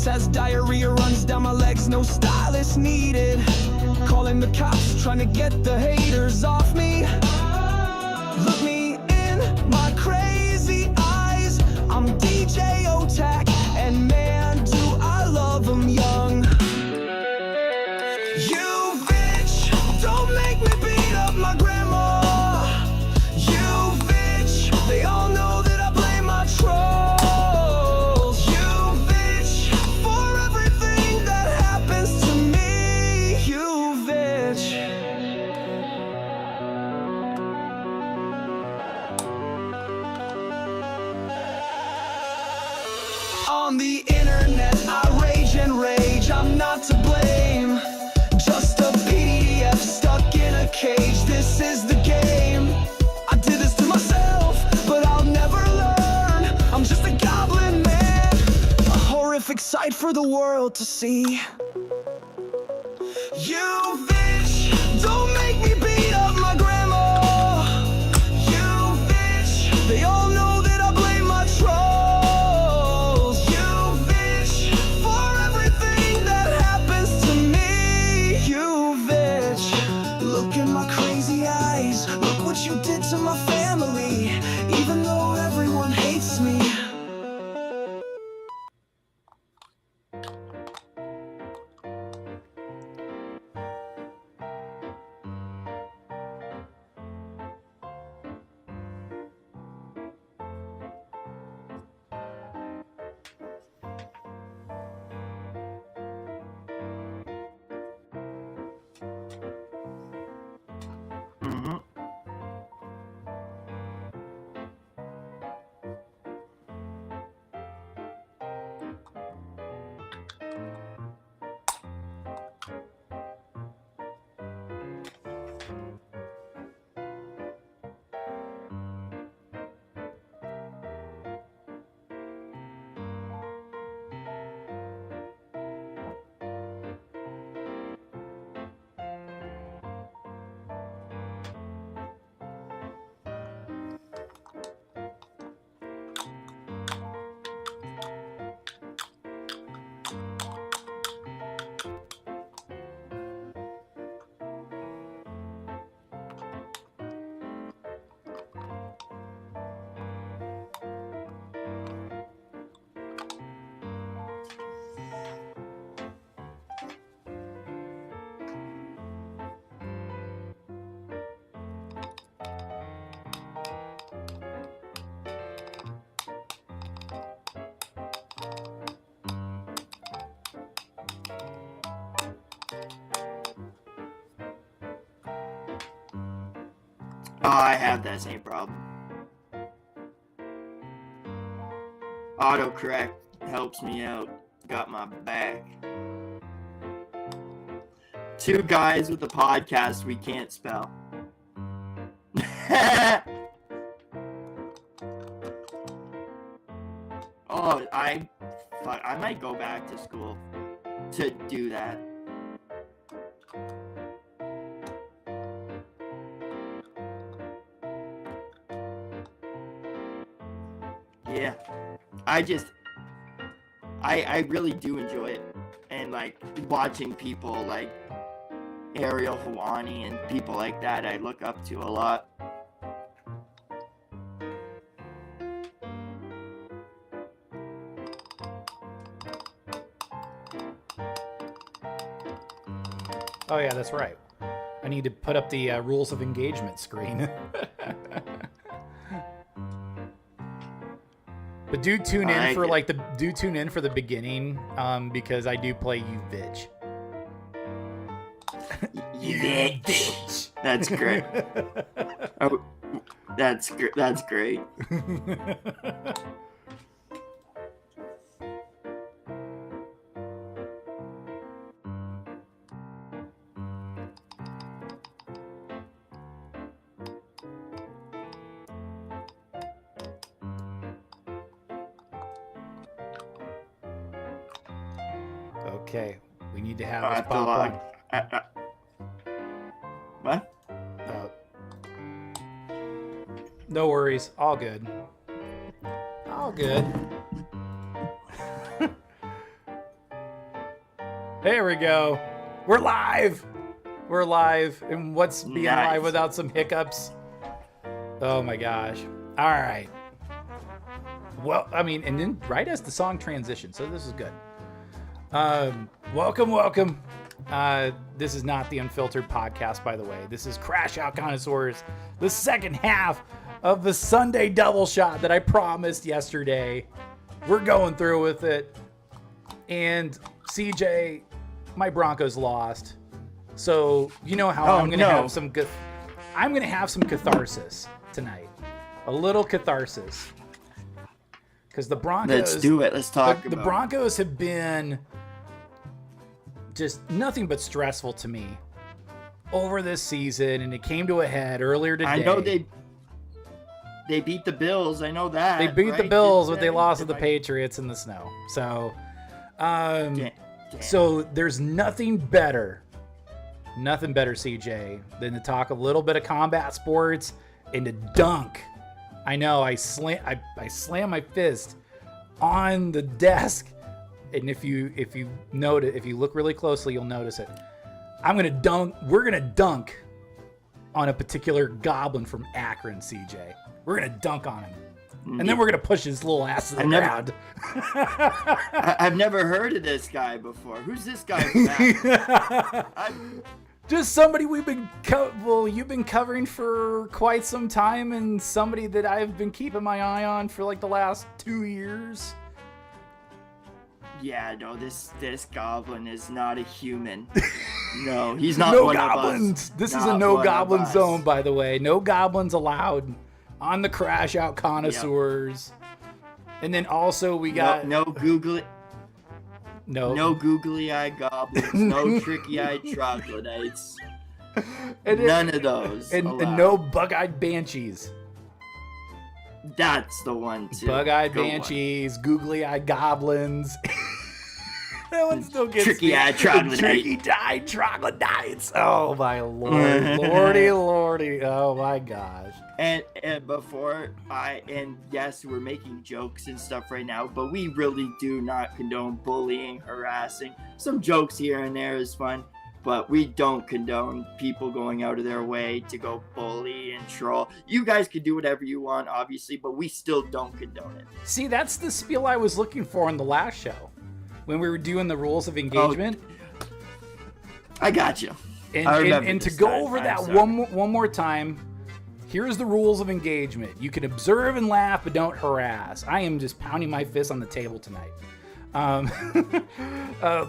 face as diarrhea runs down my legs, no stylist needed. Calling the cops, trying to get the haters off me. Look me in my crazy eyes, I'm DJ Otak, and man, do I love them young. You bitch, don't make me beat up my grandma. You bitch, they all know that I blame my trolls. You bitch, for everything that happens to me. You bitch. On the internet, I rage and rage, I'm not to blame. Just a PDF stuck in a cage, this is the game. I did this to myself, but I'll never learn. I'm just a goblin man, a horrific sight for the world to see. You bitch, don't make me beat up my grandma. You bitch, they all know that I blame my trolls. You bitch, for everything that happens to me. You bitch, look in my crazy eyes, look what you did to my family, even though everyone hates me. Oh, I have that same problem. Autocorrect helps me out. Got my back. Two guys with a podcast we can't spell. Oh, I might go back to school to do that. Yeah, I really do enjoy it, and like watching people like Ariel Hawani and people like that I look up to a lot. Oh yeah, that's right. I need to put up the rules of engagement screen. But do tune in for like the beginning, because I do play you bitch. You bitch. That's great. Oh, that's great. Okay, we need to have this pop on. What? No worries, all good. All good. There we go. We're live. We're live. And what's being live without some hiccups? Oh my gosh. All right. Well, I mean, and then right as the song transitions, so this is good. Welcome. This is not the Unfiltered podcast, by the way. This is Crash Out Connoisseurs, the second half of the Sunday double shot that I promised yesterday. We're going through with it. And CJ, my Broncos lost. So you know how I'm gonna have some good. I'm gonna have some catharsis tonight. A little catharsis. Because the Broncos. Let's do it. Let's talk about the Broncos have been just nothing but stressful to me over this season, and it came to a head earlier today. I know they beat the Bills. I know that. They beat the Bills, but they lost to the Patriots in the snow. So, so there's nothing better, CJ, than to talk a little bit of combat sports and to dunk. I know I slam my fist on the desk, and if you look really closely, you'll notice it. We're gonna dunk on a particular goblin from Akron, CJ. We're gonna dunk on him, and then we're gonna push his little ass to the ground. I've never heard of this guy before. Who's this guy from Akron? Just somebody you've been covering for quite some time, and somebody that I've been keeping my eye on for like the last 2 years. Yeah, no, this goblin is not a human. No, he's not no one goblins. Of us. This is Not a no one goblin of us. zone, by the way. No goblins allowed on the Crash Out Connoisseurs. Yep. And then also we got no googly eyed goblins, no tricky eyed troglodytes. None of those. And no bug-eyed banshees. That's the one too. Bug-eyed banshees, googly-eyed goblins. That one still gets tricky-eyed troglodytes. Tricky-eyed troglodytes. Oh my lord, lordy. Oh my gosh. And before yes, we're making jokes and stuff right now, but we really do not condone bullying, harassing. Some jokes here and there is fun, but we don't condone people going out of their way to go bully and troll. You guys can do whatever you want, obviously, but we still don't condone it. See, that's the spiel I was looking for in the last show when we were doing the rules of engagement. Oh, I got you. And to go over that one more time. Here's the rules of engagement. You can observe and laugh, but don't harass. I am just pounding my fist on the table tonight. The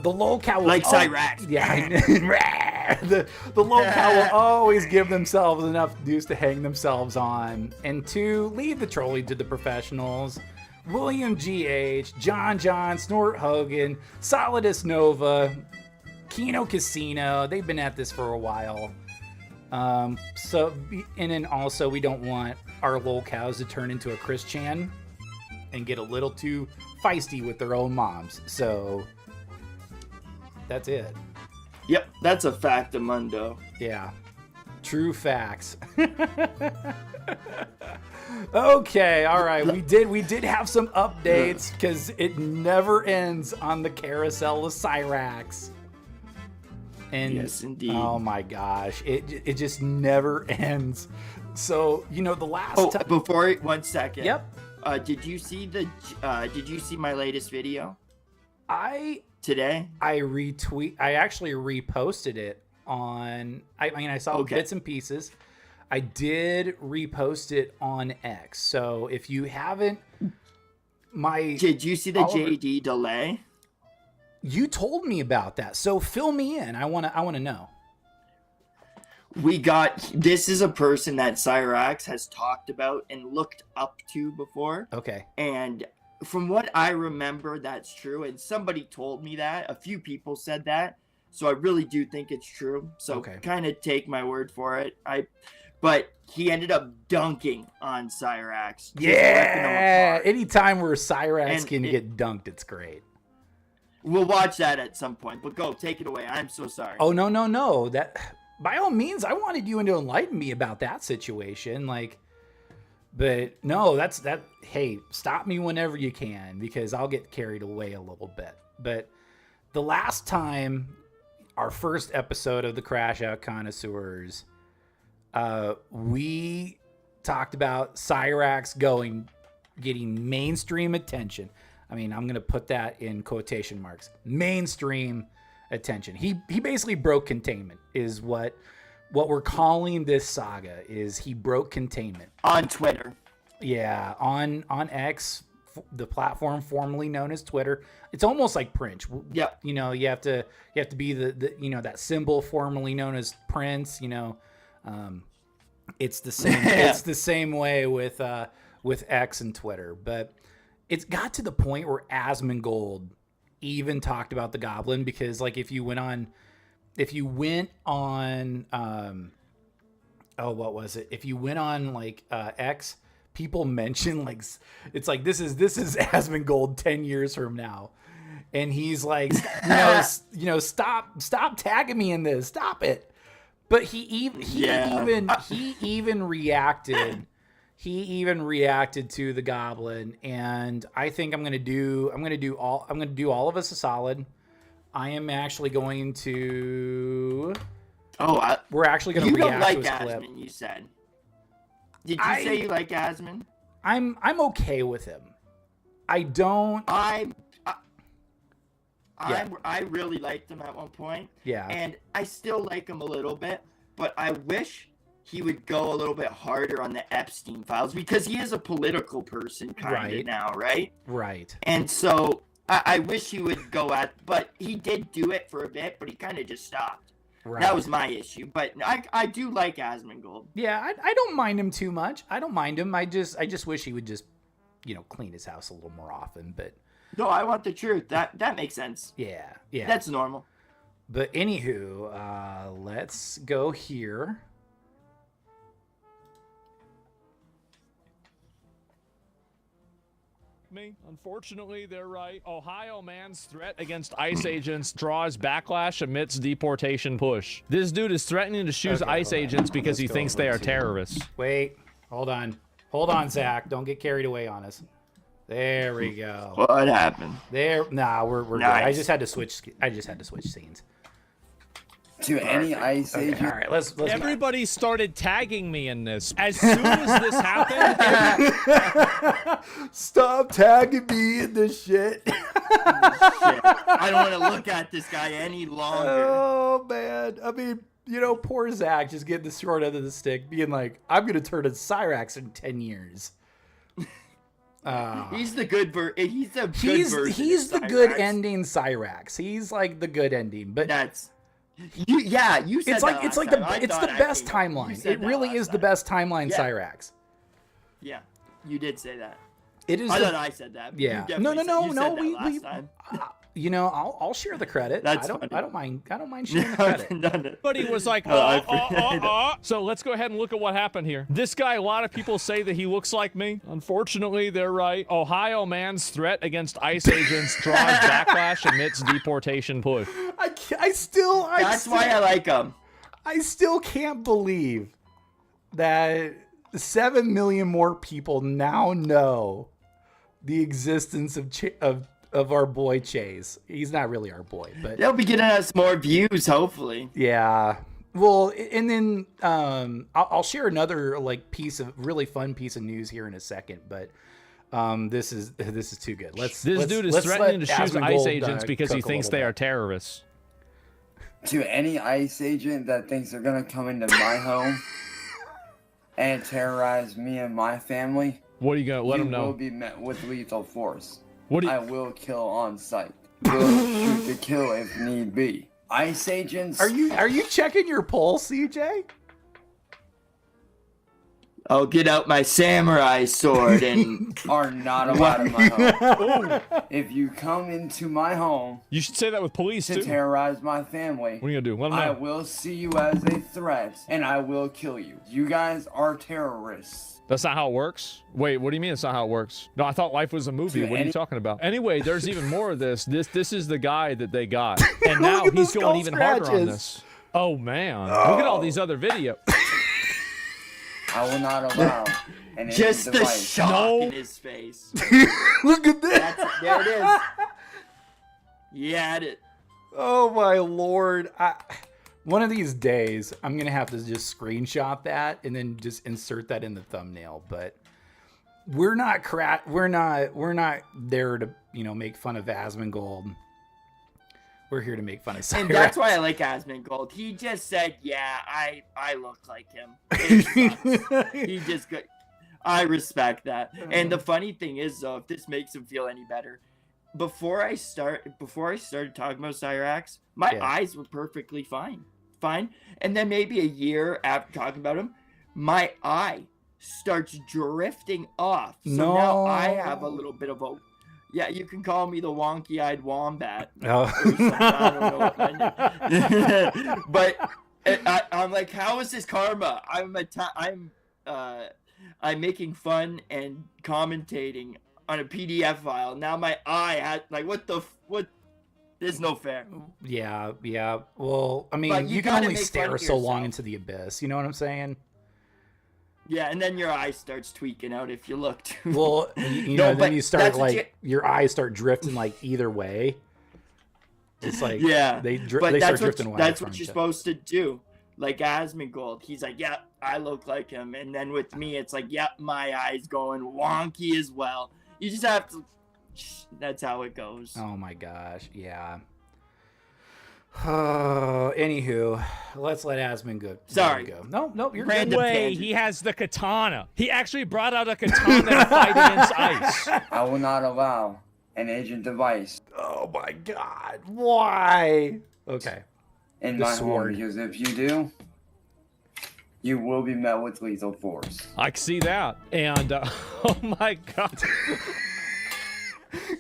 lolcow will... Like Cyraxx. Yeah. the lolcow will always give themselves enough juice to hang themselves on. And 2, leave the trolling to the professionals. William G.H., John, Snort Hogan, Solidus Nova, Kino Casino. They've been at this for a while. And then also we don't want our lolcows to turn into a Chris Chan and get a little too feisty with their own moms. So that's it. Yep, that's a factamundo. Yeah, true facts. Okay, all right. We did have some updates because it never ends on the carousel of Cyraxx. And yes, indeed. Oh my gosh, it just never ends. So the last. Before 1 second. Yep. Did you see my latest video? Today. I actually reposted it on. I saw bits and pieces. I did repost it on X. So if you haven't, did you see the JD delay? You told me about that, so fill me in. I want to know. This is a person that Cyraxx has talked about and looked up to before. Okay. And from what I remember, that's true. And somebody told me that. A few people said that. So I really do think it's true. So kind of take my word for it. But he ended up dunking on Cyraxx. Yeah. Anytime where Cyraxx can get dunked, it's great. We'll watch that at some point, but go, take it away. I'm so sorry. Oh, no. That, by all means, I wanted you to enlighten me about that situation. But no, hey, stop me whenever you can, because I'll get carried away a little bit. But the last time, our first episode of the Crash Out Connoisseurs, we talked about Cyraxx getting mainstream attention. I mean, I'm going to put that in quotation marks. Mainstream attention. He basically broke containment is what we're calling this saga is he broke containment. On Twitter. Yeah, on X, the platform formerly known as Twitter. It's almost like Prince. Yep. You know, you have to be the that symbol formerly known as Prince, it's the same it's the same way with X and Twitter, but it's got to the point where Asmongold even talked about the Goblin because like if you went on what was it? If you went on like X, people mention like it's like this is Asmongold 10 years from now, and he's like stop tagging me in this, stop it. But he even reacted. He even reacted to the Goblin, and I think I'm gonna do all of us a solid. I am actually going to. We're actually going to react to his clip. Asmon, you said. Did you say you like Asmon? I'm okay with him. I don't. I really liked him at one point. Yeah. And I still like him a little bit, but I wish he would go a little bit harder on the Epstein files because he is a political person kind of now, right? Right. And so I wish he would go but he did do it for a bit, but he kind of just stopped. Right. That was my issue, but I do like Asmongold. Yeah, I don't mind him too much. I don't mind him. I just wish he would just, clean his house a little more often. But no, I want the truth. That makes sense. Yeah. That's normal. But anywho, let's go here. Unfortunately, they're right. Ohio man's threat against ICE agents draws backlash amidst deportation push. This dude is threatening to shoot ICE agents because he thinks they are terrorists. Wait, hold on, Zach. Don't get carried away on us. There we go. What happened? We're nice. Good. I just had to switch scenes. To any ICE agent. All right, let's Everybody started tagging me in this. As soon as this happened, stop tagging me in this shit. I don't want to look at this guy any longer. Oh man, I mean, poor Zach just getting the short end of the stick, being like, "I'm gonna turn to Cyraxx in 10 years." He's the good version. He's the good ending Cyraxx. He's like the good ending, but that's. You said it's like the best timeline. It really is the best timeline, Cyraxx. Yeah, you did say that. It is. I thought I said that. Yeah. No. I'll share the credit. I don't mind sharing the credit. But he was like, So let's go ahead and look at what happened here. This guy, a lot of people say that he looks like me. Unfortunately, they're right. Ohio man's threat against ICE agents draws backlash amidst deportation push. That's why I like him. I still can't believe that 7 million more people now know the existence of our boy Chase. He's not really our boy, but they'll be getting us more views, hopefully. Yeah. Well, and then I'll share another really fun piece of news here in a second, but this is too good. This dude is threatening to shoot ICE agents because he thinks they are terrorists. To any ICE agent that thinks they're gonna come into my home and terrorize me and my family, what are you gonna let them know? You will be met with lethal force. What do you... I will kill on sight. Will shoot to kill if need be. ICE agents. Are you checking your pulse, CJ? I'll get out my samurai sword and are not allowed in my home. If you come into my home, you should say that with police to terrorize my family. What are you gonna do? Let them know. I will see you as a threat, and I will kill you. You guys are terrorists. That's not how it works? Wait, what do you mean it's not how it works? No, I thought life was a movie. What are you talking about? Anyway, there's even more of this. This is the guy that they got. And now he's going even harder on this. Oh, man. Look at all these other videos. I will not allow an just the shock in his face. Look at that. There it is. Yeah, Oh my lord. One of these days, I'm gonna have to just screenshot that and then just insert that in the thumbnail. But we're not there to, you know, make fun of Asmongold. We're here to make fun of Cyraxx. And that's why I like Asmongold. He just said, "Yeah, I look like him." It sucks. He just got. I respect that. And the funny thing is, though, if this makes him feel any better, before I started talking about Cyraxx, my eyes were perfectly fine. And then maybe a year after talking about him, my eye starts drifting off. So now I have a little bit of a, yeah, you can call me the wonky-eyed wombat. Oh. I don't know what my name. But I'm like, how is this karma? I'm making fun and commentating on a PDF file. Now my eye had, like, what? There's no fair. Yeah. Well, I mean, you can only stare so long into the abyss. You know what I'm saying? Yeah, and then your eye starts tweaking out if you look too. Well, you know, then you start your eyes start drifting like either way. It's like they start drifting away. That's what you're supposed to do. Like Asmongold, he's like, yeah, I look like him, and then with me, it's like, yeah, my eye's going wonky as well. You just have to. That's how it goes. Oh my gosh, yeah. Anywho, let's let Asmon go. Sorry. Go. No, you're Random good. Way, tangent. he has the katana. He actually brought out a katana to fight against ice. I will not allow an agent device Oh my god, why? Okay. in The my sword. home, because if you do, you will be met with lethal force. I can see that. And, oh my god.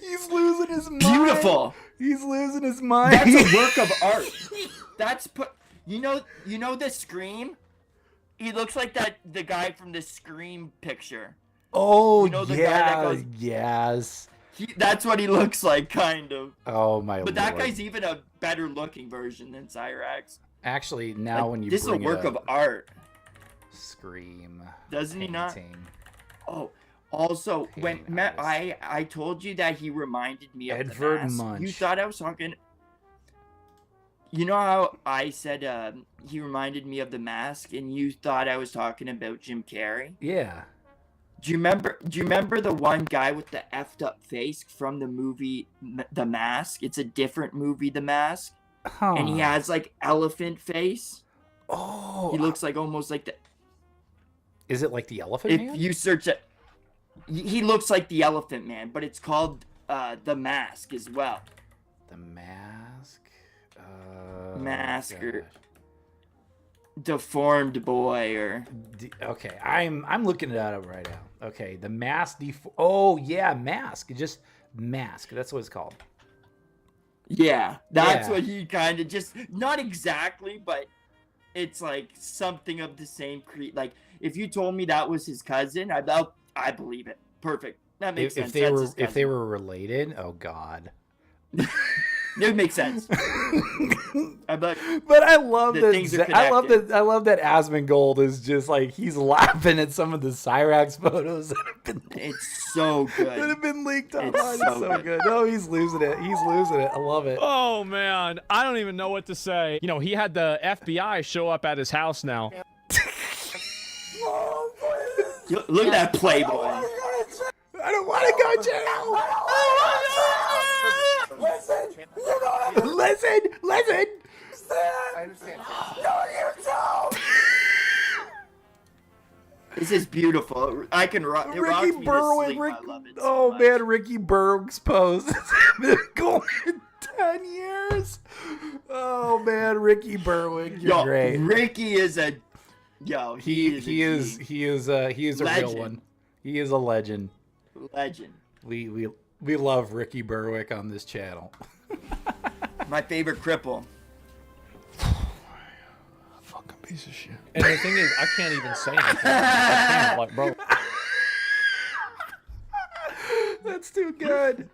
He's losing his mind. Beautiful. He's losing his mind. That's a work of art. That's you know the Scream? He looks like the guy from the Scream picture. Oh, You know the guy that goes- yes. That's what he looks like, kind of. Oh my lord. But that guy's even a better looking version than Cyraxx. Actually, now Like, when you this is a bring it work up, of art, Scream. doesn't he not? painting. Oh, also, when Painting Matt, artist. I told you that he reminded me of Edvard the Mask. Munch. You thought I was talking. You know how I said he reminded me of the Mask, and you thought I was talking about Jim Carrey? Yeah. Do you remember the one guy with the effed up face from the movie The Mask? It's a different movie, The Mask, Huh. and he has like elephant face. Oh. He looks like almost like the. Is it like the Elephant If Man? you search it, he looks like the Elephant Man, but it's called The Mask as well. The Mask. Mask or gosh. Deformed Boy or Okay, I'm looking it up right now. Okay, the Mask. Oh yeah, Mask. Just Mask. That's what it's called. yeah, that's Yeah. what he kind of just not exactly, but it's like something of the same like if you told me that was his cousin, I believe it. Perfect. That makes sense. If they were related, oh god. It would make sense. But I love The that. things are I love connected. that. I love that Asmongold is just like he's laughing at some of the Cyraxx photos that have been it's so good. that have been leaked online. It's It's so so good. No, he's losing it. He's losing it. I love it. Oh man, I don't even know what to say. You know, he had the FBI show up at his house now. Look at that Playboy. I don't want to go jail. Listen. I understand. This is beautiful. I can rock. It rocks Ricky me Berwick. to sleep. I love it so Oh much. man, Ricky Berwick's post. It's been going 10 years. Oh man, Ricky Berwick, you're Yo, great. Ricky is a He is a real Legend. one. He is a legend. legend. We love Ricky Berwick on this channel. My favorite cripple. Fucking piece of shit. And the thing is, I can't even say anything. I can't, like, bro. That's too good.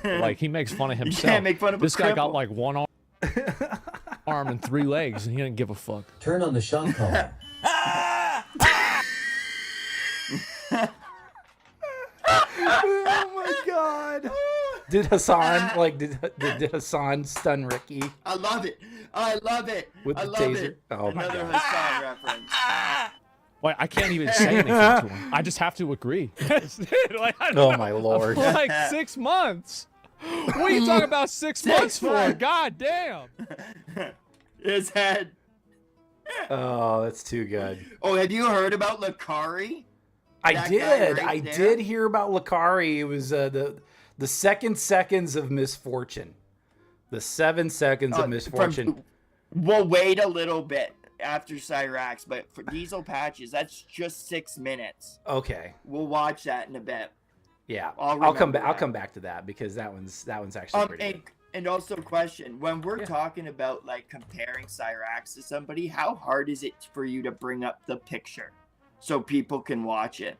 Like, he makes fun of You himself. can't make fun of a This guy got cripple. like one arm and 3 legs, and he didn't give a fuck. Turn on the shot collar. Oh my god. Did Hassan did Hassan stun Ricky I love it. I love it. with I the love taser? it. Oh my Another god. Hassan reference. Wait, I can't even say anything to him. I just have to agree. Like, I don't Oh know. my lord. Like 6 months. What are you talking about 6 months for? months. God damn. His head. Oh, that's too good. Oh, have you heard about Lakari? I That guy did. right I there? did hear about Lakari. It was the 2 seconds of misfortune. The 7 seconds of misfortune. We'll wait a little bit after Cyraxx, but for Diesel Patches, that's just 6 minutes. Okay. We'll watch that in a bit. Yeah. I'll I'll come remember back. I'll that. come back to that because that one's actually pretty good. And also question, when we're Yeah. talking about like comparing Cyraxx to somebody, how hard is it for you to bring up the picture so people can watch it?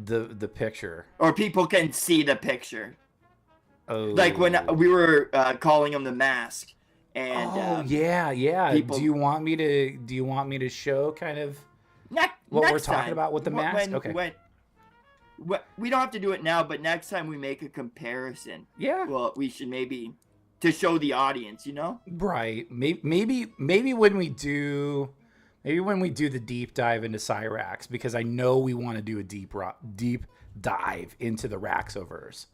The picture. Or people can see the picture. Oh. Like when we were calling him the mask. And Oh yeah. people- Do you want me to show kind of what we're next talking time, about with the mask? Okay. When, we don't have to do it now, but next time we make a comparison, Yeah. well, we should maybe to show the audience, you know? Right. Maybe when we do the deep dive into Cyraxx, because I know we want to do a deep dive into the Raxoverse.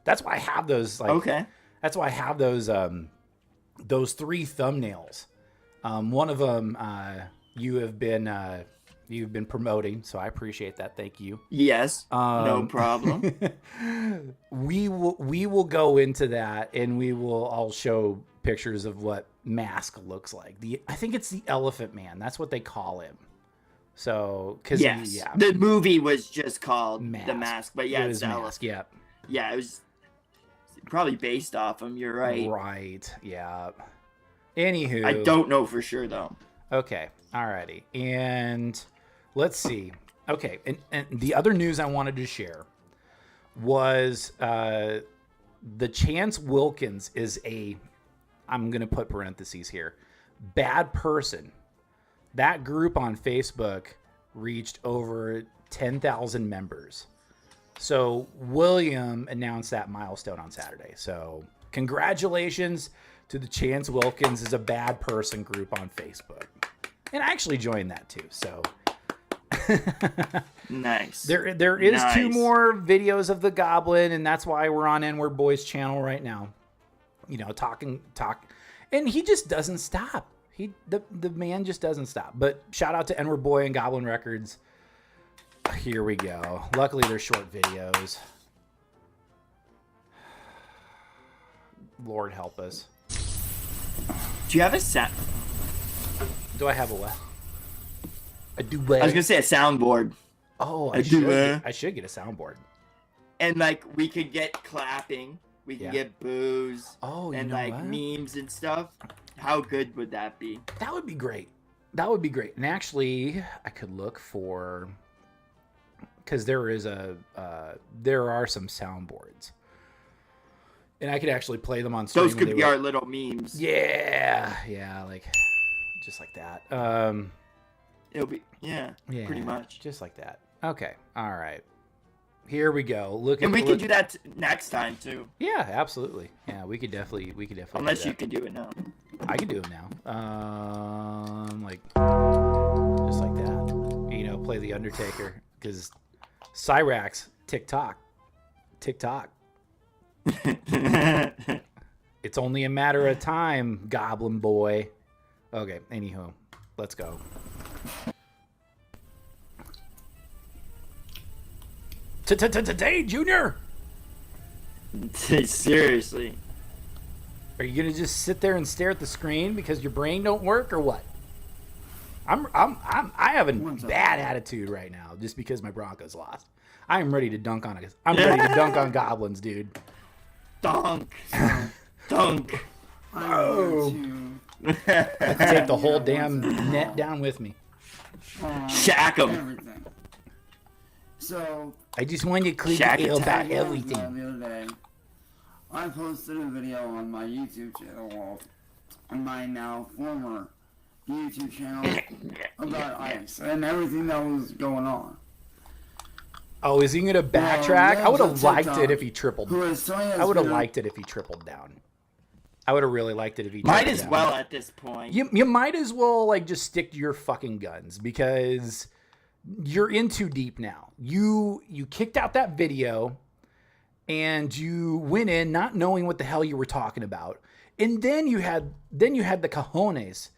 That's why I have those Okay. That's why I have those 3 thumbnails. One of them you've been promoting, so I appreciate that. Thank you. Yes. No problem. We will go into that, and I'll show pictures of what Mask looks like. I think it's the Elephant Man. That's what they call him. So, Yes. yeah, The movie was just called Mask. The Mask, but yeah, it it's was the Mask. Yeah, Yeah, it was probably based off him. You're right. right. Yeah. Anywho, I don't know for sure though. Okay. Alrighty. And let's see. Okay. And the other news I wanted to share was the Chance Wilkins is I'm going to put parentheses here, bad person. That group on Facebook reached over 10,000 members. So William announced that milestone on Saturday. So congratulations to the Chance Wilkins is a bad person group on Facebook. And I actually joined that too. So Nice. there is Nice. 2 more videos of the Goblin, and that's why we're on N-Word Boys channel right now. You know, talk, and he just doesn't stop. The man just doesn't stop. But shout out to N-Word Boy and Goblin Records. Here we go. Luckily, they're short videos. Lord help us. Do you have a set? Do I have a what? I do. I was gonna say a soundboard, Oh, I do, I should get a soundboard. and like we could get clapping, we can Yeah. get boos, Oh, you and know like what? memes and stuff. How good would that be? That would be great. That would be great. And actually, I could look for, because there are some soundboards, and I could actually play them on stream. Those and could they be would- our little memes. Yeah, like just like that. It'll be pretty much. just like that. Okay, all right. Here we go. Look, And we look- can do that next time too. Yeah, absolutely. Yeah, we could definitely. Unless do you that. can do it now. I can do it now. Like just like that. You know, play the Undertaker, because Cyraxx, TikTok. It's only a matter of time, Goblin Boy. Okay, anywho, let's go. Today, Junior. Seriously. Are you gonna just sit there and stare at the screen because your brain don't work, or what? I have a bad attitude right now just because my Broncos lost. I am ready to dunk on it. I'm ready to dunk on goblins, dude. Dunk. Dunk. Oh. Take the whole damn net down with me. Shack 'em. Everything. So, I just wanted to clean Shack the ale attack. about everything. The other day, I posted a video on my YouTube channel, on my now former YouTube channel, about ice and everything that was going on. Oh, is he gonna backtrack? I would have liked it if he tripled. I would have liked it if he tripled down. I would have really liked it if he Might tripled as down. well at this point. You might as well like just stick to your fucking guns because you're in too deep now. You kicked out that video and you went in not knowing what the hell you were talking about. And then you had the cojones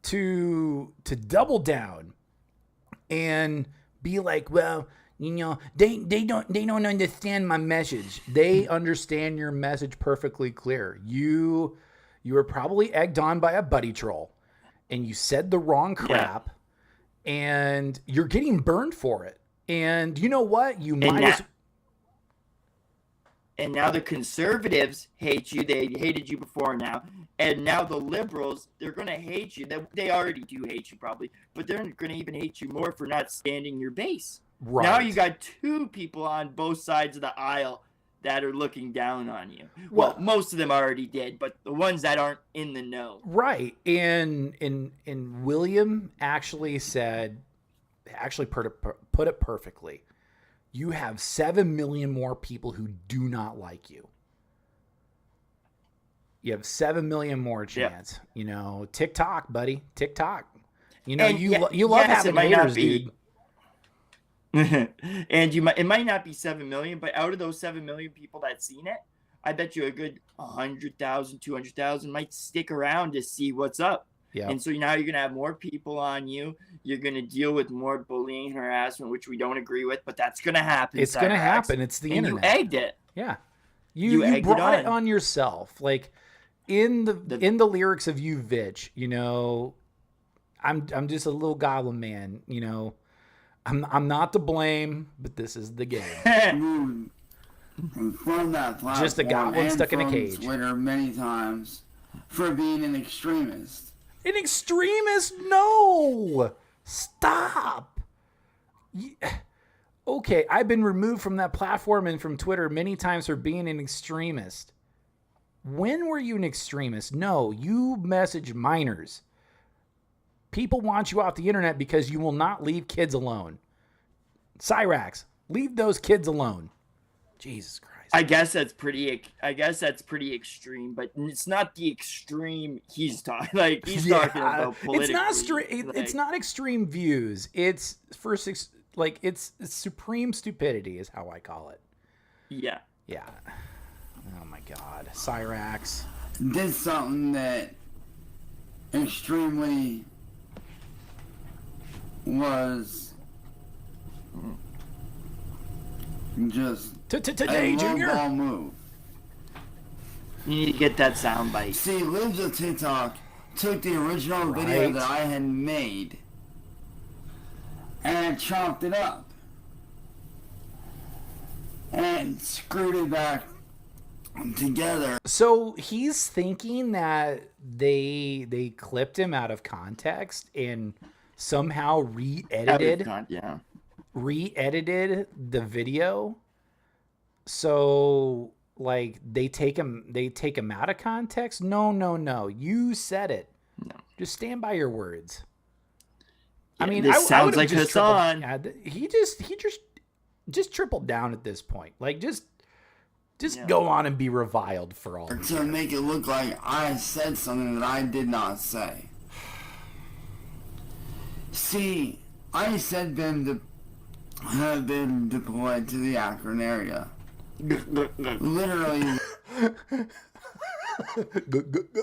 to double down and be like, well, you know, they don't understand my message. They understand your message perfectly clear. You were probably egged on by a buddy troll and you said the wrong crap and you're getting burned for it. And you know what? And now the conservatives hate you. They hated you before now. And now the liberals, they're going to hate you. They already do hate you probably, but they're going to even hate you more for not standing your base. Right. Now you got two people on both sides of the aisle that are looking down on you. Well, most of them already did, but the ones that aren't in the know. Right. And William actually put it perfectly. You have 7 million more people who do not like you. You have 7 million more chance. Yep. You know, TikTok, buddy. TikTok. You know, And you love having haters, dude. And it might not be 7 million, but out of those 7 million people that seen it, I bet you a good 100,000, 200,000 might stick around to see what's up. Yeah. And so now you're going to have more people on you. You're going to deal with more bullying and harassment, which we don't agree with, but that's going to happen. It's going to happen. It's the internet. You egged it. Yeah. You brought it on yourself. Like in the lyrics of You Vitch, you know, I'm just a little goblin man, you know. I'm not to blame, but this is the game. From that platform, Just a goblin stuck in a cage. Twitter many times for being an extremist. An extremist? No! Stop! Okay, I've been removed from that platform and from Twitter many times for being an extremist. When were you an extremist? No, you message minors. People want you off the internet because you will not leave kids alone. Cyraxx, leave those kids alone. Jesus Christ. I guess that's pretty extreme, but it's not the extreme he's talking. Like he's talking about politically. It's not extreme views. It's it's supreme stupidity is how I call it. Yeah. Yeah. Oh my God, Cyraxx did something that extremely was just today, Junior. Ball move. You need to get that soundbite. See, Libs of TikTok took the original video that I had made and chopped it up and screwed it back together. So he's thinking that they clipped him out of context and somehow re-edited the video. So like they take him out of context. No. You said it. No. Just stand by your words. Yeah, I mean, this sounds I like Hassan. He just tripled down at this point. Like just go on and be reviled for all. To make it look like I said something that I did not say. See, I said have been deployed to the Akron area. Literally.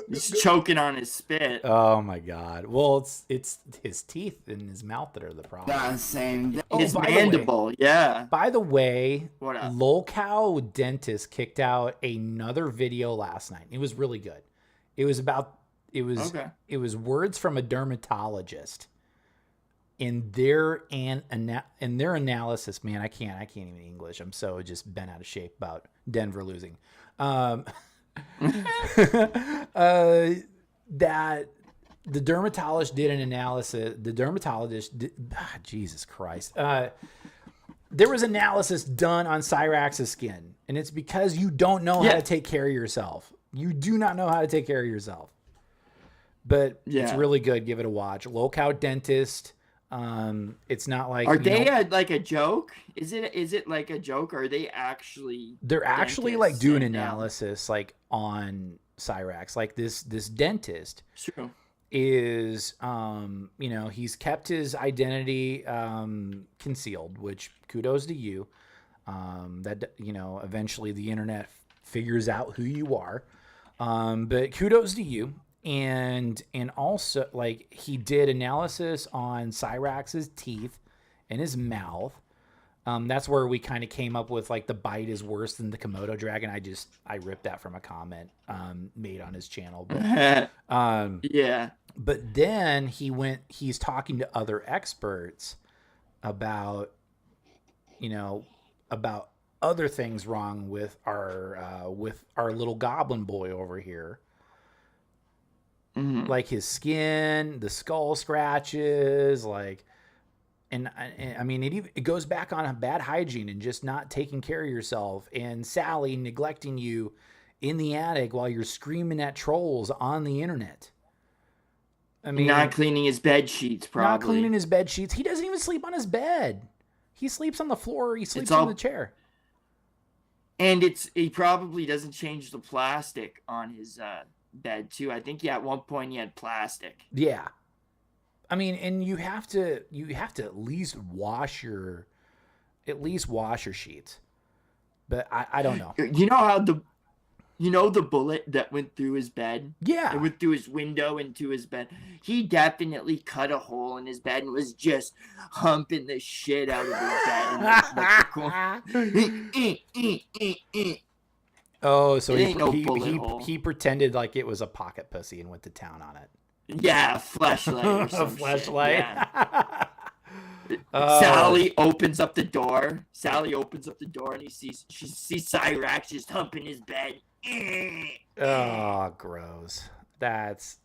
He's choking on his spit. Oh my God. Well, it's his teeth in his mouth that are the problem. That same day. His mandible, yeah. By the way, What up? Lolcow Dentist kicked out another video last night. It was really good. It was words from a dermatologist. In their analysis, man, I can't even English. I'm so just bent out of shape about Denver losing. That the dermatologist did an analysis. Jesus Christ. There was analysis done on Cyraxx's skin, and it's because you don't know how to take care of yourself. You do not know how to take care of yourself. But it's really good. Give it a watch. Lolcow Dentist. It's not like Are they like a joke? Is it like a joke? Or are they actually? They're actually like dentists doing and, analysis like on Cyraxx. Like this dentist True. is he's kept his identity concealed, which kudos to you. That eventually the internet figures out who you are. But kudos to you. And also, like, he did analysis on Cyraxx's teeth and his mouth. That's where we kind of came up with, like, the bite is worse than the Komodo dragon. I ripped that from a comment made on his channel. But, Yeah. But then he's talking to other experts about, about other things wrong with our little goblin boy over here. Mm-hmm. Like his skin, the skull scratches, like, and I mean, it goes back on a bad hygiene and just not taking care of yourself, and Sally neglecting you in the attic while you're screaming at trolls on the internet. I mean, Not cleaning his bed sheets, probably. not cleaning his bed sheets. He doesn't even sleep on his bed. He sleeps on the floor. Or he sleeps on the chair. And he probably doesn't change the plastic on his bed too. I think at one point he had plastic. Yeah. I mean, and you have to at least wash your sheets. But I don't know. You know how the bullet that went through his bed? Yeah. It went through his window into his bed. He definitely cut a hole in his bed and was just humping the shit out of his bed. Oh, so he pretended like it was a pocket pussy and went to town on it. Yeah, a fleshlight or A some fleshlight. Yeah. Sally opens up the door. And she sees Cyraxx just humping his bed. Oh, gross. That's.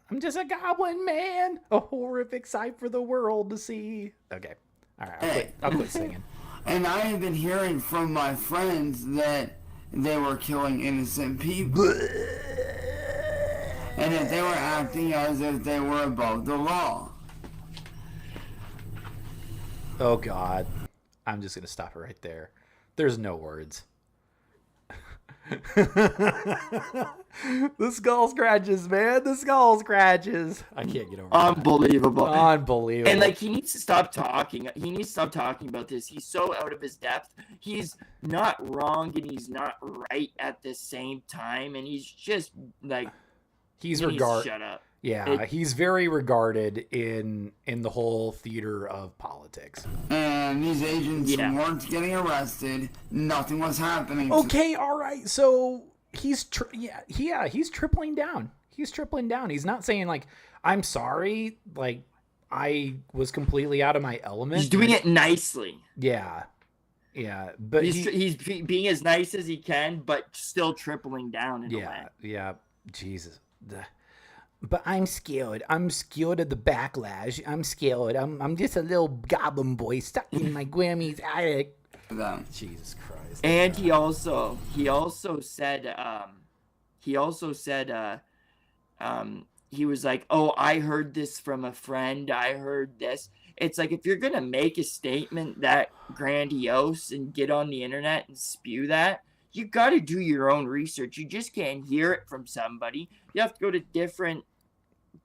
I'm just a goblin man. A horrific sight for the world to see. Okay. All right. I'll quit singing. And I have been hearing from my friends that they were killing innocent people. And that they were acting as if they were above the law. Oh, God. I'm just going to stop it right there. There's no words. The skull scratches, man. The skull scratches. I can't get over Unbelievable. Unbelievable. And like, he needs to stop talking. He needs to stop talking about this. He's so out of his depth. He's not wrong and he's not right at the same time. And he's just like, shut up. Yeah, he's very regarded in the whole theater of politics. And these agents weren't getting arrested. Nothing was happening. Okay, all right. So he's tripling down. He's tripling down. He's not saying like, I'm sorry, like I was completely out of my element. He's doing it nicely. Yeah. Yeah, but he's being as nice as he can, but still tripling down in a way. Yeah. Jesus. But I'm scared. I'm scared of the backlash. I'm scared. I'm just a little goblin boy stuck in my Grammy's attic. Jesus Christ. And he also said he was like, oh, I heard this from a friend. I heard this. It's like, if you're going to make a statement that grandiose and get on the internet and spew that, you got to do your own research. You just can't hear it from somebody. You have to go to different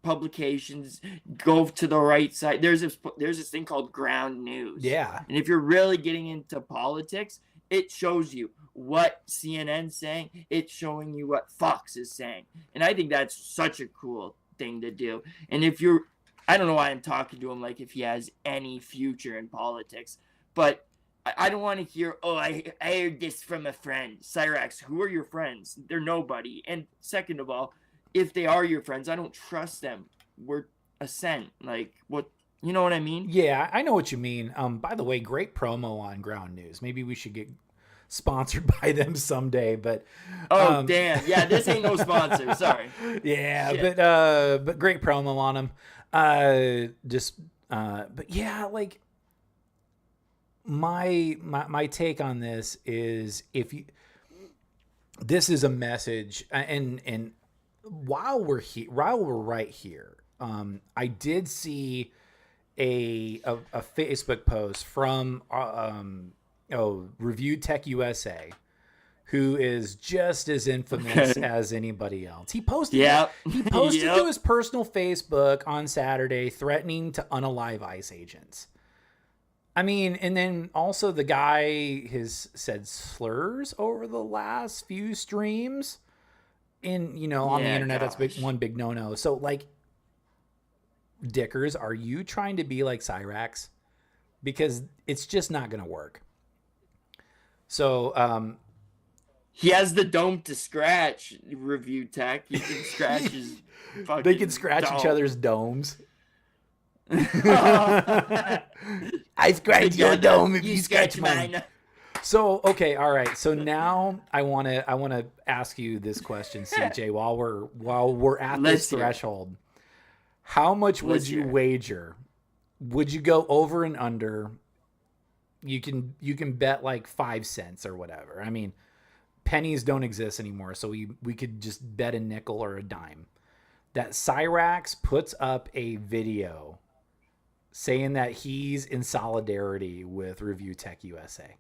publications, go to the right side. There's this thing called ground news. Yeah. And if you're really getting into politics, it shows you what CNN's saying. It's showing you what Fox is saying. And I think that's such a cool thing to do. And I don't know why I'm talking to him like if he has any future in politics, but I don't want to hear, oh, I heard this from a friend. Cyraxx, who are your friends? They're nobody. And second of all, if they are your friends, I don't trust them. We're a scent. Like, what, you know what I mean? Yeah, I know what you mean. By the way, great promo on Ground News. Maybe we should get sponsored by them someday, but... damn. Yeah, this ain't no sponsor. Sorry. Yeah, but great promo on them. But yeah, like... My take on this is this is a message, and while we're right here, I did see a Facebook post from Review Tech USA, who is just as infamous as anybody else. He posted to his personal Facebook on Saturday threatening to unalive ICE agents. I mean, and then also the guy has said slurs over the last few streams on the internet. Gosh. That's one big no-no. So like, Dickers, are you trying to be like Cyraxx? Because it's just not going to work. So, he has the dome to scratch. Review Tech. He can scratch his fucking They can scratch dome. each other's domes. I scratch your dome if you scratch mine. So, okay, all right. So now I want to ask you this question, CJ, while we're at this threshold. How much would you wager? Would you go over and under? You can bet like 5 cents or whatever. I mean, pennies don't exist anymore, so we could just bet a nickel or a dime that Cyraxx puts up a video saying that he's in solidarity with Review Tech USA.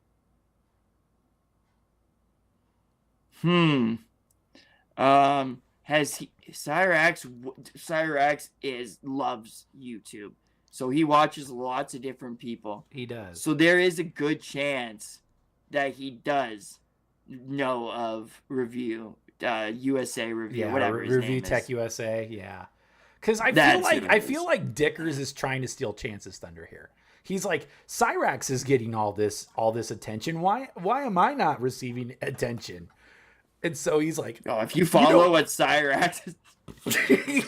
Has he Cyraxx loves YouTube. So he watches lots of different people. He does. So there is a good chance that he does know of USA Review, whatever his Review name Tech is. USA, yeah. Because I feel like Dickers is trying to steal Chance's thunder here. He's like, Cyraxx is getting all this attention. Why am I not receiving attention? And so he's like, oh, if you follow what Cyraxx is,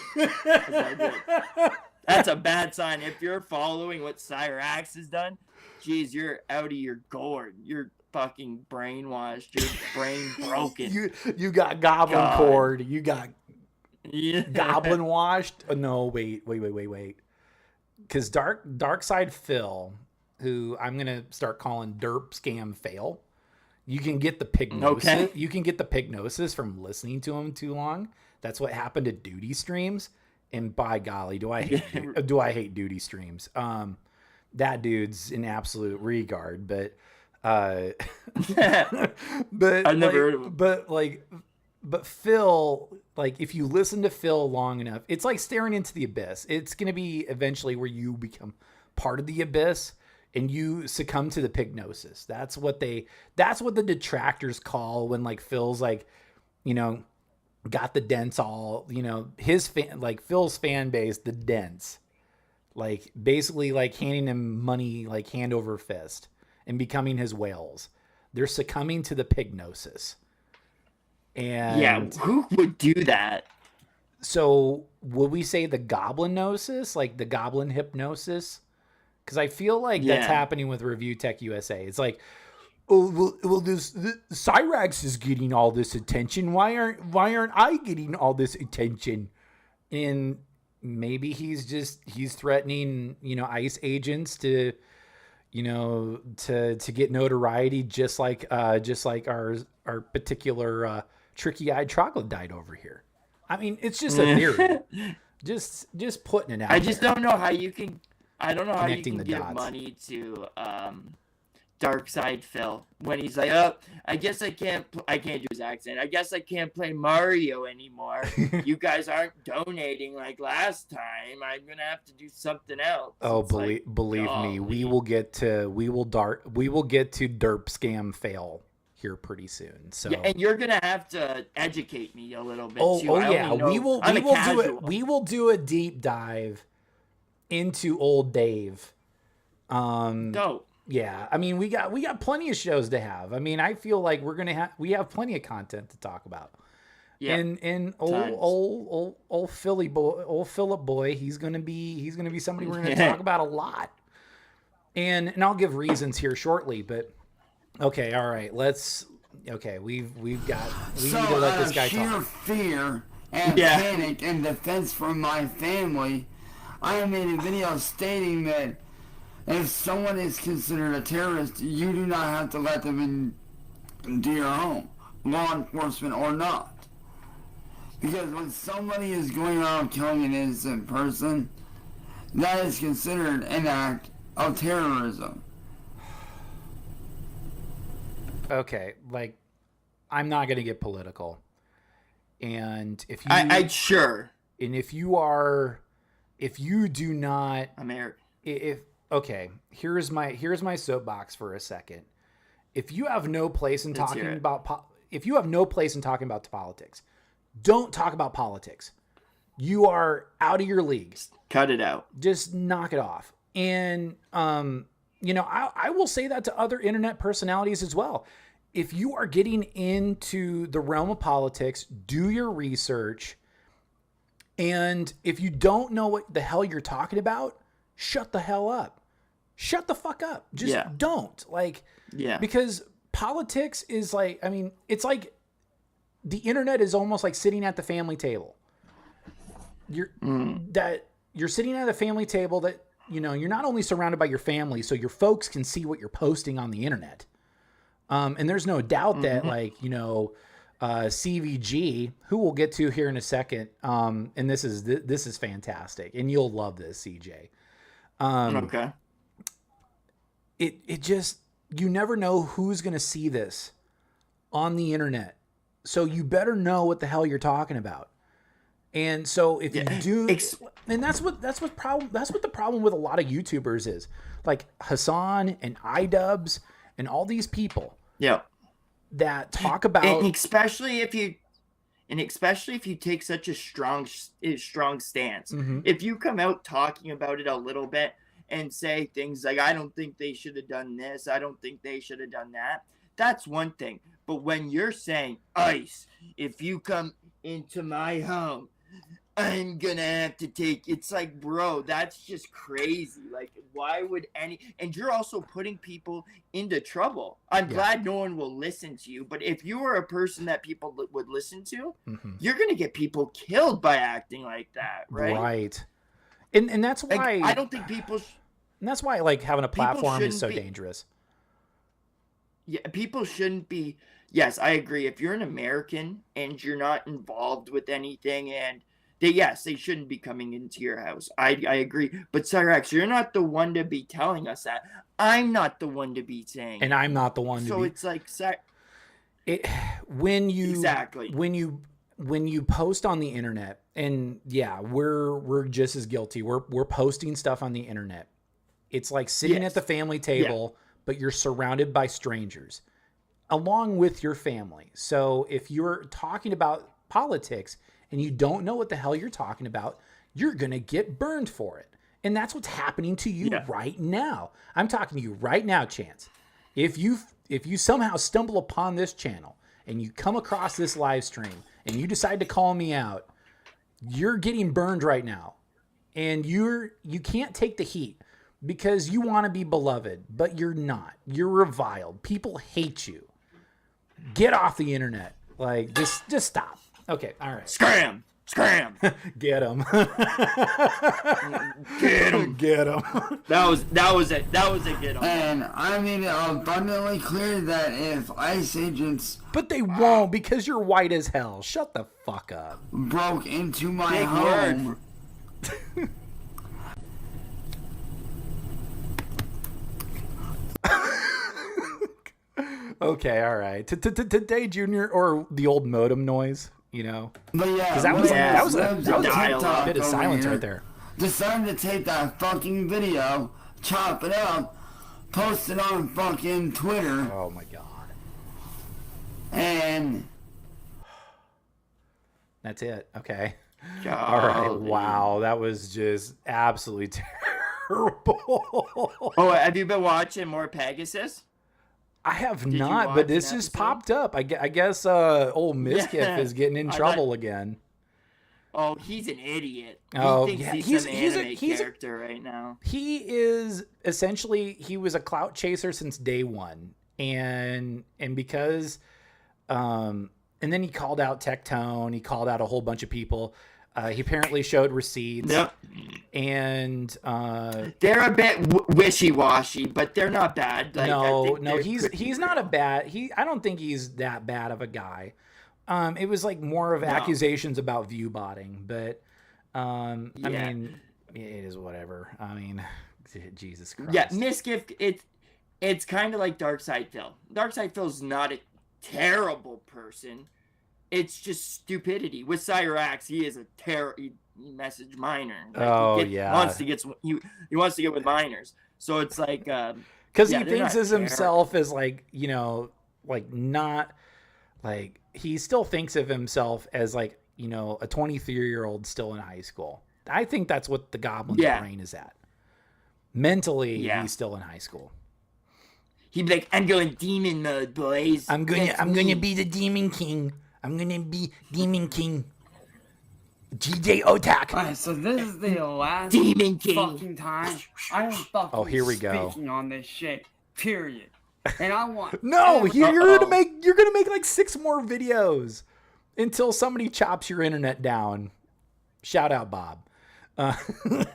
that's a bad sign. If you're following what Cyraxx has done, geez, you're out of your gourd. You're fucking brainwashed. Your brain broken. You got goblin cord. You got goblin washed. Oh, no, wait. Because DarksydePhil, who I'm gonna start calling Derp Scam Fail. You can get the pignosis. Okay. You can get the pignosis from listening to him too long. That's what happened to Duty streams. And by golly, do I hate Duty streams? That dude's an absolute regard, but I've never heard of him. But Phil, like, if you listen to Phil long enough, it's like staring into the abyss. It's gonna be eventually where you become part of the abyss. And you succumb to the pignosis. That's what the detractors call when like Phil's like, got the dents all, his fan, like Phil's fan base, the dents, like basically like handing him money, like hand over fist and becoming his whales. They're succumbing to the pignosis. And yeah, who would do that? So would we say the goblin gnosis, like the goblin hypnosis? Because I feel like that's happening with Review Tech USA. It's like, this Cyraxx is getting all this attention. Why aren't I getting all this attention? And maybe he's threatening, ICE agents to, to get notoriety, just like our particular tricky-eyed troglodyte over here. I mean, it's just a theory. just putting it out. I just don't know how you can. I don't know how you Connecting can the give dots. money to DarksydePhil when he's like, oh, I guess I can't do his accent. I guess I can't play Mario anymore. You guys aren't donating like last time. I'm gonna have to do something else. Oh, believe me, we will get to Derp Scam Fail here pretty soon. So yeah, and you're gonna have to educate me a little bit too. Oh yeah, we will do it. We will do a deep dive into old Dave. Dope. Yeah, I mean we got plenty of shows to have. I mean, I feel like we have plenty of content to talk about. Yeah. And old Philly boy, old Philip boy, he's gonna be somebody we're gonna talk about a lot. And I'll give reasons here shortly, but okay, all right, we need to let this guy sheer talk. Fear and panic and defense from my family, I made a video stating that if someone is considered a terrorist, you do not have to let them into your home, law enforcement or not. Because when somebody is going around killing an innocent person, that is considered an act of terrorism. Okay, like, I'm not going to get political. And if you... I sure. And if you do not... Okay, here's my soapbox for a second. If you have no place in talking about politics, don't talk about politics. You are out of your league. Cut it out. Just knock it off. And I will say that to other internet personalities as well. If you are getting into the realm of politics, do your research. And if you don't know what the hell you're talking about, shut the hell up. Shut the fuck up. Just don't. Because politics is like, I mean, it's like the internet is almost like sitting at the family table. You're sitting at a family table that, you're not only surrounded by your family, so your folks can see what you're posting on the internet. And there's no doubt that CVG, who we'll get to here in a second. And this is fantastic, and you'll love this, CJ. Okay. It just, you never know who's going to see this on the internet. So you better know what the hell you're talking about. And so if you do, and that's what the problem with a lot of YouTubers is, like Hassan and iDubbbz and all these people. Yeah. That talk about, and especially if you take such a strong stance. Mm-hmm. If you come out talking about it a little bit and say things like, I don't think they should have done this, I don't think they should have done that, that's one thing. But when you're saying, ICE, if you come into my home, I'm gonna have to take, it's like, bro, that's just crazy. Like, why would and you're also putting people into trouble. I'm glad no one will listen to you, but if you were a person that people would listen to, you're gonna get people killed by acting like that, right? Right. And that's why, like, I don't think people and that's why, like, having a platform is so dangerous. Yeah, people shouldn't be. Yes, I agree. If you're an American and you're not involved with anything, and they shouldn't be coming into your house. I agree. But Cyraxx, you're not the one to be telling us that. I'm not the one to be saying. And I'm not the one to be. So it's like, when you post on the internet, and we're just as guilty. We're posting stuff on the internet. It's like sitting at the family table, but you're surrounded by strangers along with your family. So if you're talking about politics and you don't know what the hell you're talking about, you're going to get burned for it. And that's what's happening to you right now. I'm talking to you right now, Chance. If you somehow stumble upon this channel and you come across this live stream and you decide to call me out, you're getting burned right now. And you can't take the heat because you want to be beloved, but you're not. You're reviled. People hate you. Get off the internet. Like, just stop. Okay, all right. Scram! Get him. Get him. That was it. That was a get him. And I made it abundantly clear that if ICE agents, but they won't, because you're white as hell. Shut the fuck up. Broke into my Big home. Okay, all right. Today, Junior, or the old modem noise, But yeah, that was a TikTok bit of silence right there. Decided to take that fucking video, chop it up, post it on fucking Twitter. Oh my god. And that's it. Okay. God, all right. Wow, that was just absolutely terrible. Oh, have you been watching more Pegasus? I have not, but this just popped up. I guess old Miskiff is getting in trouble again. Oh, he's an idiot. Oh, he thinks he's an anime character right now. He is essentially, he was a clout chaser since day one, and because, and then he called out Tectone. He called out a whole bunch of people. He apparently showed receipts. Yep. And they're a bit wishy-washy, but they're not bad. Like, no, he's not a bad. I don't think he's that bad of a guy. It was like more of accusations about view botting, but I mean, it is whatever. I mean, Jesus Christ. Yeah, Misgift, it's kind of like DarksydePhil. DarksydePhil's not a terrible person. It's just stupidity. With Cyraxx, he is a he message miner. Like, he wants to get he wants to get with miners. So it's like because he thinks of himself as like, you know, like not like he still thinks of himself as like, you know, a 23-year-old still in high school. I think that's what the Goblin's brain is at. Mentally, he's still in high school. He'd be like, "I'm going demon mode, boys. I'm gonna be the Demon King. I'm gonna be Demon King. GJ Otak." Alright, so this is the last Demon King. fucking time I am fucking here we go. speaking on this shit. Period. And I want No, you're gonna make like 6 more videos until somebody chops your internet down. Shout out Bob.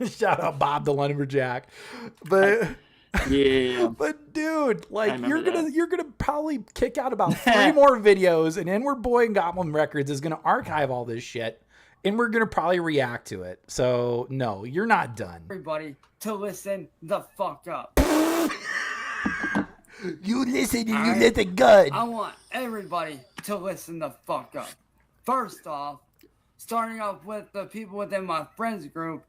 Shout out Bob the Lumberjack. But Yeah. but dude, like you're gonna probably kick out about 3 more videos, and Inward Boy and Goblin Records is gonna archive all this shit, and we're gonna probably react to it. So no, you're not done. everybody to listen the fuck up. You listen and you listen good. I want everybody to listen the fuck up. First off, starting off with the people within my friends group,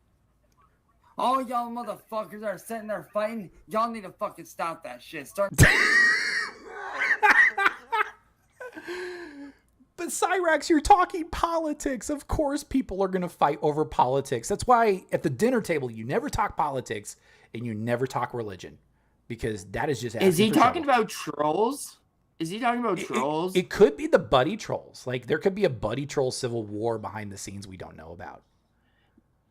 all y'all motherfuckers that are sitting there fighting, y'all need to fucking stop that shit. But Cyraxx, you're talking politics. Of course people are going to fight over politics. That's why at the dinner table, you never talk politics and you never talk religion. Because that is just... Is he talking about trolls? Is he talking about trolls? It could be the buddy trolls. Like, there could be a buddy troll civil war behind the scenes we don't know about.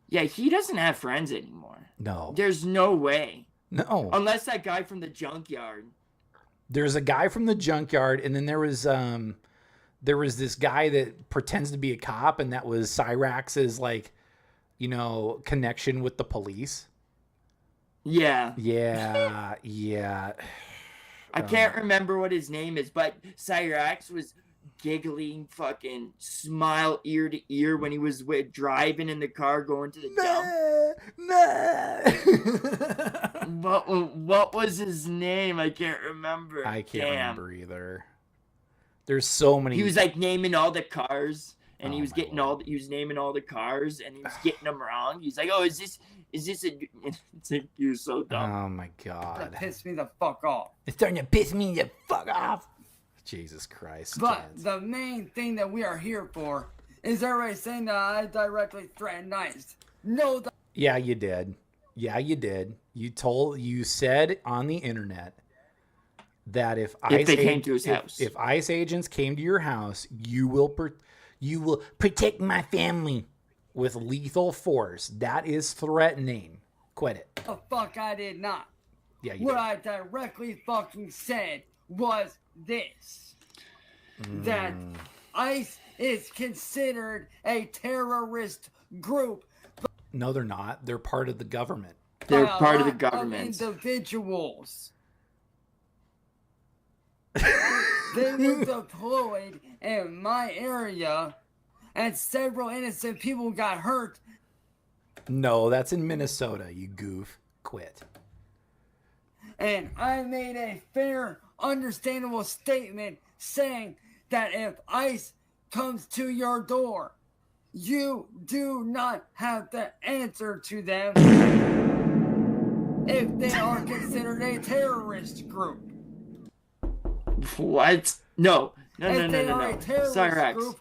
Yeah, he doesn't have friends anymore. No. There's no way. No. Unless that guy from the junkyard. There's a guy from the junkyard, and then there was this guy that pretends to be a cop, and that was Cyraxx's, like, you know, connection with the police. Yeah. Yeah, yeah. I can't remember what his name is, but Cyraxx was giggling, fucking smile ear to ear when he was driving in the car going to the dump. What was his name? I can't remember. I can't remember either. There's so many. He was like naming all the cars, and he was getting Lord. he was naming all the cars, and he was getting them wrong. He's like, "Oh, is this a?" It's like, you're so dumb. Oh my god. That pissed me the fuck off. It's starting to piss me the fuck off. Jesus Christ. But kids. the main thing that we are here for is everybody saying that I directly threatened ICE. No, Yeah, you did. Yeah, you did. You said on the internet that if they came to his house, if ICE agents came to your house, you will protect my family with lethal force. That is threatening. Quit it. the fuck I did not. Yeah, you What did. I directly fucking said was this. That ICE is considered a terrorist group. No, they're not. They're part of the government. they're by a part of the lot government. Individuals. They were deployed in my area, and several innocent people got hurt. No, that's in Minnesota, you goof. Quit. And I made a fair, understandable statement saying that if ICE comes to your door, you do not have to answer to them if they are considered a terrorist group. What? No. If they are a terrorist Cyraxx. group,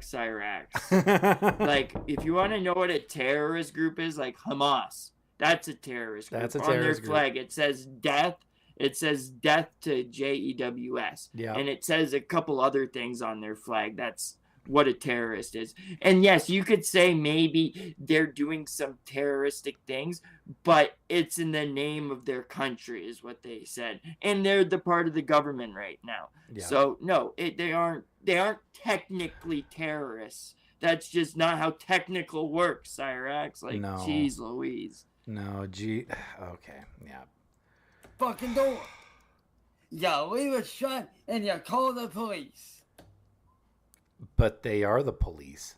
Cyraxx. Like, if you want to know what a terrorist group is, like Hamas, that's a terrorist group. That's a On terrorist their group. flag, it says death. It says death to JEWS. Yeah. And it says a couple other things on their flag. That's what a terrorist is. And yes, you could say maybe they're doing some terroristic things, but it's in the name of their country is what they said. And they're the part of the government right now. Yeah. So no, they aren't technically terrorists. That's just not how technical works, Cyraxx. Like, No. geez Louise. No, gee. Okay, yeah. fucking door. You leave it shut and you call the police. But they are the police.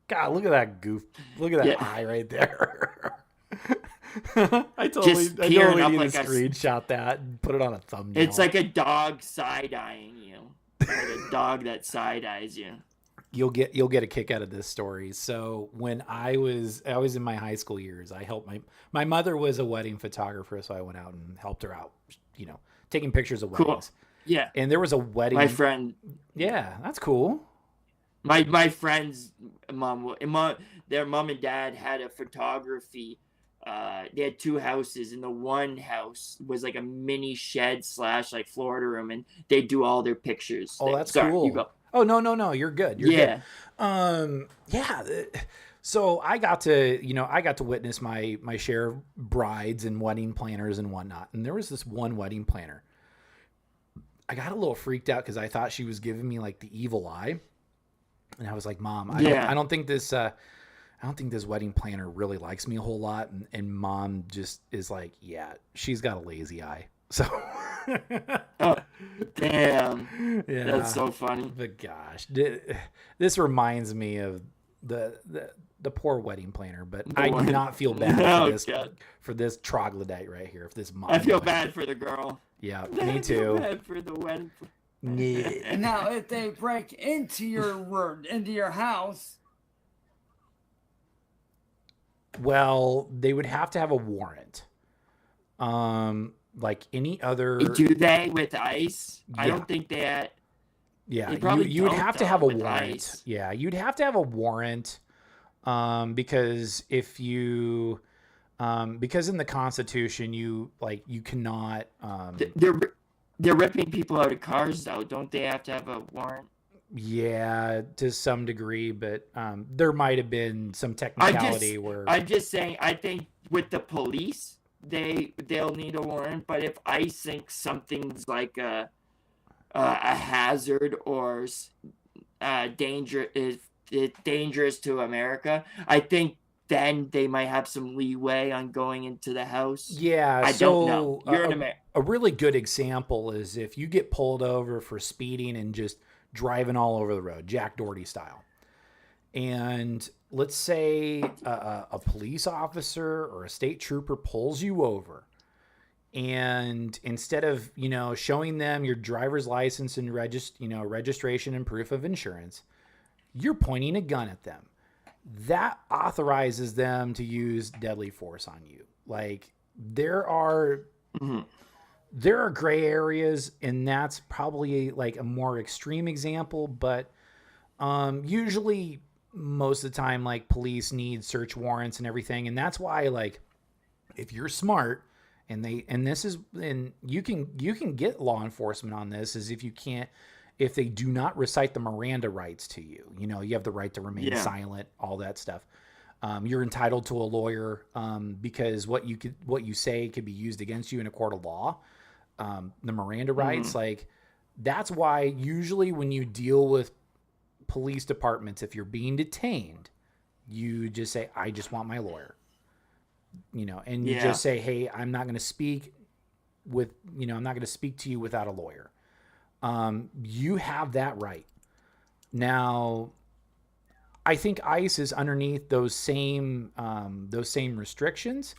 God, look at that goof. Look at that Yeah. eye right there. I Just totally peering up need like to screenshot that and put it on a thumbnail. It's like a dog side-eyeing you. Like a dog that side-eyes you. You'll get a kick out of this story. So when I was in my high school years, I helped my mother was a wedding photographer, so I went out and helped her out, you know, taking pictures of Cool. weddings. Yeah. And there was a wedding. My friend, Yeah, that's cool. my friend's mom, their mom and dad had a photography. They had 2 houses, and the one house was like a mini shed / like Florida room, and they do all their pictures. Oh, there. that's Sorry, cool. You go. Oh, no, you're good. You're Yeah. good. Yeah. So I got to witness my share of brides and wedding planners and whatnot. And there was this one wedding planner. I got a little freaked out because I thought she was giving me like the evil eye. And I was like, Mom, I don't think this wedding planner really likes me a whole lot. And Mom just is like, yeah, she's got a lazy eye. So Oh, damn. yeah, That's so funny. but gosh, this reminds me of the poor wedding planner, but I do not feel bad Oh, for this God. troglodyte right here. If this mom, I feel bad for the girl. Yeah, I me feel too. bad for the wedding. Yeah. Now, if they break into your house, Well, they would have to have a warrant. Like any other. Do they with ice? I Yeah. don't think they had. Yeah, They probably you would don't, have to though, have a with warrant. ice. Yeah, you'd have to have a warrant, because if you, because in the Constitution you cannot. They're ripping people out of cars though. Don't they have to have a warrant? Yeah, to some degree, but there might have been some technicality where. I'm just saying. I think with the police, they'll need a warrant. But if ICE thinks something's like a hazard or dangerous to America, I think then they might have some leeway on going into the house. Yeah, I don't know. You're in a, America. a really good example is if you get pulled over for speeding and just driving all over the road, Jack Doherty style. And let's say a police officer or a state trooper pulls you over, and instead of showing them your driver's license and registration and proof of insurance, you're pointing a gun at them. That authorizes them to use deadly force on you. Like there are gray areas, and that's probably like a more extreme example, but usually most of the time, like police need search warrants and everything. And that's why, like, if you're smart and you can get law enforcement on this, is if they do not recite the Miranda rights to you, you have the right to remain silent, all that stuff. You're entitled to a lawyer, because what you say could be used against you in a court of law. The Miranda rights, like that's why usually when you deal with police departments, if you're being detained, you just say, I just want my lawyer, and you just say, hey, I'm not going to speak to you without a lawyer. You have that right. Now, I think ICE is underneath those same restrictions.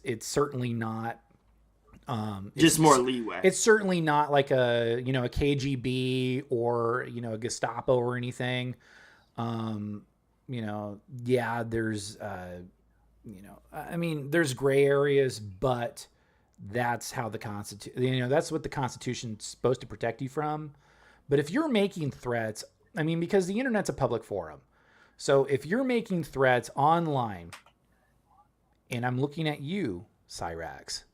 It's certainly not. Just more leeway. It's certainly not like a KGB or a Gestapo or anything. There's there's gray areas, but that's how the Constitution. That's what the Constitution's supposed to protect you from. But if you're making threats, because the internet's a public forum, so if you're making threats online, and I'm looking at you, Cyraxx,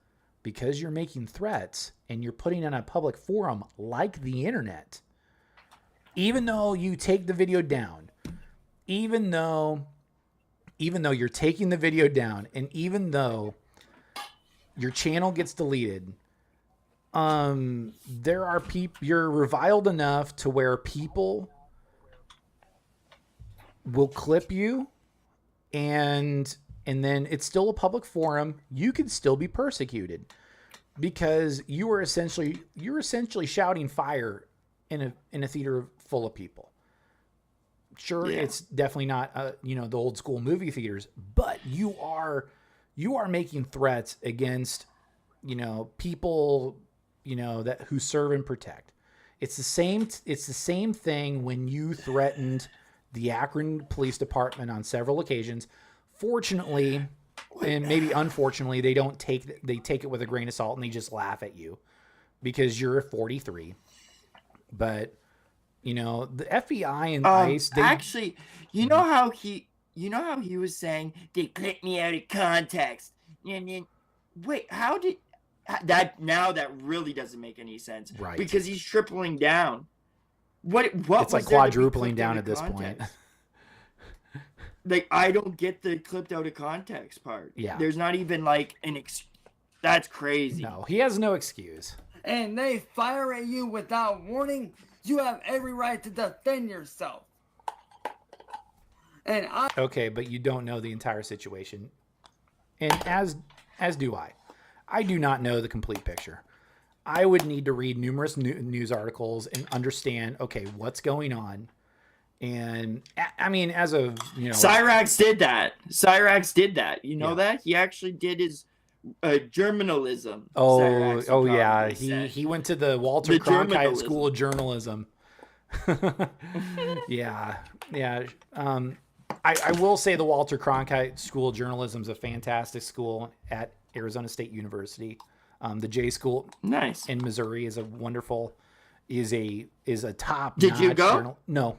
because you're making threats and you're putting on a public forum like the internet, even though you take the video down, even though you're taking the video down, and even though your channel gets deleted, there are people, you're reviled enough to where people will clip you, and then it's still a public forum. You could still be persecuted because you're essentially shouting fire in a theater full of people. Sure, Yeah. it's definitely not, you know, the old school movie theaters, but you are making threats against, you know, people, you know, that who serve and protect. It's the same thing when you threatened the Akron Police Department on several occasions. Fortunately, and maybe unfortunately, they take it with a grain of salt and they just laugh at you because you're 43. But you know, the FBI and ICE. Actually, you know how he was saying they clipped me out of context. And then, wait, how did that? Now that really doesn't make any sense, Right? Because he's tripling down. What? It's was like there to be quadrupling clipped down out at of this point. context? Like, I don't get the clipped out of context part. Yeah. There's not even like that's crazy. No, he has no excuse. And they fire at you without warning, you have every right to defend yourself. And Okay, but you don't know the entire situation. And as do I. I do not know the complete picture. I would need to read numerous news articles and understand, okay, what's going on. And I mean, as of, you know, Cyraxx did that. You know Yeah. that? He actually did his journalism. oh Cyraxx would yeah, probably say. he went to the Walter The Cronkite journalism. School of Journalism. yeah. I will say the Walter Cronkite School of Journalism is a fantastic school at Arizona State University. The J School Nice. in Missouri is a top. Did you go? No,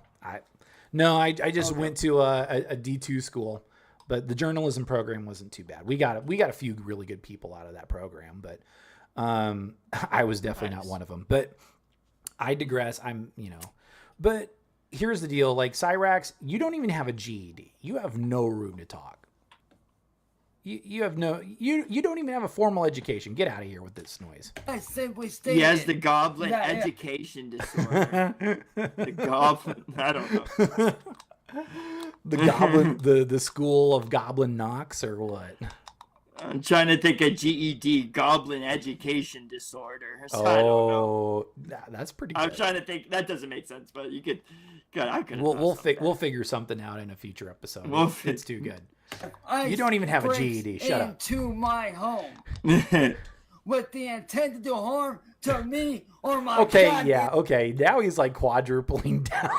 I just went to a D2 school, but the journalism program wasn't too bad. We got a few really good people out of that program, but I was definitely not one of them. But I digress. But here's the deal: like Cyraxx, you don't even have a GED. You have no room to talk. You don't even have a formal education. Get out of here with this noise. I simply stated He has the goblin Yeah. education disorder. The goblin. I don't know. The goblin, the school of Goblin Knox, or what? I'm trying to think of GED, goblin education disorder. So I don't know. Oh, that's pretty good. I'm trying to think. That doesn't make sense, but you could. God, I could. We'll figure something out in a future episode. It's too good. You don't even have a GED. Shut up. Into my home with the intent to do harm to me or my Okay, goddamn- yeah, okay. Now he's like quadrupling down.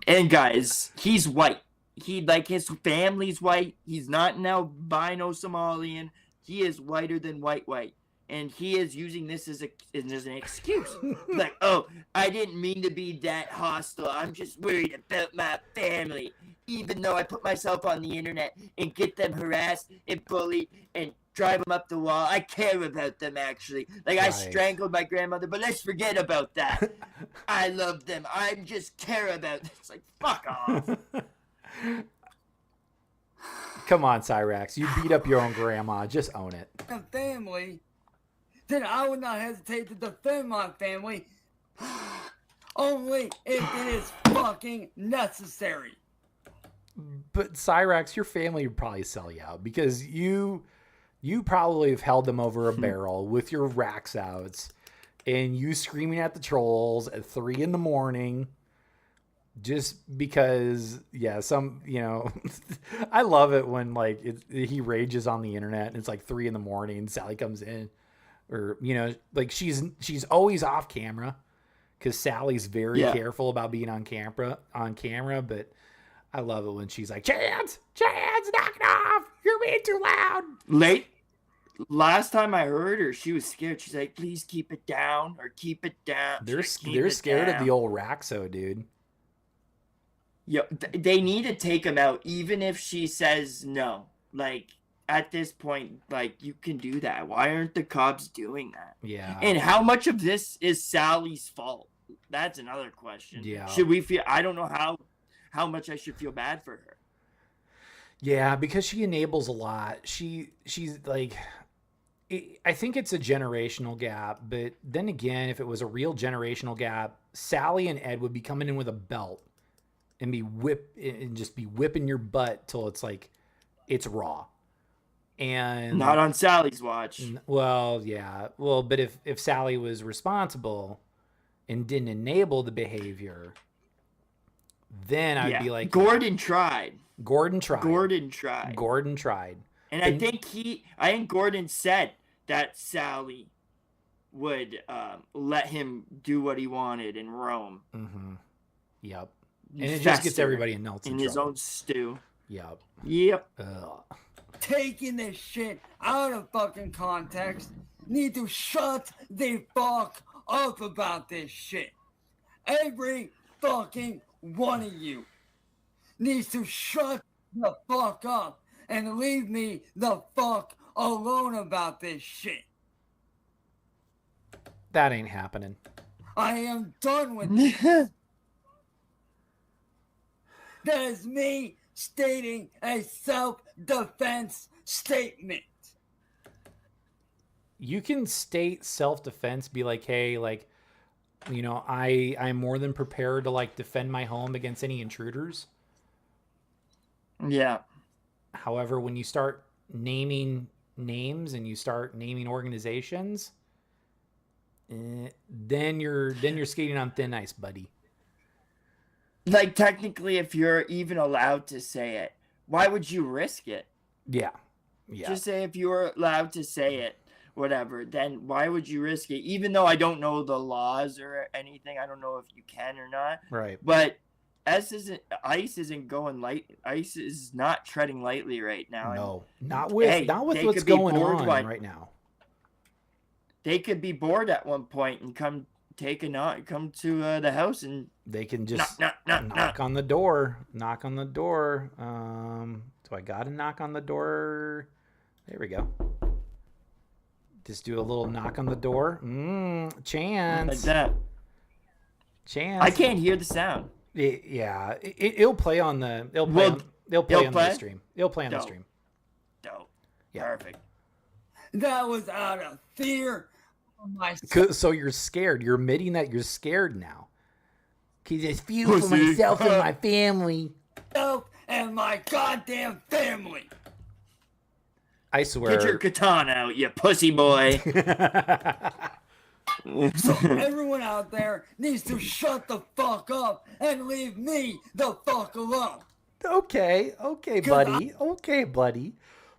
And guys, he's white. His family's white. He's not an albino Somalian. He is whiter than white. And he is using this as an excuse. Like, oh, I didn't mean to be that hostile. I'm just worried about my family. Even though I put myself on the internet and get them harassed and bullied and drive them up the wall, I care about them, actually. Like, I Right. strangled my grandmother, but let's forget about that. I love them. I just care about them. It's like, fuck off. Come on, Cyraxx. You beat up your own grandma. Just own it. family, then I would not hesitate to defend my family only if it is fucking necessary. But Cyraxx, your family would probably sell you out because you probably have held them over a barrel with your racks outs and you screaming at the trolls at 3 a.m. just because, yeah, I love it when like he rages on the internet and it's like 3 a.m. Sally comes in, or, like she's always off camera because Sally's very careful about being on camera, but I love it when she's like, Chance, knock it off. You're being too loud. Last time I heard her, she was scared. She's like, please keep it down or keep it down. They're scared of the old Raxo, dude. Yeah, they need to take him out, even if she says no. Like, at this point, like, you can do that. Why aren't the cops doing that? Yeah. And how much of this is Sally's fault? That's another question. Yeah. Should we feel? I don't know how much I should feel bad for her. Yeah, because she enables a lot. She's like, I think it's a generational gap, but then again, if it was a real generational gap, Sally and Ed would be coming in with a belt and just be whipping your butt till it's like it's raw. And Not on Sally's watch. well, yeah. Well, but if Sally was responsible and didn't enable the behavior, then I'd be like, Gordon tried. Gordon tried. And I think Gordon said that Sally would let him do what he wanted in Rome. Mm-hmm. Yep. And it just gets everybody in Nelson in his own stew. Yep. Taking this shit out of fucking context. Need to shut the fuck up about this shit. Every fucking one of you needs to shut the fuck up and leave me the fuck alone about this shit. That ain't happening. I am done with this. That is me stating a self-defense statement. You can state self-defense, be like, hey, like, you know, I'm more than prepared to like defend my home against any intruders. Yeah. However, when you start naming names and you start naming organizations, then you're skating on thin ice, buddy. Like, technically, if you're even allowed to say it, why would you risk it? Yeah. Just say if you were allowed to say it, whatever, then why would you risk it? Even though I don't know the laws or anything, I don't know if you can or not. Right. But ICE isn't going light. ICE is not treading lightly right now. No, not with what's going on right now. They could be bored at one point and come to the house, and they can just knock on the door. Knock on the door. So I got to knock on the door. There we go. Just do a little knock on the door. Chance. Like that. Chance. I can't hear the sound. It'll play on the. They'll play on the stream. It'll play on the stream. Dope. Yeah. Perfect. That was out of fear of myself. So you're scared. You're admitting that you're scared now. Because it's fear for myself and my family. Myself and my goddamn family. I swear. Get your katana out, you pussy boy. So everyone out there needs to shut the fuck up and leave me the fuck alone. Okay, buddy. Okay, buddy.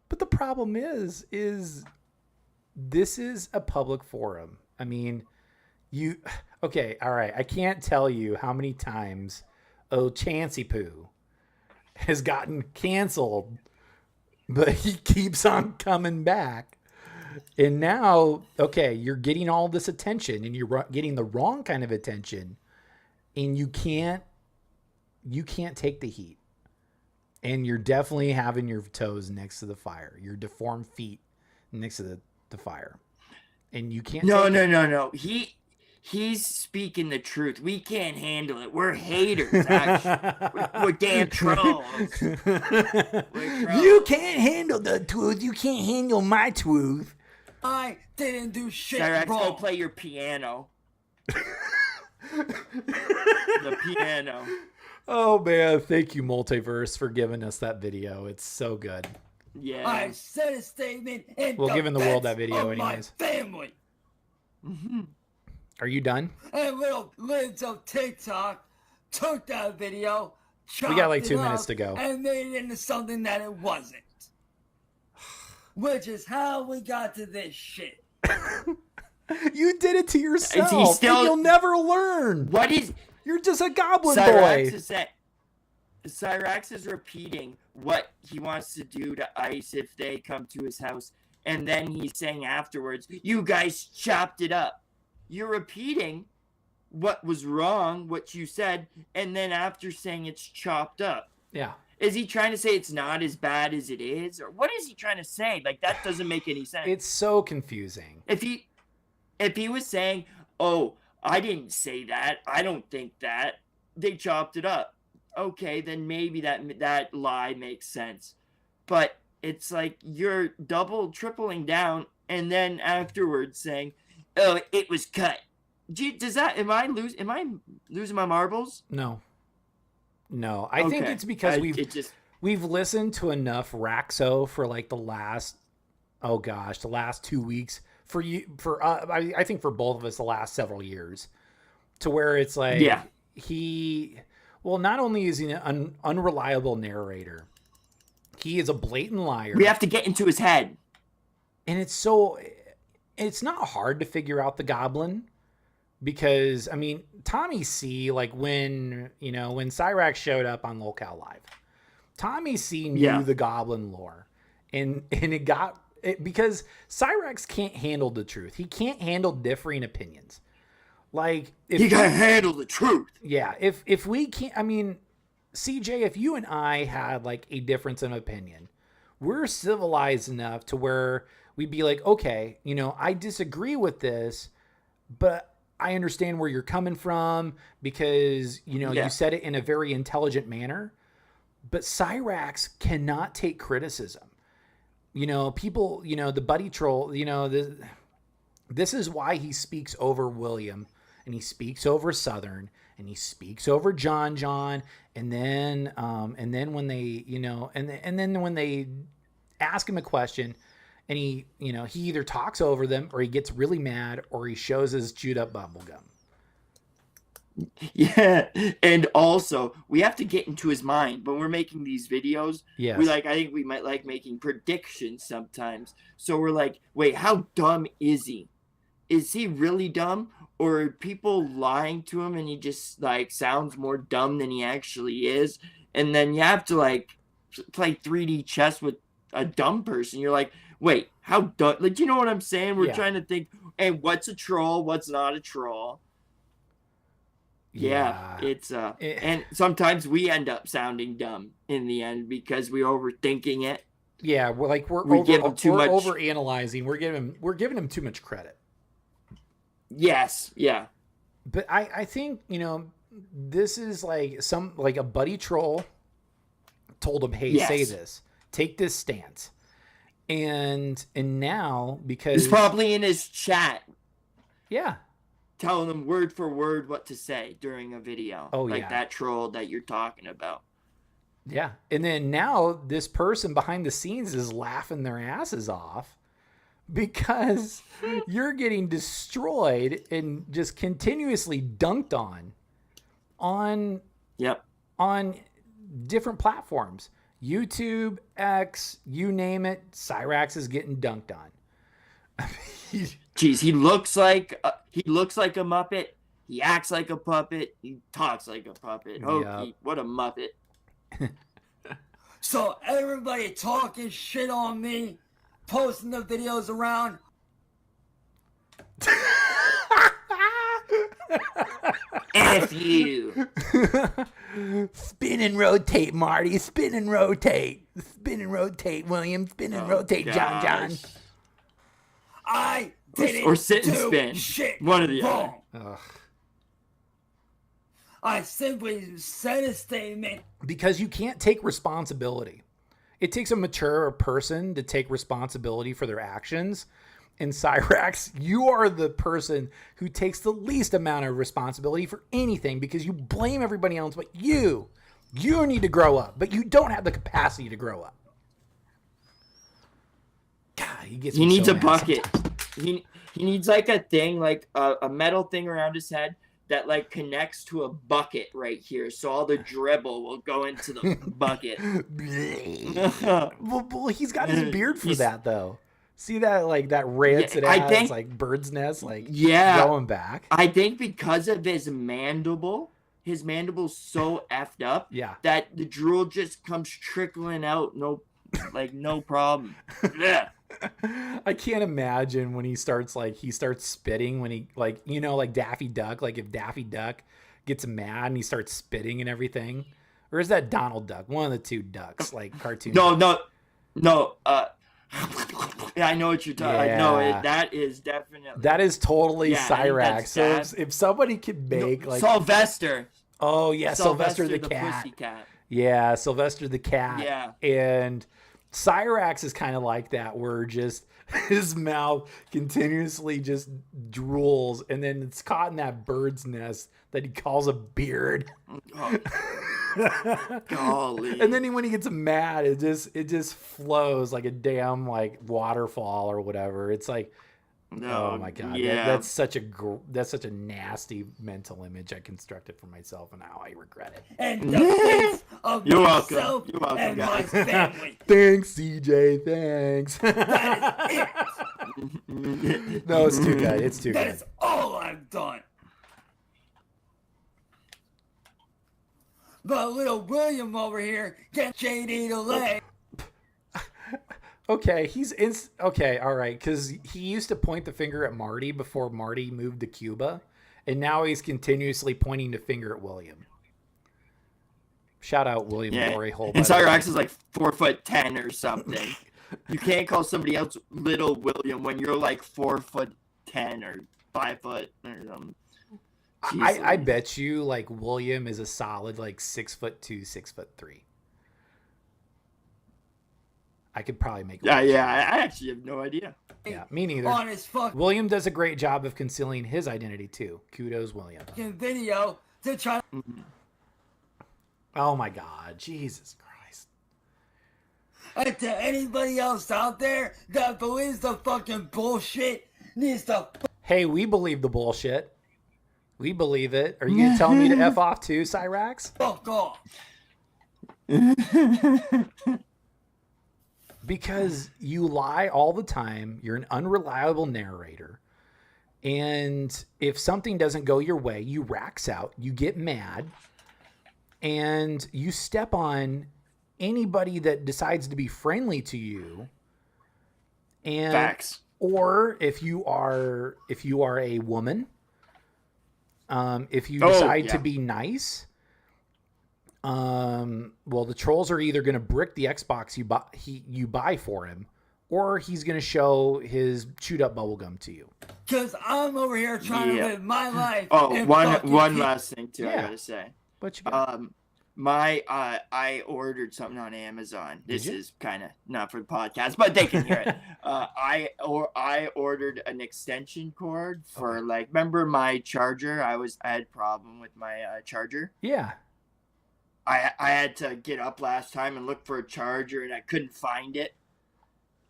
But the problem is this is a public forum. I mean, okay, all right. I can't tell you how many times Chancey Poo has gotten canceled, but he keeps on coming back. And now, okay, you're getting all this attention and you're getting the wrong kind of attention, and you can't take the heat. And you're definitely having your toes next to the fire, your deformed feet next to the fire. And you can't. No. He's speaking the truth. We can't handle it. We're haters, actually. We're damn trolls. You can't handle the truth. You can't handle my truth. I didn't do shit Cyraxx, wrong. go play your piano. The piano. Oh, man. Thank you, Multiverse, for giving us that video. It's so good. Yeah. I said a statement in We'll give in the world that video of anyways. my family. Mm-hmm. Are you done? And little lids of TikTok took that video, We got like chopped 2 it minutes up, to go. and made it into something that it wasn't. Which is how we got to this shit. You did it to yourself. And you'll never learn. What is... You're just a goblin Cyraxx boy. Cyraxx is repeating what he wants to do to ICE if they come to his house. And then he's saying afterwards, you guys chopped it up. You're repeating what was wrong, what you said, and then after saying it's chopped up. Yeah. Is he trying to say it's not as bad as it is? Or what is he trying to say? Like, that doesn't make any sense. It's so confusing. If he was saying, oh, I didn't say that, I don't think that, they chopped it up. Okay, then maybe that lie makes sense. But it's like you're tripling down, and then afterwards saying, oh, it was cut. Am I losing my marbles? No. I think it's because we've listened to enough Raxo for like the last 2 weeks I think for both of us the last several years, to where it's like Well, not only is he an unreliable narrator, he is a blatant liar. We have to get into his head. And it's not hard to figure out the Goblin, because, I mean, Tommy C, like when Cyraxx showed up on Lolcow Live, Tommy C knew the Goblin lore. And because Cyraxx can't handle the truth. He can't handle differing opinions. Like, he can't handle the truth. Yeah, if we can't, I mean, CJ, if you and I had like a difference in opinion, we're civilized enough to where we'd be like, okay, I disagree with this, but I understand where you're coming from because, you said it in a very intelligent manner. But Cyraxx cannot take criticism. People, the buddy troll, this is why he speaks over William, and he speaks over Southern, and he speaks over John, and then when they, and then when they ask him a question, and he either talks over them, or he gets really mad, or he shows his chewed up bubble gum. Yeah, and also we have to get into his mind when we're making these videos. Yes. I think we might like making predictions sometimes. So we're like, wait, how dumb is he? Is he really dumb? Or are people lying to him and he just like sounds more dumb than he actually is? And then you have to like play 3D chess with a dumb person. You're like, wait, how dumb? Like, you know what I'm saying? We're trying to think, hey, what's a troll? What's not a troll? Yeah, it's and sometimes we end up sounding dumb in the end because we're overthinking it. Yeah, we're overanalyzing. We're giving him too much credit. Yes, yeah. But I think, this is like a buddy troll told him, hey, say this, take this stance. And now, because it's probably in his chat. Yeah. Telling them word for word what to say during a video. Oh, like that troll that you're talking about. Yeah. And then now this person behind the scenes is laughing their asses off because you're getting destroyed and just continuously dunked on different platforms. YouTube, X, you name it, Cyraxx is getting dunked on. Jeez, he looks like a Muppet. He acts like a puppet. He talks like a puppet. What a Muppet. So everybody talking shit on me, posting the videos around. F you. Spin and rotate, Marty. Spin and rotate. Spin and rotate, William. Spin and rotate, John. I didn't or sit and do spin. Shit one or the wrong. other. I simply said a statement. Because you can't take responsibility. It takes a mature person to take responsibility for their actions. And Cyraxx, you are the person who takes the least amount of responsibility for anything because you blame everybody else, but you need to grow up, but you don't have the capacity to grow up. God, he needs a bucket. He needs like a thing, like a metal thing around his head that like connects to a bucket right here, so all the dribble will go into the bucket. well, he's got his beard for that though. See that like that rancid ass like bird's nest going back. I think because of his mandible's so effed up that the drool just comes trickling out. No problem. I can't imagine when he starts spitting when he like Daffy Duck, like if Daffy Duck gets mad and he starts spitting and everything, or is that Donald Duck, one of the two ducks, like cartoon? No. Yeah, I know what you're talking. Yeah. No, that is totally Cyraxx. So if somebody could make Sylvester. Oh yeah, Sylvester the cat. Pussycat. Yeah, Sylvester the cat. Yeah, and Cyraxx is kind of like that, where just his mouth continuously just drools, and then it's caught in that bird's nest that he calls a beard. Oh. Golly. And then when he gets mad, it just flows like a damn like waterfall or whatever. It's like, No, Oh my god, yeah. that's such a nasty mental image I constructed for myself, and now I regret it. And defense of You're welcome. myself You're welcome, and my guys. family. Thanks, CJ. Thanks. That is it. No, it's too good. It's too That good. is all I've done. But little William over here gets JD to lay. Okay, okay, all right, because he used to point the finger at Marty before Marty moved to Cuba, and now he's continuously pointing the finger at William. Shout out William Glory Hole. And Cyraxx is like 4'10" or something. You can't call somebody else Little William when you're like 4'10" or 5 foot or something. I bet you like William is a solid like 6'2", 6'3". I could probably make it. Yeah, I actually have no idea. Yeah, me neither. On his fucking William does a great job of concealing his identity too. Kudos, William. video to try. Oh my God, Jesus Christ. And to anybody else out there that believes the fucking bullshit needs to Hey, we believe the bullshit. We believe it. Are you gonna tell me to F off too, Cyraxx? fuck off. Because you lie all the time. You're an unreliable narrator. And if something doesn't go your way, you rax out, you get mad, and you step on anybody that decides to be friendly to you. And Facts. or if you are a woman, if you decide to be nice, well, the trolls are either going to brick the Xbox you buy for him, or he's going to show his chewed up bubblegum to you. Cause I'm over here trying to live my life. Oh, and one fucking last thing too. Yeah. I gotta say. What you got? I ordered something on Amazon. This is kind of not for the podcast, but they can hear it. I ordered an extension cord for remember my charger? I had problem with my charger. Yeah. I had to get up last time and look for a charger, and I couldn't find it.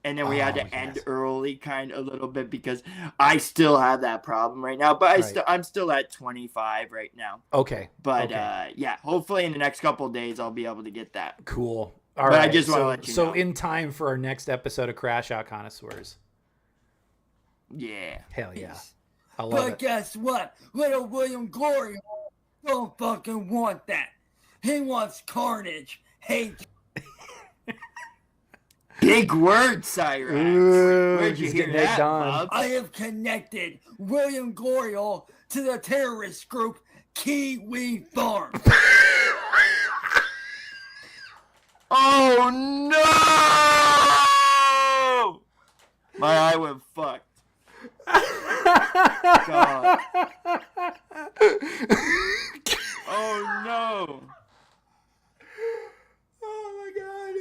And then we had to end early a little bit because I still have that problem right now. But I'm still at 25 right now. Okay. But yeah, hopefully in the next couple of days I'll be able to get that. Cool. All But right. I just want to let you know. So in time for our next episode of Crash Out Connoisseurs. Yeah. Hell yeah. I love But it. guess what? Little William Glory don't fucking want that. He wants carnage, hate. Big words, Cyraxx. Ooh, Where'd you he's hear getting it that, done. bub? I have connected William Gloriole to the terrorist group Kiwi Farm. Oh no! My eye went fucked. God. Oh no! Oh my God.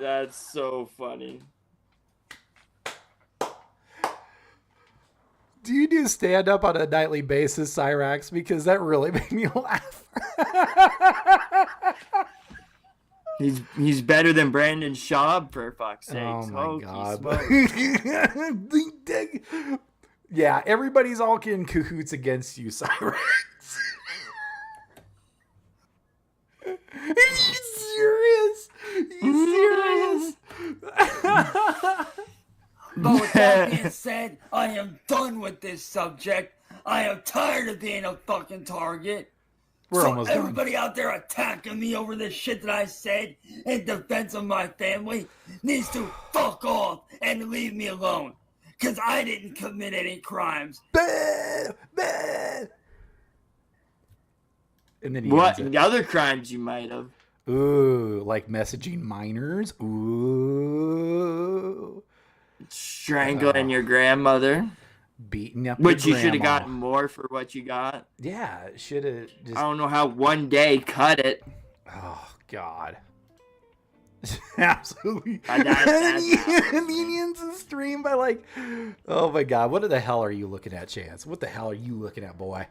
That's so funny. Do you do stand up on a nightly basis, Cyraxx? Because that really made me laugh. He's better than Brandon Schaub, for fuck's sake. Oh my Holy God. smokes. Yeah, everybody's all in cahoots against you, Cyraxx. He's serious. He's serious. But with that being said, I am done with this subject. I am tired of being a fucking target. We're almost done. Everybody out there attacking me over this shit that I said in defense of my family needs to fuck off and leave me alone. Because I didn't commit any crimes. And then he What ends it. other crimes you might have? Ooh, like messaging minors. Ooh. Strangling your grandmother, Beating up which your you should have grandma. gotten more for what you got. Yeah, should have just. I don't know how one day cut it. Oh God. Absolutely. That's Minions is streamed by oh my God, what the hell are you looking at, Chance? What the hell are you looking at, boy?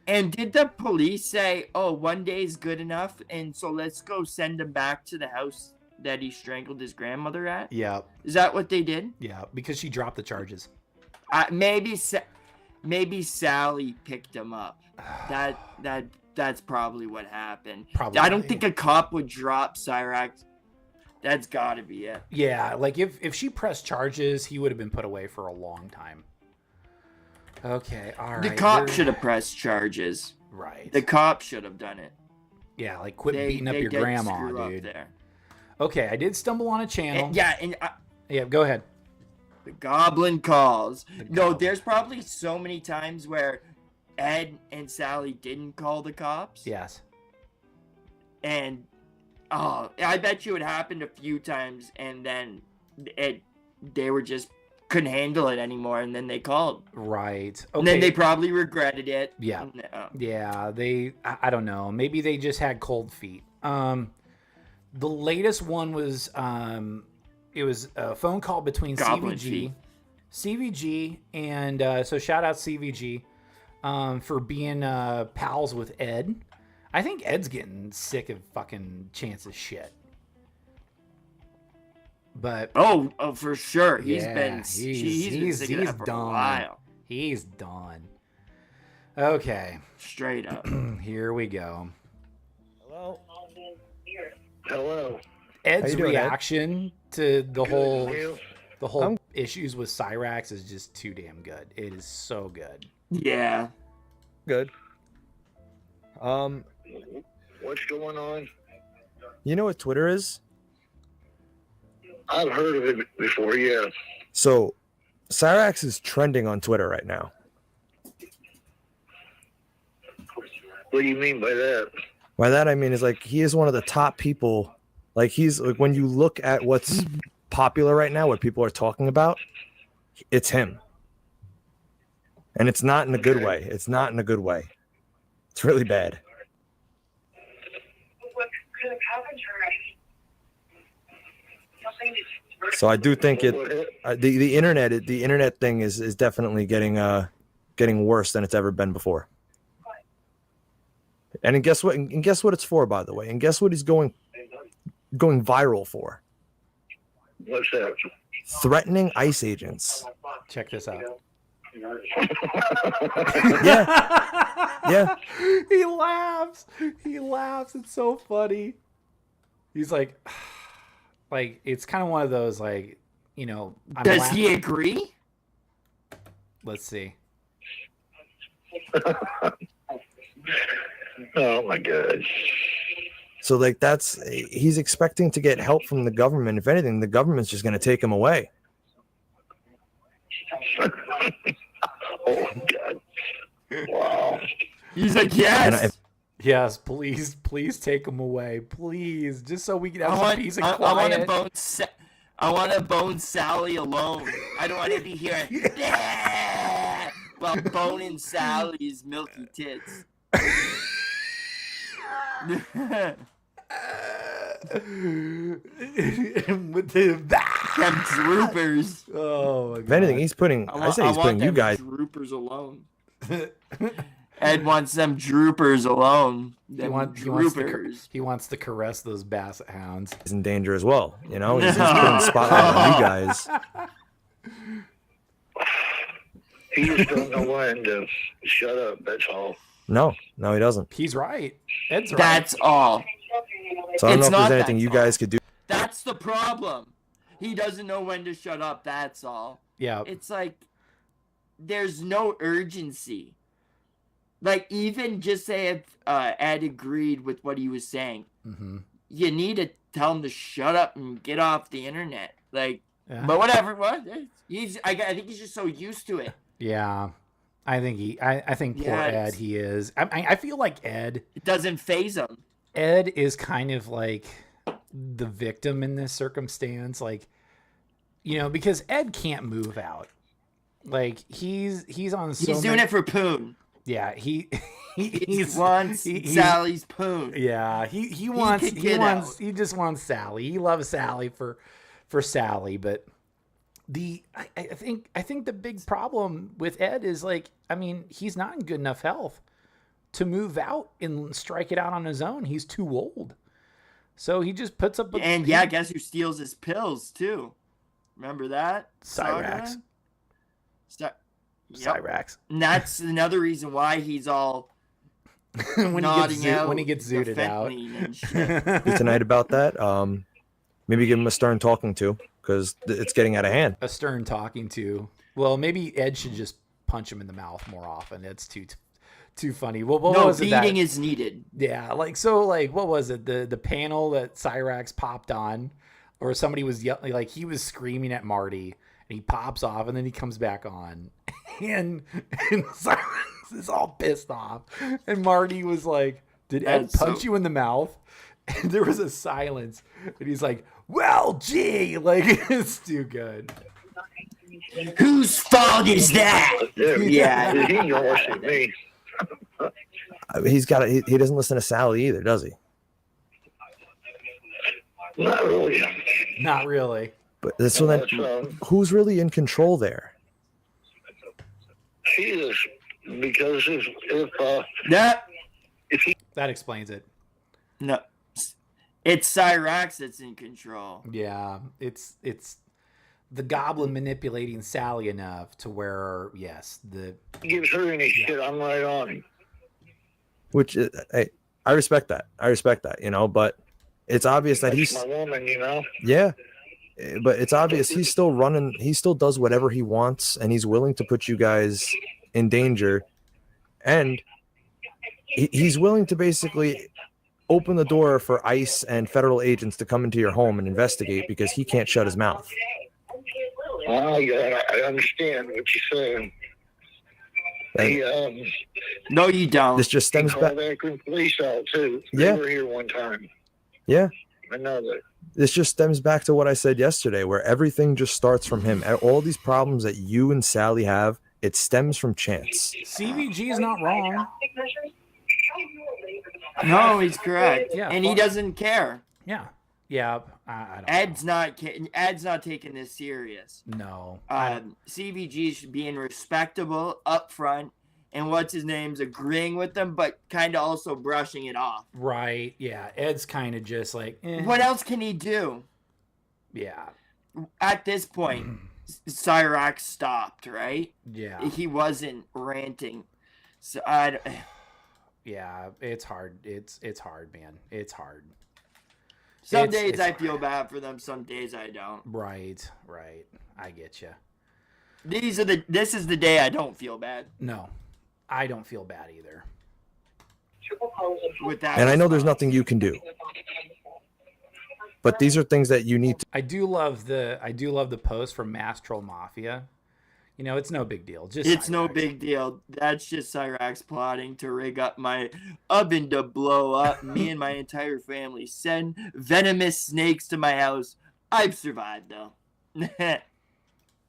And did the police say, "Oh, one day is good enough," and so let's go send him back to the house that he strangled his grandmother at? Yeah. Is that what they did? Yeah, because she dropped the charges. Maybe Sally picked him up. That's probably what happened. Probably. I don't think a cop would drop Cyraxx. That's gotta be it. Yeah, like if she pressed charges, he would have been put away for a long time. Okay, all right. The cop should have pressed charges. Right. The cop should have done it. Yeah, like quit beating up your did grandma, screw up dude. there. Okay, I did stumble on a channel. And Yeah, go ahead. the Goblin calls. No, Goblin. there's probably so many times where Ed and Sally didn't call the cops. Yes. And I bet you it happened a few times, and then they were just couldn't handle it anymore, and then they called. Right. Okay. And then they probably regretted it. Yeah. No. Yeah, I don't know. Maybe they just had cold feet. The latest one was it was a phone call between Goblin feet. CVG and so shout out CVG for being pals with Ed. I think Ed's getting sick of fucking Chance's shit. But Oh, for sure. He's yeah, been sick of that for a while. He's done. Okay, Straight up. here we go. Hello. Hello. Ed's you doing, Ed? reaction to the whole You? issues with Cyraxx is just too damn good. It is so good. Yeah. Good. What's going on? You know what Twitter is? I've heard of it before, yeah. So, Cyraxx is trending on Twitter right now. What do you mean by that? By that I mean is like he is one of the top people. Like he's like when you look at what's popular right now, what people are talking about, it's him. And it's not in a good way. It's not in a good way. It's really bad. So I do think the internet thing is definitely getting worse than it's ever been before. And guess what? And guess what it's for, by the way. And guess what he's going viral for? What's that? Threatening ICE agents. Check this out. Yeah. He laughs. He laughs. It's so funny. He's like it's kind of one of those like, you know. Does he agree? Let's see. Oh my God. So like he's expecting to get help from the government. If anything, the government's just going to take him away. Oh God. Wow. He's like, yes. Yes, please take him away, please, just so we can have I some peace and want quiet. I want to bone Sally alone. I don't want to be hearing while boning Sally's milky tits. With the Them droopers. oh my If anything, God. he's putting. I say he's putting you them guys. droopers alone. Ed wants them droopers alone. Them droopers. He wants to caress those basset hounds. Is in danger as well. You know, he's just putting the spotlight on you guys. He just don't know when to shut up, that's all. No, he doesn't. He's right. Ed's right. That's all. So I don't It's know if not there's anything that's you all. guys could do. That's the problem. He doesn't know when to shut up. That's all. Yeah. It's like there's no urgency. Like even just say if Ed agreed with what he was saying, you need to tell him to shut up and get off the internet. Like, but whatever. What? I think he's just so used to it. Yeah. I think poor Yes. Ed, he is. I feel like Ed It doesn't phase him. Ed is kind of like the victim in this circumstance, like, you know, because Ed can't move out. Like he's on so He's doing many, it for Poon. Yeah, he wants Sally's Poon. Yeah, he just wants Sally. He loves Sally for Sally, but I think the big problem with Ed is like, I mean, he's not in good enough health to move out and strike it out on his own. He's too old. So he just puts up And yeah, guess who steals his pills too? Remember that? Cyraxx. Yep. Cyraxx. And that's another reason why he's all when nodding he gets the zooted out. fentanyl and shit. Tonight about that. Maybe give him a stern talking to, because it's getting out of hand. A stern talking to. Well, maybe Ed should just punch him in the mouth more often. It's too funny. Well, what No, was it that- beating is needed. Yeah, what was it? The panel that Cyraxx popped on, or somebody was yelling, like he was screaming at Marty, and he pops off, and then he comes back on, and Cyraxx is all pissed off, and Marty was like, "Did Ed punch you in the mouth?" And there was a silence, and he's like, "Well, gee," like it's too good. Whose fault is that? Yeah. He don't listen to me. I mean, he doesn't listen to Sally either, does he? Not really. Not really. But so then, who's really in control there? He is, because That That explains it. no, it's Cyraxx that's in control. Yeah, it's the Goblin manipulating Sally enough to where, yes, he gives her any shit, I'm right on him. Which I respect that. But it's obvious that That's my woman, yeah, but it's obvious he's still running. He still does whatever he wants, and he's willing to put you guys in danger, and he's willing to basically open the door for ICE and federal agents to come into your home and investigate because he can't shut his mouth. I understand what you're saying. No, you don't. This just stems back. The police out too. Yeah. They were here one time. Yeah. I know that. This just stems back to what I said yesterday, where everything just starts from him. All these problems that you and Sally have, it stems from chance. CVG is not wrong. No, he's correct. Yeah, and he doesn't care. Yeah. Yeah, I don't Ed's not taking this serious. know. CVG should be respectable, upfront, and what's his name's agreeing with them, but kind of also brushing it off. Right, yeah. Ed's kind of just like, What else can he do? Yeah. At this point, Cyraxx stopped, right? Yeah. He wasn't ranting. So Yeah, it's hard. It's hard, man. It's hard. Some days I feel bad for them, some days I don't. Right. I get you. This is the day I don't feel bad. No, I don't feel bad either. With that, And I know there's nothing you can do, but these are things that you need to. I do love the post from Mass Troll Mafia. You know, it's no big deal. It's no big deal. That's just Cyraxx plotting to rig up my oven to blow up. Me and my entire family send venomous snakes to my house. I've survived though.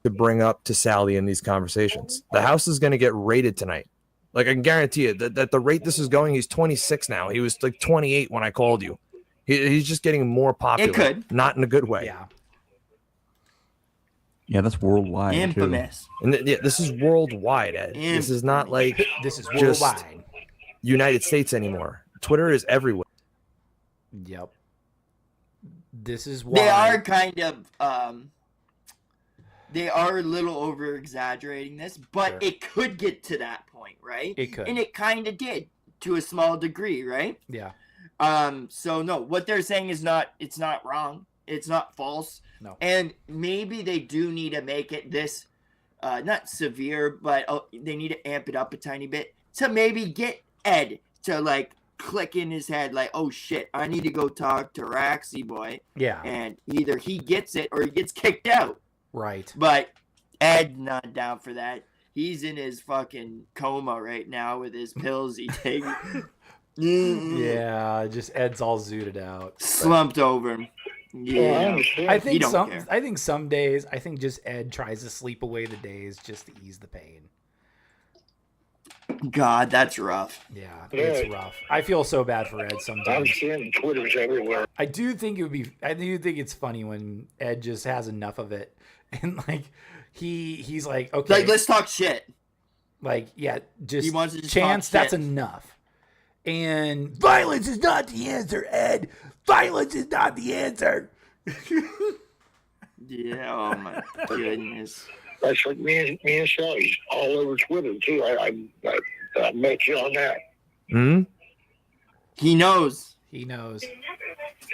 to bring up to Sally in these conversations. The house is going to get raided tonight. Like, I can guarantee you that the rate this is going, he's 26 now. He was like 28 when I called you. He's just getting more popular. It could. Not in a good way. Yeah. Yeah, that's worldwide. Infamous. And this is worldwide, Ed. This is not like This is just worldwide. United States anymore. Twitter is everywhere. Yep. This is why They are kind of they are a little over exaggerating this, but Sure. it could get to that point, right? It could. And it kind of did to a small degree, right? Yeah. So no, what they're saying is it's not wrong. It's not false. No. And maybe they do need to make it this not severe, but they need to amp it up a tiny bit to maybe get Ed to like click in his head like, oh shit, I need to go talk to Raxy boy. Yeah. And either he gets it or he gets kicked out. Right. But Ed's not down for that. He's in his fucking coma right now with his pills he takes. Yeah, just Ed's all zooted out. Slumped over. Yeah. I think don't some care. I think some days just Ed tries to sleep away the days just to ease the pain. God, that's rough. Yeah, it's rough. I feel so bad for Ed I'm sometimes. seeing Twitters everywhere. I do think it's funny when Ed just has enough of it and like he's like, okay, Like, let's talk shit. like yeah, just He wants to just chance talk that's shit. enough. And violence is not the answer, Ed. Violence is not the answer. Yeah, oh my goodness. That's like me and Shelly all over Twitter too. I met you on that. Hmm? He knows. He knows.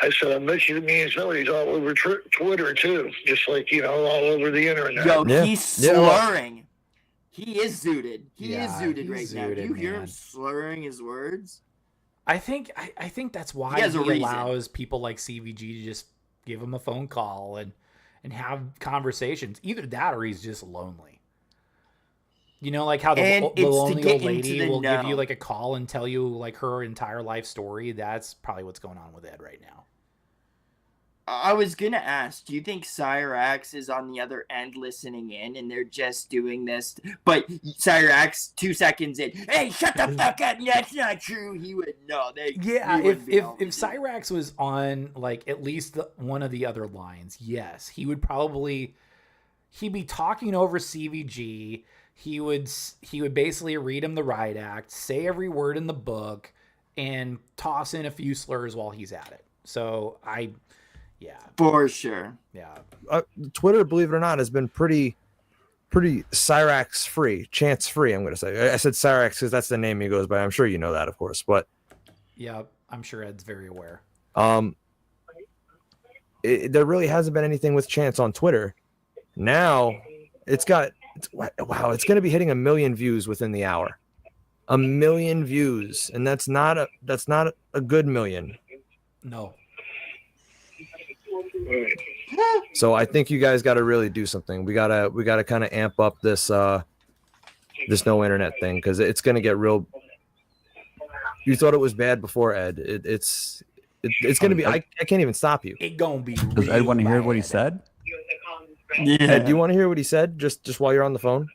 I said I met you, me and Shelly's all over Twitter too, just like all over the internet. Yo, Yeah. he's slurring. He is zooted. He is Yeah, zooted right he's now. Do zooted, you hear man. him slurring his words? I think that's why He has a he reason. allows people like CVG to just give him a phone call and have conversations. Either that or he's just lonely. You know, like how the And it's to lonely get old into lady the will give you know. like a call and tell you like her entire life story. That's probably what's going on with Ed right now. I was gonna ask, do you think Cyraxx is on the other end listening in and they're just doing this? But Cyraxx, 2 seconds in, hey, shut the fuck up, that's not true. He would know. Yeah, if Cyraxx was on like at least one of the other lines, yes, he would probably he'd be talking over CVG. He would basically read him the riot act, say every word in the book, and toss in a few slurs while he's at it. So yeah, for sure. yeah. Twitter, believe it or not, has been pretty Cyraxx free, chance free. I'm going to say. I said Cyraxx because that's the name he goes by. I'm sure you know that, of course. But Yeah, I'm sure Ed's very aware. There really hasn't been anything with chance on Twitter. Now it's going to be hitting 1 million views within the hour. 1 million views, and that's not a good million. No. So I think you guys got to really do something. We gotta kind of amp up this no internet thing because it's gonna get real. You thought it was bad before, Ed. It's gonna be. I can't even stop you. It gonna be. Does Ed want to hear what he said? Yeah. Ed, do you want to hear what he said just while you're on the phone?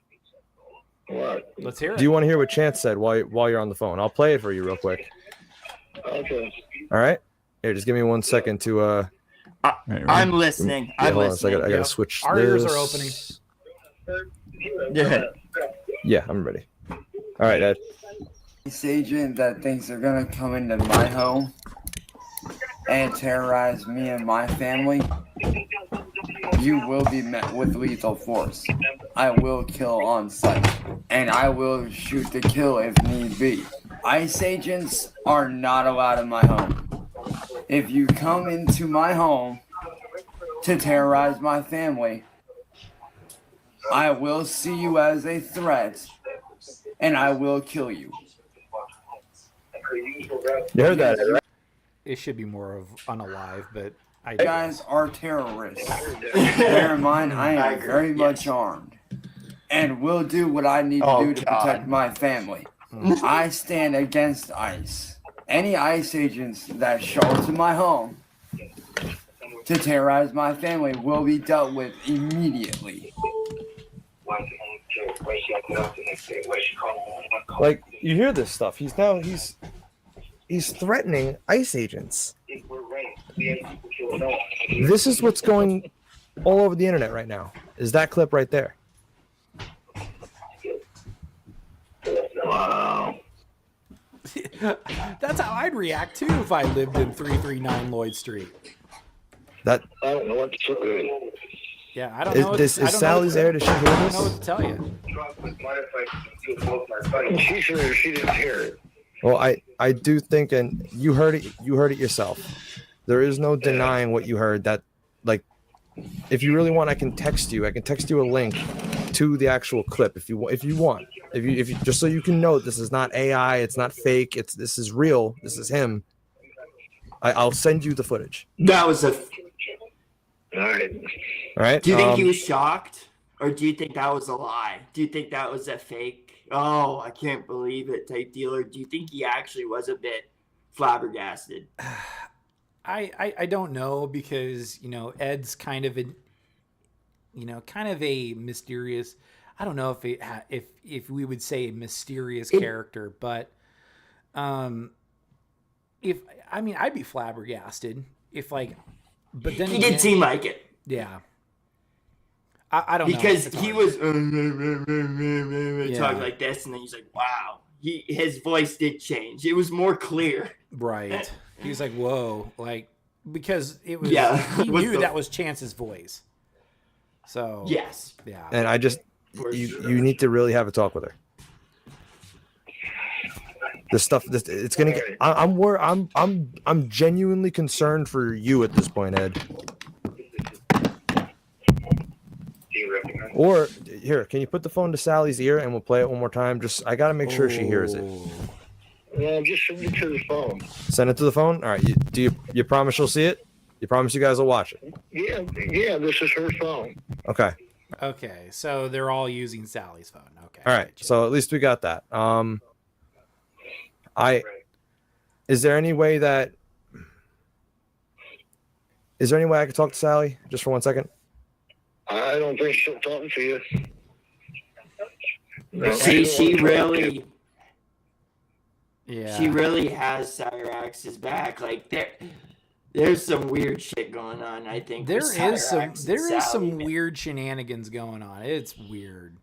What? Let's hear it. Do you want to hear what Chance said while you're on the phone? I'll play it for you real quick. Okay. All right. Here, just give me 1 second to. I'm listening. Yeah, I'm hold on a second. listening. I gotta switch. Our ears this. are opening. Yeah. Yeah, I'm ready. All right, Ed. This agent that thinks they're gonna come into my home and terrorize me and my family, you will be met with lethal force. I will kill on sight, and I will shoot to kill if need be. ICE agents are not allowed in my home. If you come into my home to terrorize my family, I will see you as a threat, and I will kill you. You heard that, Ed, right? It should be more of unalive, but I You guys are terrorists. Bear in mind, I am very much armed and will do what I need to do to protect my family. I stand against ICE. Any ICE agents that show up to my home to terrorize my family will be dealt with immediately. Like, you hear this stuff. He's threatening ICE agents. This is what's going all over the internet right now. Is that clip right there? Wow. That's how I'd react too if I lived in 339 Lloyd Street. That I don't know what to say. Yeah, I don't know. is Sally's there? Does she hear I don't this? know what to tell you. She said she didn't hear it. Well, I do think, and you heard it yourself. There is no denying what you heard. That, like, if you really want, I can text you a link to the actual clip if you want, just so you can know this is not AI, it's not fake, this is real, this is him. I'll send you the footage. That was a. All right. All right. Do you think he was shocked, or do you think that was a lie? Do you think that was a fake? Oh, I can't believe it type deal, or do you think he actually was a bit flabbergasted? I don't know, because Ed's kind of a mysterious. I don't know if we would say a mysterious character, but I'd be flabbergasted if but then He did seem like it. Yeah. I don't know. Because he was Yeah. talking like this, and then he's like, wow. His voice did change. It was more clear. Right. He was like, whoa. because it was he with knew the- that was Chance's voice. So Yes. yeah. And I just For you sure. you need to really have a talk with her. This stuff, it's gonna get. I'm genuinely concerned for you at this point, Ed. Or here, can you put the phone to Sally's ear and we'll play it one more time? Just I gotta make sure she hears it. Well, just send it to the phone. Send it to the phone. All right. You promise you'll see it? You promise you guys will watch it? Yeah, this is her phone. Okay. Okay, so they're all using Sally's phone. Okay. All right. So at least we got that. Is there any way I could talk to Sally just for 1 second? I don't think she'll talk to you. No, See, she won't talk to really, you. Yeah. she really has Cyraxx's back. Like there's some weird shit going on. I think There with is some Cyraxx and there is Sally, some man. weird shenanigans going on. It's weird.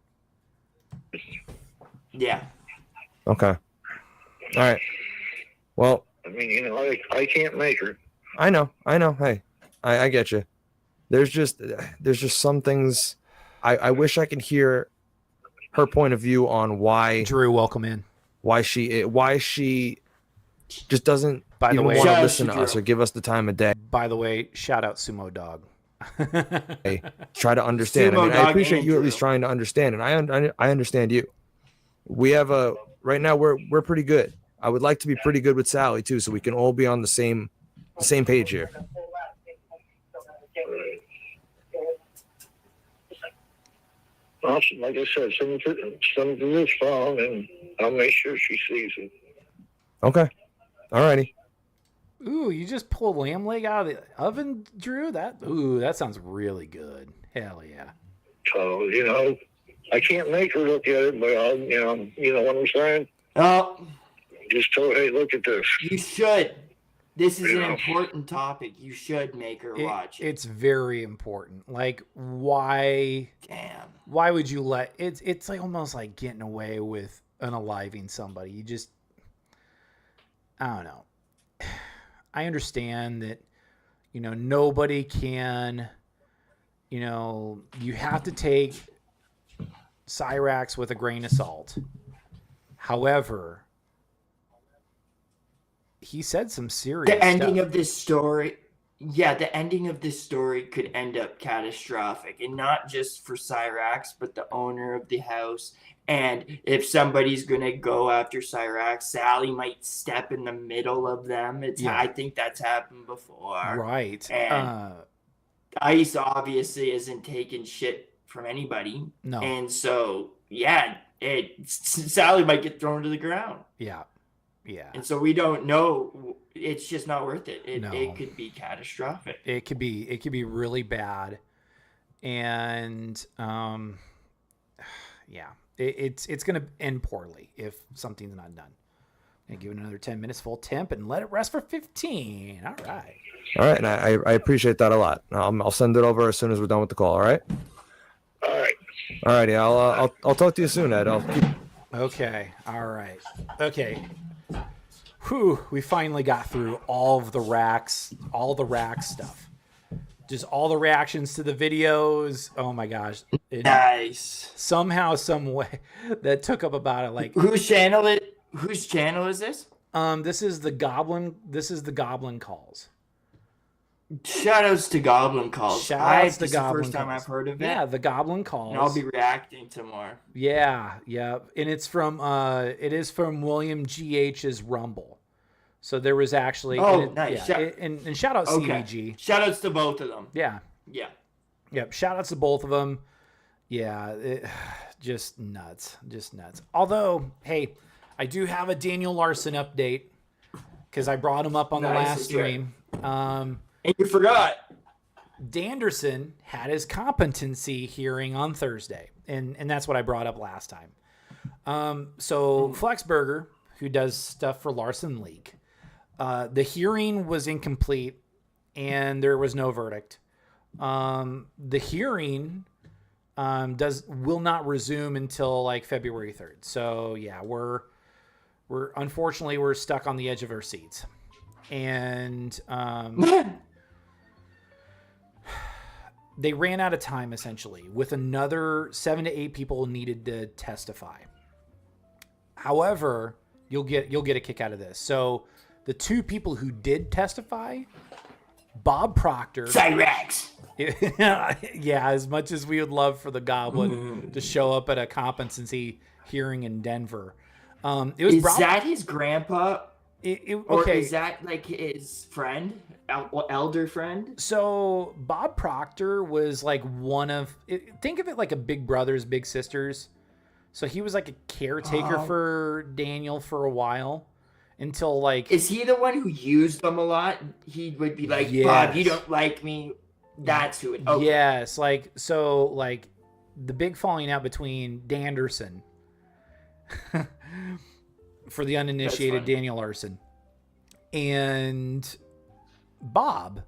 Yeah. Okay. All right. Well, I mean, I can't make her. I know. Hey, I get you. There's just some things I wish I could hear her point of view on why Drew, welcome in. she just doesn't By the even way- want to Shout out listen to to us Drew. or give us the time of day. By the way, shout out Sumo Dog. Try to understand. Sumo I Dog appreciate and you at Drew. least trying to understand, and I understand you. We have right now we're pretty good. I would like to be pretty good with Sally too, so we can all be on the same page here. Well, like I said, send it to this phone, and I'll make sure she sees it. Okay. Alrighty. Ooh, you just pulled lamb leg out of the oven, Drew? That sounds really good. Hell yeah. So, I can't make her look at it, but I'll, you know what I'm saying? Oh, Just tell her, hey, look at this. you should. This is an Yeah. important topic. You should make her watch it. It's very important. Like, why Damn. would you let it's like almost like getting away with unaliving somebody. You just, I don't know. I understand that, nobody can, you have to take Cyraxx with a grain of salt. However, he said some serious The ending stuff. of this story, the ending of this story could end up catastrophic, and not just for Cyraxx, but the owner of the house. And if somebody's gonna go after Cyraxx, Sally might step in the middle of them. I think that's happened before. Right. And Ice obviously isn't taking shit from anybody, No. and so Sally might get thrown to the ground. Yeah. And so we don't know. It's just not worth it. No. It could be catastrophic. It could be really bad. And it's going to end poorly if something's not done. And give it another 10 minutes full temp and let it rest for 15. All right. All right, and I appreciate that a lot. I'll send it over as soon as we're done with the call. All right. All right. All righty. I'll talk to you soon, Ed. I'll keep. Okay. All right. Okay. Whew. We finally got through all the rack stuff. Just all the reactions to the videos. Oh my gosh. Nice. Somehow, some way, that took up about like. Whose channel is this? This is the Goblin calls. Shoutouts to Goblin Calls. Shoutouts to This is the Goblin first time Calls. I've heard of it. Yeah, the Goblin calls. And I'll be reacting to more. Yeah, and it's from William GH's Rumble. So there was actually nice. and shout out CBG. Shoutouts to both of them. Yeah. Yeah. Yep, shout outs to both of them. Yeah, just nuts. Although, hey, I do have a Daniel Larson update because I brought him up on the Nice, last let's hear it. stream. And you forgot. Danderson had his competency hearing on Thursday, and that's what I brought up last time. So Flexburger, who does stuff for Larson League, the hearing was incomplete, and there was no verdict. The hearing will not resume until like February 3rd. So yeah, we're unfortunately we're stuck on the edge of our seats. and they ran out of time essentially, with another 7 to 8 people needed to testify. However, you'll get a kick out of this. So the 2 people who did testify, Bob Proctor, Cyraxx. yeah, as much as we would love for the Goblin to show up at a competency hearing in Denver, it was that his grandpa? Okay. Or is that like his friend, elder friend? So Bob Proctor was like one of, think of it like a big brothers, big sisters. So he was like a caretaker for Daniel for a while, until like. Is he the one who used them a lot? He would be like, yes. Bob, you don't like me. That's who it. Okay. Yes, like so, like the big falling out between Danderson, for the uninitiated, Daniel Larson, and Bob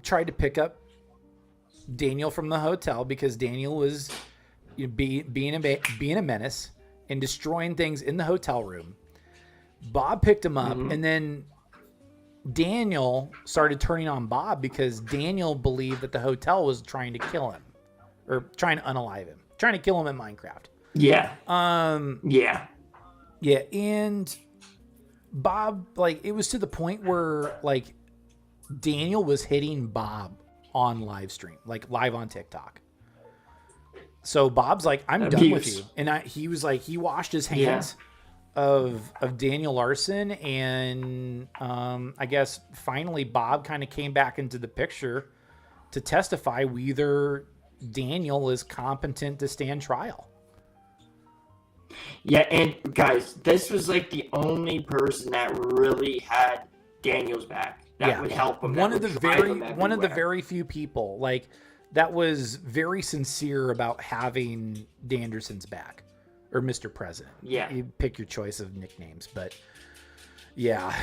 tried to pick up Daniel from the hotel because Daniel was being a menace and destroying things in the hotel room. Bob picked him up, and then Daniel started turning on Bob because Daniel believed that the hotel was trying to kill him, or trying to unalive him, trying to kill him in Minecraft. Yeah. Yeah, and Bob, like, it was to the point where, like, Daniel was hitting Bob on live stream, like live on TikTok. So Bob's like, I'm done with you. And he was like, he washed his hands of Daniel Larson. And I guess finally Bob kind of came back into the picture to testify whether Daniel is competent to stand trial. Yeah, and guys, this was like the only person that really had Daniel's back. That would help him. One of the very few people like that was very sincere about having Danderson's back, or Mr. President. Yeah, you pick your choice of nicknames, but yeah.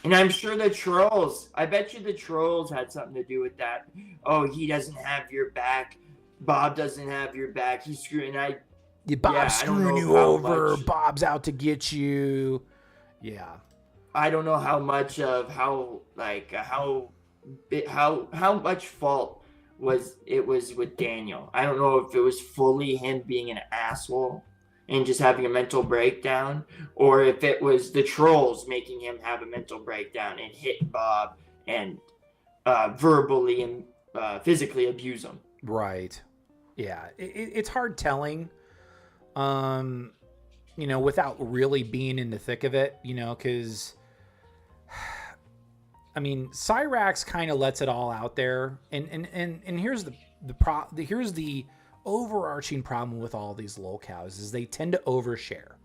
And I'm sure the trolls. I bet you the trolls had something to do with that. Oh, he doesn't have your back. Bob doesn't have your back. He's screwing. Bob's screwing you over. Bob's out to get you. Yeah. I don't know how much of how much fault was with Daniel. I don't know if it was fully him being an asshole and just having a mental breakdown, or if it was the trolls making him have a mental breakdown and hit Bob and verbally and physically abuse him. Right. Yeah. It's hard telling. Without really being in the thick of it, because I mean, Cyraxx kind of lets it all out there, and here's here's the overarching problem with all these lolcows is they tend to overshare.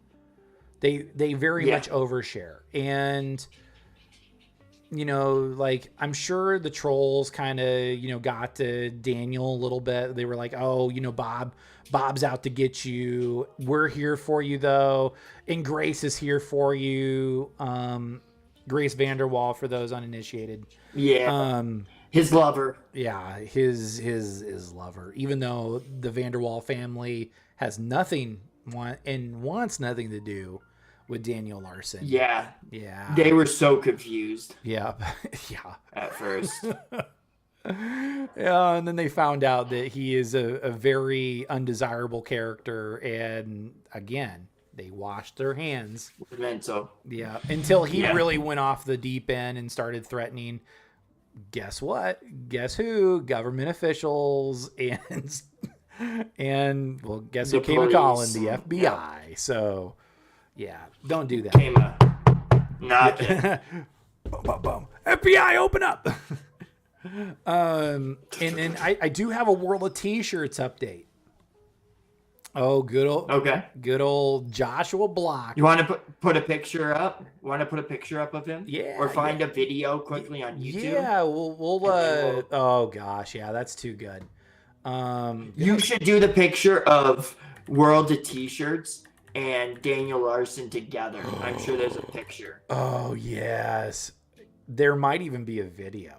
They very much overshare, and like I'm sure the trolls kind of got to Daniel a little bit. They were like, oh, Bob's out to get you. We're here for you though, and Grace is here for you. Grace Vanderwall, for those uninitiated. Yeah. His lover. Yeah, his lover. Even though the Vanderwall family has nothing wants nothing to do with Daniel Larson. Yeah. Yeah. They were so confused. Yeah. Yeah. At first. Yeah, and then they found out that he is a very undesirable character, and again, they washed their hands. Mental. Yeah, until he really went off the deep end and started threatening. Guess what? Guess who? Government officials and well, guess who came calling? The FBI. Yep. So, yeah, don't do that. Came knocking. Boom, boom, boom. FBI, open up. And I do have a World of T-shirts update. Oh, good old Joshua Block. You want to put a picture up? Want to put a picture up of him? Yeah. Or find a video quickly on YouTube? Yeah, we'll oh gosh, yeah, that's too good. You should do the picture of World of T-shirts and Daniel Larson together. I'm sure there's a picture. Oh yes, there might even be a video.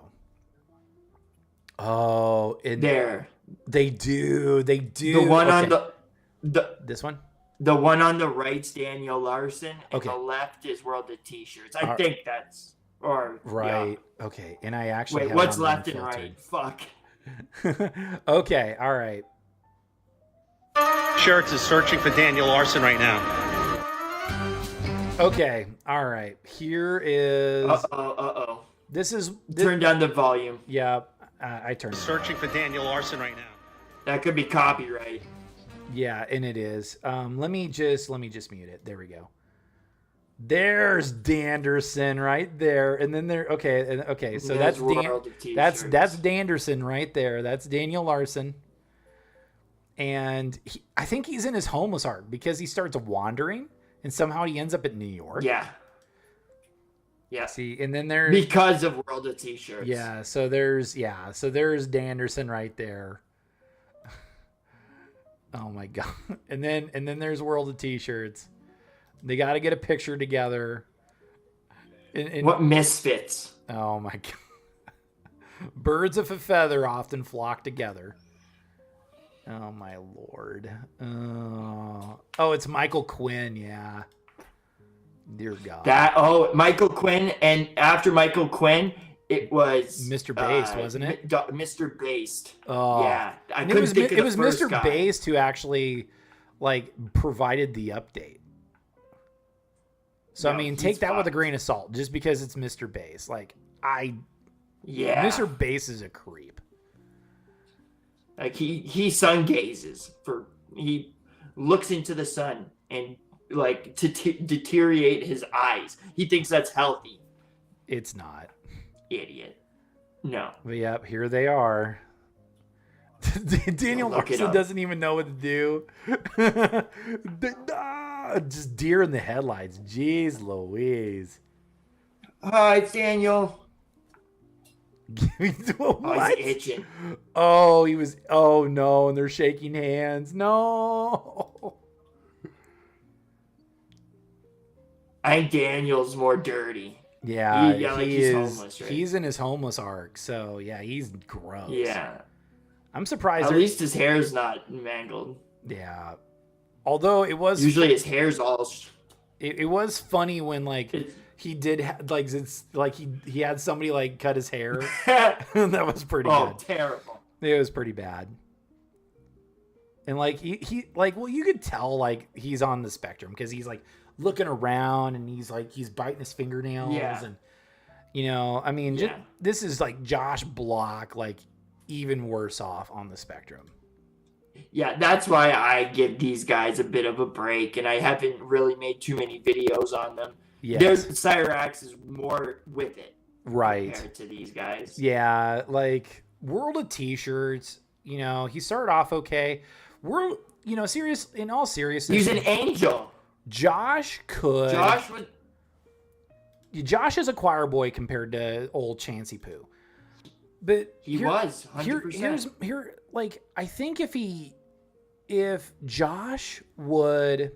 Oh, there. They do. The one on the this one. The one on the right's Daniel Larson, and Okay. the left is World of T-shirts. I think that's right. Okay, and I actually Wait, have what's it on left and unfiltered. right? Fuck. Okay, all right. Shirts is searching for Daniel Larson right now. Okay, all right. Here is. Uh-oh. This is. Turn down the volume. Yeah, I turned. Searching for Daniel Larson right now. That could be copyright. Yeah, and it is. Let me just mute it. There we go. There's Danderson right there, and then there. Okay. So that's World of that's T-shirts. Danderson right there. That's Daniel Larson, and I think he's in his homeless arc because he starts wandering, and somehow he ends up in New York. Yeah. Yeah. See, and then there's Because of World of T-shirts. yeah. So there's Danderson right there. Oh my god. And then there's World of T-shirts. They got to get a picture together. What misfits? Oh my god. Birds of a feather often flock together. Oh my lord. Oh, it's Michael Quinn, yeah. Dear God. Michael Quinn, and after Michael Quinn, it was Mr. Based, wasn't it? Mr. Based. Oh. Yeah. And it was Mr. Based who actually provided the update. So, No, I mean, he's take that with a fucked. grain of salt, just because it's Mr. Base. Yeah. Mr. Base is a creep. He sun gazes he looks into the sun and to deteriorate his eyes. He thinks that's healthy. It's not. Idiot. No. But yep, here they are. Daniel Look it Larson up. doesn't even know what to do. Just deer in the headlights. Jeez Louise. Hi, it's Daniel. What? Oh, he's itching. Oh, he was. Oh no, and they're shaking hands. No. I think Daniel's more dirty. Yeah, he's is. homeless, right? He's in his homeless arc, so yeah, he's gross. Yeah. I'm surprised. At least his hair's not mangled. Yeah. Although it was Usually his hair's all. it was funny when It's- he did he had somebody cut his hair. That was pretty good. Terrible. It was pretty bad. And he you could tell he's on the spectrum because he's looking around and he's biting his fingernails Yeah. and I mean Yeah. this is Josh Block even worse off on the spectrum. Yeah, that's why I give these guys a bit of a break, and I haven't really made too many videos on them. Yes. There's Cyraxx is more with it Right. compared to these guys. Yeah, World of T-shirts, he started off okay. In all seriousness, He's an angel. Josh could. Josh is a choir boy compared to old Chansey Poo. But He was 100%. I think if Josh would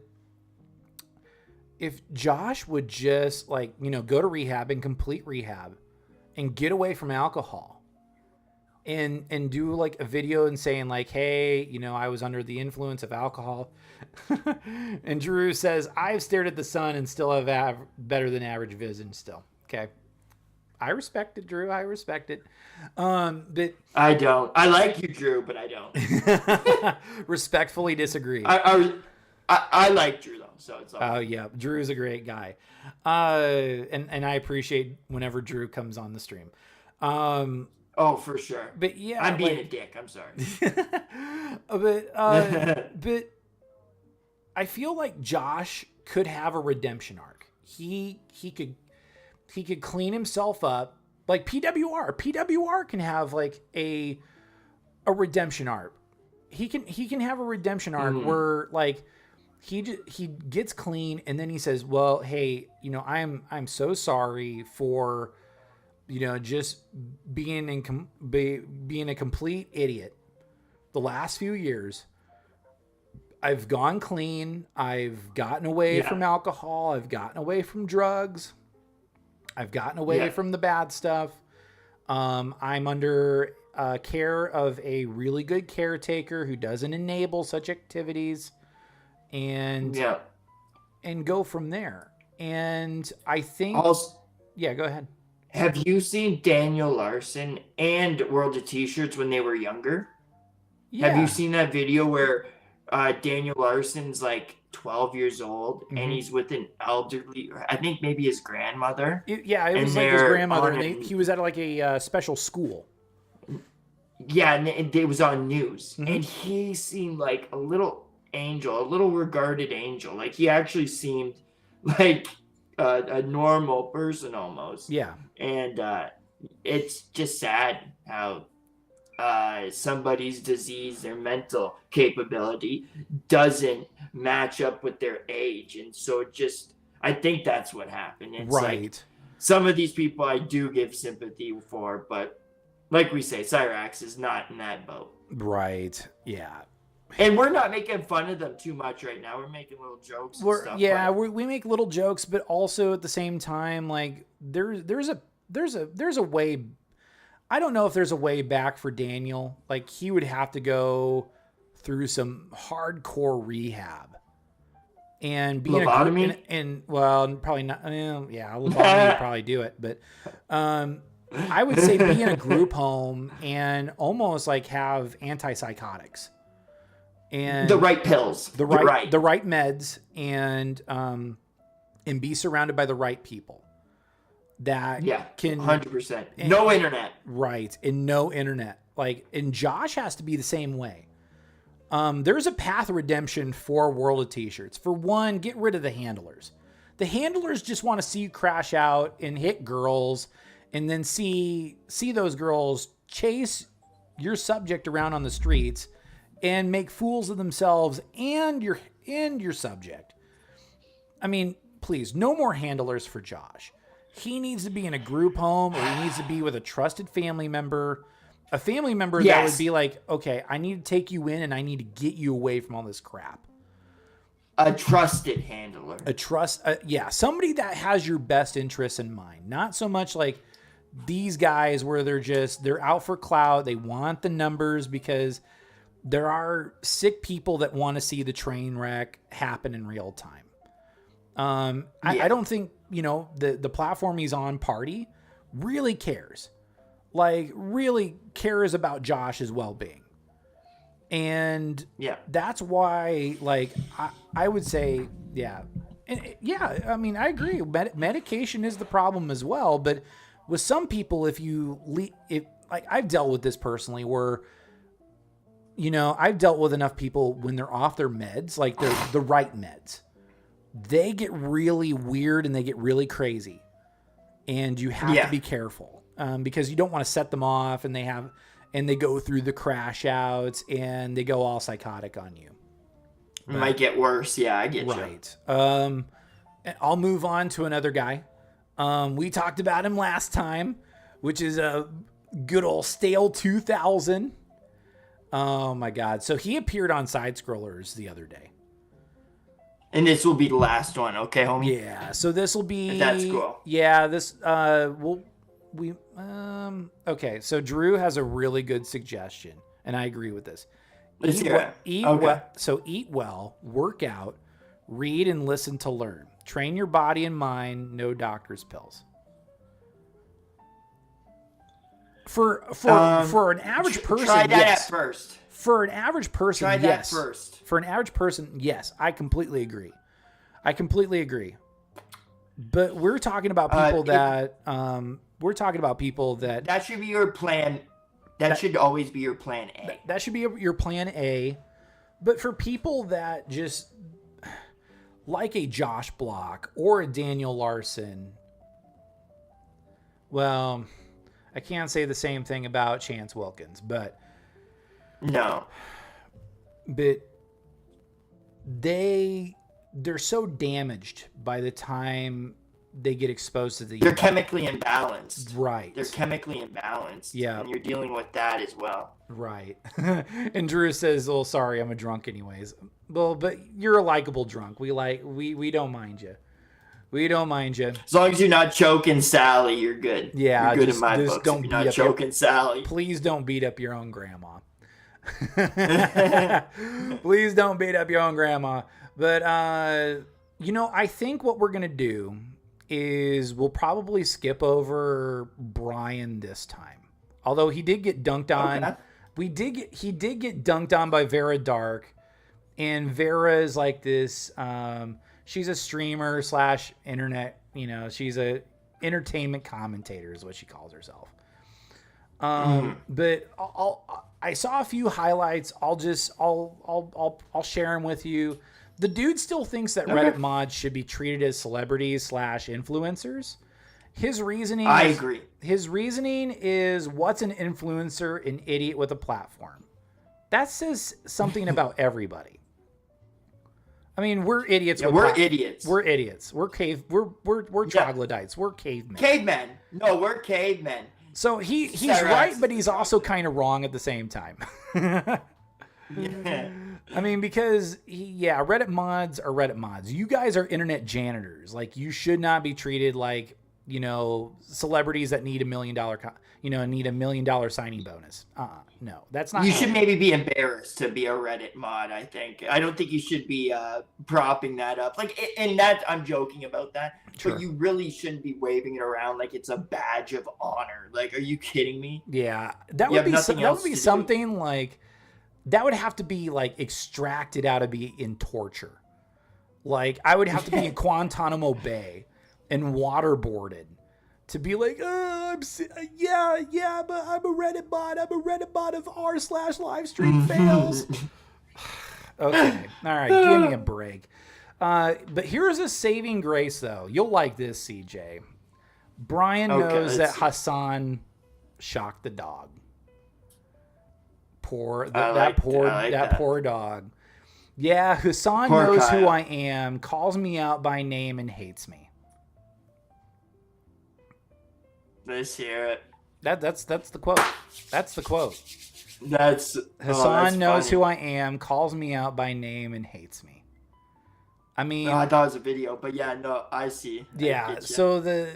just go to rehab and complete rehab and get away from alcohol and do a video and saying hey, I was under the influence of alcohol. And Drew says, I've stared at the sun and still have better than average vision still. Okay. I respect it, Drew. I respect it. But I don't. I like you, Drew, but I don't. respectfully disagree. I like Drew though, so it's all. Oh yeah, Drew's a great guy, and I appreciate whenever Drew comes on the stream. Oh, for sure. But yeah, I'm being a dick. I'm sorry. but I feel like Josh could have a redemption arc. He could clean himself up like PWR. PWR can have a redemption arc. He can have a redemption arc where he gets clean and then he says, well, hey, I'm so sorry for just being a complete idiot the last few years. I've gone clean. I've gotten away from alcohol. I've gotten away from drugs. I've gotten away from the bad stuff. I'm under care of a really good caretaker who doesn't enable such activities. and Yeah. and go from there. And I think Also, yeah, go ahead. have you seen Daniel Larson and World of T-Shirts when they were younger? Yeah. Have you seen that video where Daniel Larson's like 12 years old Mhm. and he's with an elderly, I think maybe his grandmother? It And was like his they're grandmother. on And a- he was at like a special school. Yeah, and it was on news. Mhm. And he seemed like a little angel, a little regarded angel. Like he actually seemed like a normal person almost. Yeah. And it's just sad how somebody's disease, their mental capability doesn't match up with their age. And so it just, I think that's what happened. It's Right. like some of these people I do give sympathy for, but like we say, Cyraxx is not in that boat. Right. Yeah. And we're not making fun of them too much right now. We're making little jokes and stuff. but- we make little jokes, but also at the same time, like there's a way. I don't know if there's a way back for Daniel. Like he would have to go through some hardcore rehab and be Lobotomy? and well, probably not. Yeah, lobotomy would probably do it, but I would say be in a group home and almost like have antipsychotics. And the right pills. the right meds, and be surrounded by the right people that Yeah, can 100%. No internet. right, and no internet. Like, and Josh has to be the same way. There's a path of redemption for World of T-Shirts. For one, get rid of the handlers. The handlers just want to see you crash out and hit girls, and then see those girls chase your subject around on the streets and make fools of themselves and your subject. I mean, please, no more handlers for Josh. He needs to be in a group home, or he needs to be with a trusted family member. A family member that Yes. would be like, okay, I need to take you in and I need to get you away from all this crap. A trusted handler. Somebody that has your best interests in mind. Not so much like these guys where they're out for clout. They want the numbers because there are sick people that want to see the train wreck happen in real time. I don't think, the platform he's on, Party, really cares. Like, really cares about Josh's well-being. And that's why, like, I would say, yeah. And, yeah, I mean, I agree. Medication is the problem as well. But with some people, like, I've dealt with this personally where, I've dealt with enough people when they're off their meds, like they're the right meds. They get really weird and they get really crazy. And you have to be careful because you don't want to set them off and they go through the crash outs and they go all psychotic on you. It might get worse. Yeah, I get you. Right. I'll move on to another guy. We talked about him last time, which is a good old Stale2000. Oh my God. So he appeared on Side Scrollers the other day. And this will be the last one, okay, homie? Yeah. So this will be. That's cool. Yeah. Okay. So Drew has a really good suggestion, and I agree with this. Let's hear it. Eat well, work out, read and listen to learn. Train your body and mind. No doctor's pills. For an average person, try that yes. at first. For an average person, Try that yes. first. For an average person, yes. I completely agree. But we're talking about people that should be your plan. That should always be your plan A. That should be your plan A. But for people that just like a Josh Block or a Daniel Larson, well, I can't say the same thing about Chance Wilkins, but no. But they're so damaged by the time they get exposed to the They're chemically imbalanced. Right. They're chemically imbalanced. Yeah. And you're dealing with that as well. Right. And Drew says, "Oh, sorry, I'm a drunk anyways." Well, but you're a likable drunk. We don't mind you. We don't mind you. As long as you're not choking Sally, you're good. Yeah, you're good just, in my just books. don't If you're beat not up choking Sally. Please don't beat up your own grandma. Please don't beat up your own grandma. But, I think what we're going to do is we'll probably skip over Brian this time. Although he did get dunked on. Okay. He did get dunked on by Vera Dark. And Vera is like this, she's a streamer / internet, she's a entertainment commentator is what she calls herself. But I saw a few highlights. I'll share them with you. The dude still thinks that Reddit mods should be treated as celebrities / influencers. His reasoning I agree. His reasoning is, what's an influencer? An idiot with a platform. That says something about everybody. I mean, we're idiots. Yeah, we're idiots. We're idiots. We're troglodytes. We're cavemen. Cavemen. No, we're cavemen. So he's Cyraxx right, but he's also kind of wrong at the same time. Yeah. I mean, because Reddit mods are Reddit mods. You guys are internet janitors. Like, you should not be treated like, celebrities that need $1 million, need $1 million signing bonus. No, that's not. You should maybe be embarrassed to be a Reddit mod, I think. I don't think you should be propping that up. And that, I'm joking about that. Sure. But you really shouldn't be waving it around like it's a badge of honor. Like, are you kidding me? Yeah, that would be something like, that would have to be like extracted out of me in torture. Like, I would have to be in Guantanamo Bay and waterboarded to be like, but I'm a Reddit bot. I'm a Reddit bot of r/livestream fails. Okay, all right, give me a break. But here's a saving grace, though. You'll like this, CJ. Brian knows that Hassan shocked the dog. Poor dog. Yeah, Hassan knows who I am, calls me out by name, and hates me. Let's hear it. That's the quote. That's the quote. Hassan knows who I am, calls me out by name, and hates me. I mean, I thought it was a video, but yeah, no, I see. Yeah, so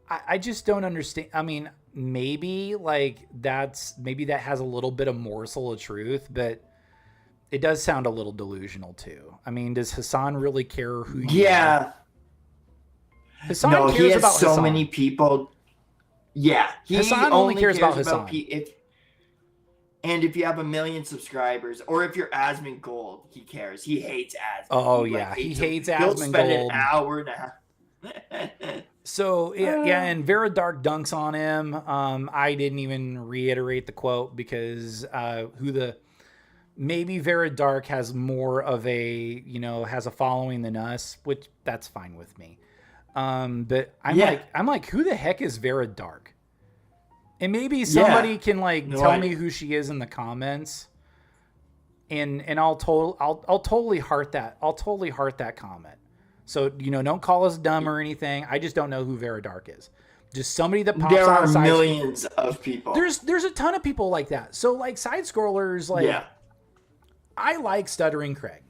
I just don't understand. I mean, maybe that has a little bit of morsel of truth, but it does sound a little delusional too. I mean, does Hassan really care who you are? Hassan cares he has about so Hassan. many people. Yeah, he Hassan only cares about Hassan. And if you have 1 million subscribers, or if you're Asmon Gold, he cares. He hates Asmon. Oh, he hates Asmon Gold. He'll spend an hour and a half. So, and Vera Dark dunks on him. I didn't even reiterate the quote because maybe Vera Dark has more of a, has a following than us, which that's fine with me. But I'm like, who the heck is Vera Dark? And maybe somebody can tell me who she is in the comments, and I'll totally heart that. I'll totally heart that comment. So don't call us dumb or anything. I just don't know who Vera Dark is. Just somebody that pops there on. There are millions of people. There's a ton of people like that. So side scrollers I like Stuttering Craig.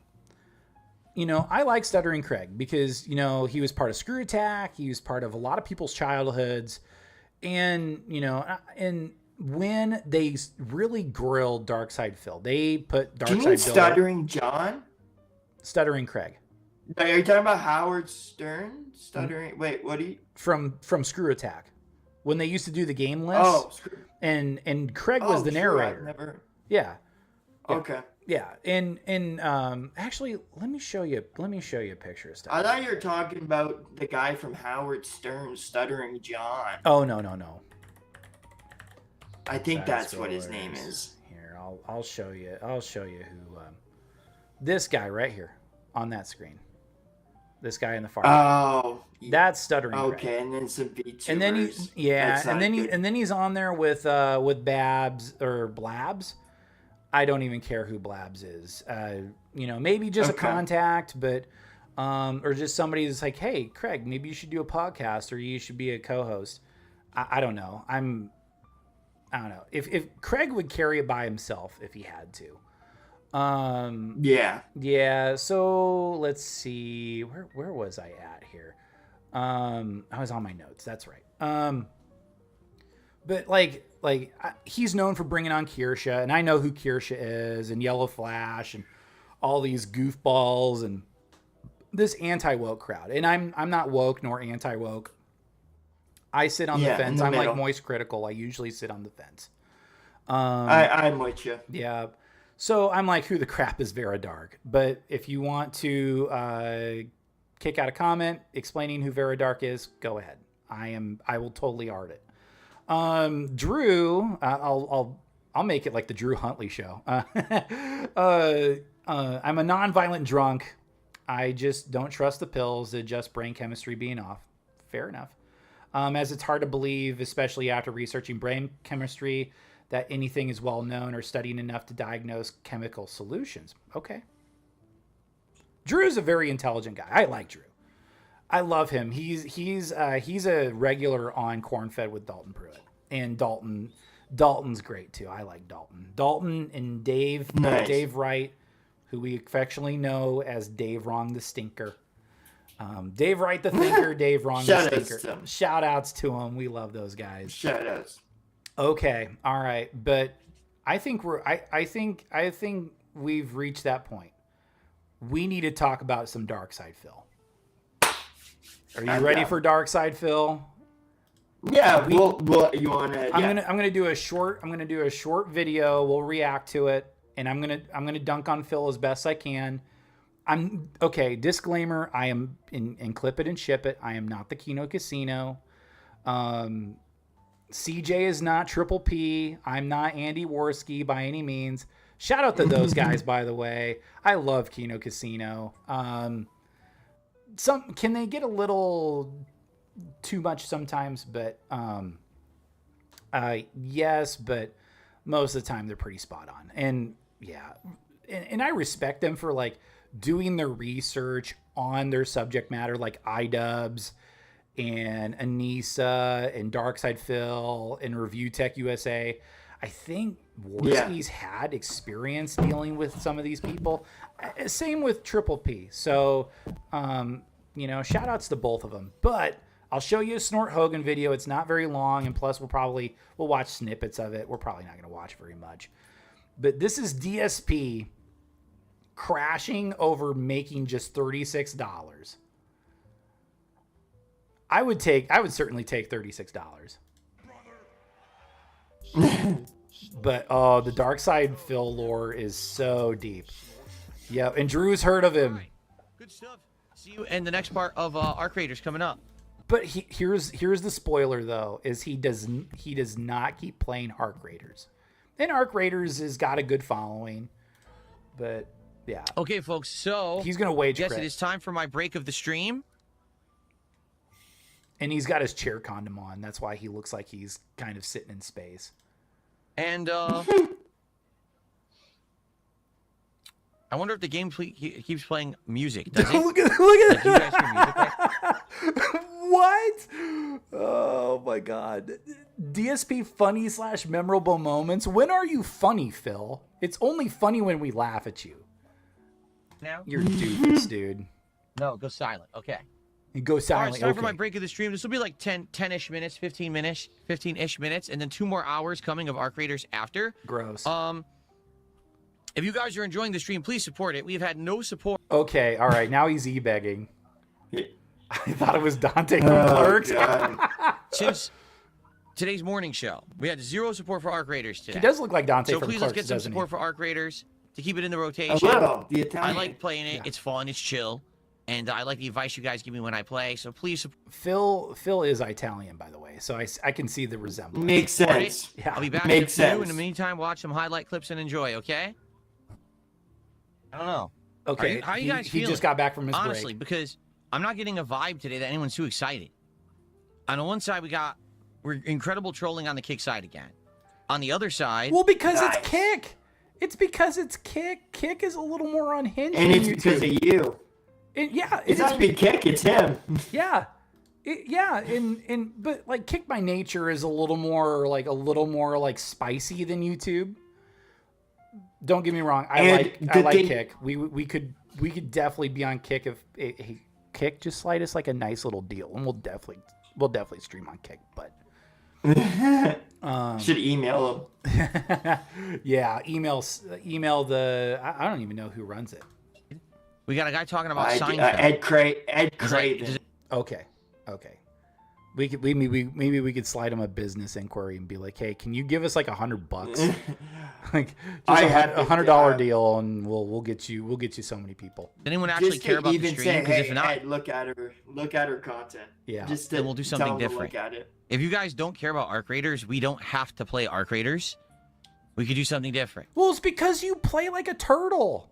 I like Stuttering Craig because he was part of Screw Attack. He was part of a lot of people's childhoods. And, and when they really grilled DarksydePhil, they put DarksydePhil. Do you mean Stuttering John? Stuttering Craig. Are you talking about Howard Stern? Stuttering. Wait, what do you? From Screw Attack, when they used to do the game list. Oh, and Craig was the narrator. Never. Yeah. Okay. Yeah, and actually, let me show you a picture of stuff. I thought you were talking about the guy from Howard Stern, Stuttering John. Oh no. I think that's what his name is. Here, I'll show you. I'll show you who. This guy right here on that screen. This guy in the far. Oh, that's Stuttering. Okay, Craig. and then some VTubers. And then he's on there with Babs or Blabs. I don't even care who Blabs is. Maybe just a contact, but or just somebody that's like, hey, Craig, maybe you should do a podcast or you should be a co-host. I don't know. I don't know. If Craig would carry it by himself if he had to. Yeah. So let's see. Where was I at here? I was on my notes. That's right. But like like he's known for bringing on Kirsha, and I know who Kirsha is, and Yellow Flash, and all these goofballs, and this anti-woke crowd. And I'm not woke nor anti-woke. I sit on the fence. I'm middle. like moist critical. I usually sit on the fence. I'm with you. Yeah. So I'm like, who the crap is Vera Dark? But if you want to kick out a comment explaining who Vera Dark is, go ahead. I will totally art it. Drew, I'll make it like the Drew Huntley show. I'm a non-violent drunk. I just don't trust the pills. It's just brain chemistry being off. Fair enough. As it's hard to believe, especially after researching brain chemistry, that anything is well known or studied enough to diagnose chemical solutions. Okay. Drew's a very intelligent guy. I like Drew. I love him. He's a regular on Corn Fed with Dalton Pruitt, and Dalton's great too. I like Dalton. Dalton and Dave Wright, who we affectionately know as Dave Wrong the Stinker. Dave Wright the Thinker, Dave Wrong the Stinker. Shout outs to him. We love those guys. Shout outs. Okay, all right, but I think I think we've reached that point. We need to talk about some DarksydePhil. Are you ready for DarksydePhil? Yeah, you want to? I'm gonna do a short video. We'll react to it, and I'm gonna dunk on Phil as best I can. Disclaimer: I am in clip it and ship it. I am not the Kino Casino. CJ is not Triple P. I'm not Andy Worski by any means. Shout out to those guys, by the way. I love Kino Casino. Can they get a little too much sometimes? But yes, but most of the time they're pretty spot on. And yeah, and I respect them for like doing their research on their subject matter, like iDubbbz and Anissa and DarksydePhil and Review Tech USA. I think Worski's had experience dealing with some of these people. Same with Triple P. So, shout outs to both of them. But I'll show you a Snort Hogan video. It's not very long, and plus we'll watch snippets of it. We're probably not going to watch very much. But this is DSP crashing over making just $36. I would certainly take $36. But the DarksydePhil lore is so deep. Yeah, and Drew's heard of him. Good stuff. See you in the next part of Arc Raiders coming up. But here's the spoiler though: is he does not keep playing Arc Raiders, and Arc Raiders has got a good following. But yeah. Okay, folks. So he's gonna wage. Yes, it is time for my break of the stream. And he's got his chair condom on. That's why he looks like he's kind of sitting in space. And I wonder if the game keeps playing music. Does it? look at like, you guys hear music play? What? Oh my God. DSP funny / memorable moments. When are you funny, Phil? It's only funny when we laugh at you. Now? You're doofus, dude. No, go silent. Okay. You go silent. All right, sorry for my break of the stream. This will be like 10-ish minutes, 15-ish minutes, and then 2 more hours coming of Arc Raiders after. Gross. If you guys are enjoying the stream, please support it. We've had no support. Okay, all right. Now he's e-begging. I thought it was Dante from Clerks. Since today's morning show, we had 0 support for Arc Raiders today. He does look like Dante from Clerks. So please Clerks, let's get some support for Arc Raiders to keep it in the rotation. I like playing it. Yeah. It's fun. It's chill. And I like the advice you guys give me when I play, so please. Phil is Italian, by the way, so I can see the resemblance. Makes sense. Right? Yeah. I'll be back with you. In the meantime, watch some highlight clips and enjoy, okay? I don't know. Okay. How are you guys feeling? He just got back from his Honestly, break. because I'm not getting a vibe today that anyone's too excited. On the one side, we're incredible trolling on the Kick side again. On the other side... Well, because it's Kick. It's because it's Kick. Kick is a little more unhinged. And it's because of you. It's not big Kick, it's him. Yeah. But like Kick by nature is a little more like spicy than YouTube. Don't get me wrong. I like Kick. We could definitely be on Kick if Kick just slide us like a nice little deal, and we'll definitely stream on Kick. But Should email him. Yeah, email the. I don't even know who runs it. We got a guy talking about Seinfeld. Ed Craven. Okay. We could maybe we could slide him a business inquiry and be like, hey, can you give us like $100? Like just a $100 deal, and we'll get you so many people. Does anyone actually care about the stream? Because if not, Ed, look at her content. Yeah. Just then we'll do something different. Look at it. If you guys don't care about Arc Raiders, we don't have to play Arc Raiders. We could do something different. Well, it's because you play like a turtle.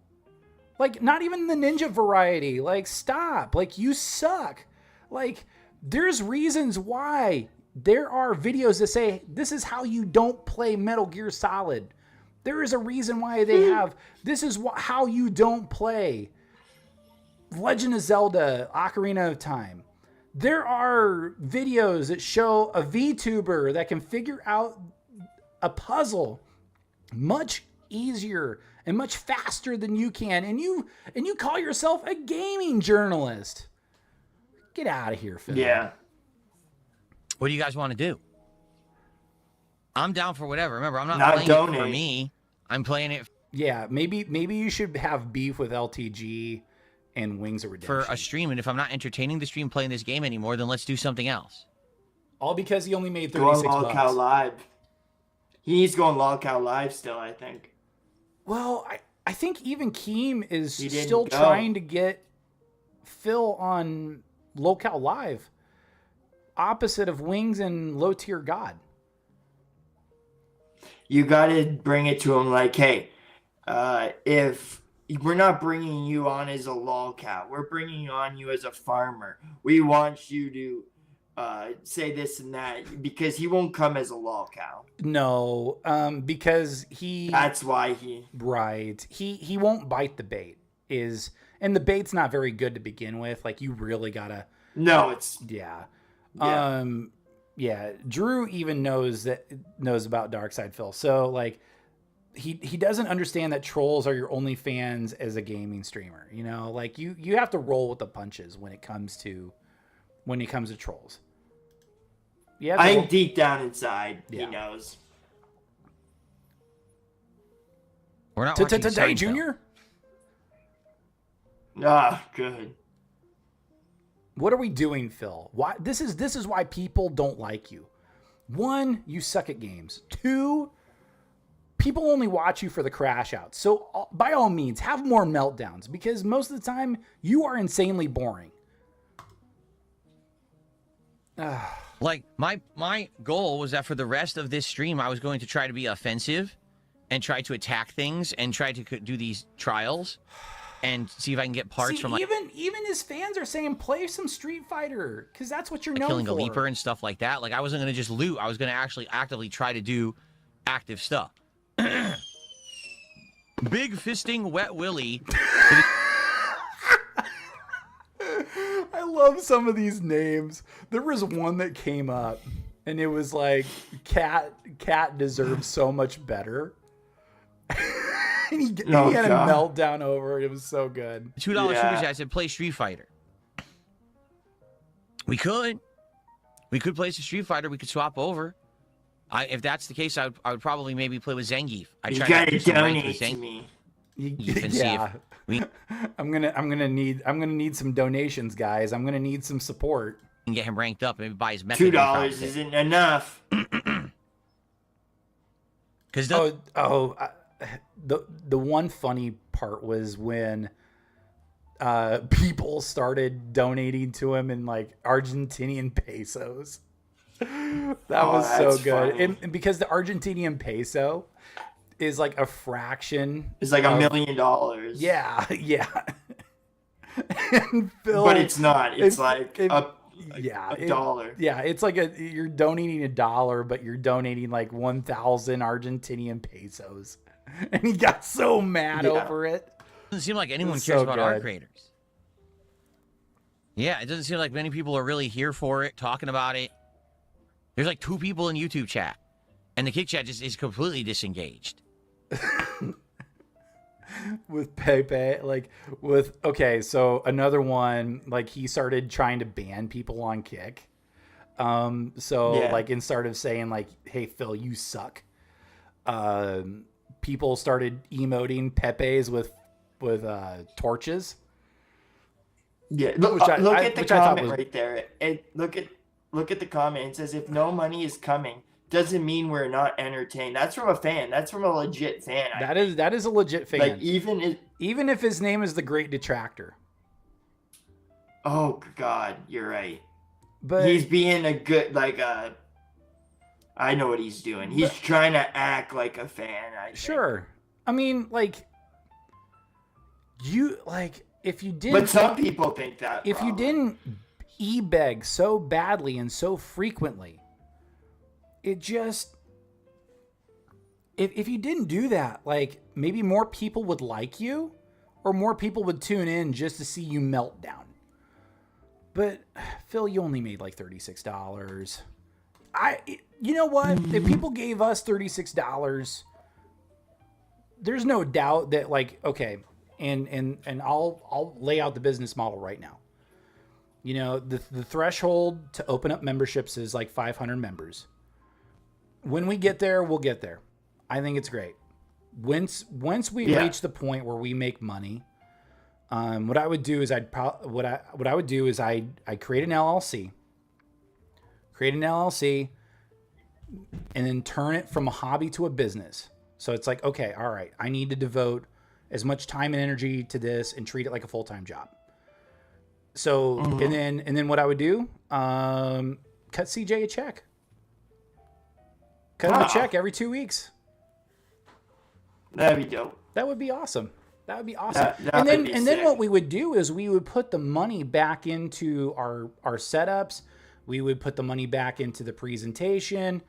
Like, not even the ninja variety. Like, stop. Like, you suck. Like, there's reasons why there are videos that say, this is how you don't play Metal Gear Solid. There is a reason why they have, this is how you don't play Legend of Zelda, Ocarina of Time. There are videos that show a VTuber that can figure out a puzzle much easier and much faster than you can, and you call yourself a gaming journalist. Get out of here, Phil. Yeah. What do you guys want to do? I'm down for whatever. Remember, I'm not playing it for me. I'm playing it. Yeah, maybe you should have beef with LTG and Wings of Redemption for a stream, and if I'm not entertaining the stream playing this game anymore, then let's do something else. All because he only made 36 bucks. LolCow Live. He's going LolCow Live still, I think. Well, I think even Keem is still trying to get Phil on LolCow Live, opposite of Wings and Low Tier God. You got to bring it to him like, hey, if we're not bringing you on as a lolcow, we're bringing you on as a farmer. We want you to say this and that, because he won't come as a lolcow. No, because that's why he won't bite the bait, and the bait's not very good to begin with. Like, you really gotta. No, it's yeah. Drew even knows about DarksydePhil. So like, he doesn't understand that trolls are your only fans as a gaming streamer. You know, like you have to roll with the punches when it comes to trolls. Yeah, I think deep down inside, he knows. We're not watching today, Junior. Ah, good. What are we doing, Phil? Why this is why people don't like you. 1, you suck at games. 2, people only watch you for the crash outs. So by all means, have more meltdowns, because most of the time you are insanely boring. Like, my goal was that for the rest of this stream, I was going to try to be offensive and try to attack things and try to do these trials and see if I can get parts from, like, even his fans are saying play some Street Fighter, because that's what you're known killing for. a leaper and stuff like that. Like, I wasn't going to just loot. I was going to actually actively try to do active stuff. Big fisting wet willy. I love some of these names. There was one that came up, and it was like, Cat deserves so much better. And he had a meltdown over it. It was so good. $2 super chat said play Street Fighter. We could play some Street Fighter. We could swap over. If that's the case, I would probably maybe play with Zangief. You gotta donate to me. I'm gonna need some donations, guys. I'm gonna need some support. And get him ranked up and maybe buy his method. $2 isn't enough. Because the one funny part was when people started donating to him in like Argentinian pesos. That was so good. And because the Argentinian peso is like a fraction. It's like $1 million. Yeah. And Phil, but it's not. It's like a dollar. Yeah, it's like you're donating $1, but you're donating like 1,000 Argentinian pesos. And he got so mad over it. Doesn't seem like anyone cares about Arc Raiders. Yeah, it doesn't seem like many people are really here for it, talking about it. There's like 2 people in YouTube chat, and the Kick chat just is completely disengaged. With Pepe, so another one, like, he started trying to ban people on Kick. So Yeah. like instead of saying like, "Hey Phil, you suck," people started emoting Pepe's with torches. Yeah, look, Which I- look I- at the which I thought comment was- right there. Look at the comment. It says, "If no money is coming, doesn't mean we're not entertained." That's from a fan. That's from a legit fan. That is a legit fan. like even if his name is the Great Detractor. Oh God, you're right. But He's being a good I know what he's doing. He's trying to act like a fan. I think. sure. I mean, like if you didn't, But some people think that. if you probably. didn't e-beg so badly and so frequently, it just if you didn't do that, like maybe more people would like you, or more people would tune in just to see you melt down. But Phil, you only made like $36. You know what? If people gave us $36, there's no doubt that like, okay, and I'll lay out the business model right now. You know, the threshold to open up memberships is like 500 members. When we get there, we'll get there. I think it's great. Once we reach the point where we make money, what I would do is I'd create an LLC. And then turn it from a hobby to a business. So it's like, okay, all right, I need to devote as much time and energy to this and treat it like a full-time job. So, and then what I would do, cut CJ a check. Cut him a check every 2 weeks. That'd be dope. That would be awesome. That would be awesome. That and would be then sick. what we would do is we would put the money back into our setups. We would put the money back into the presentation.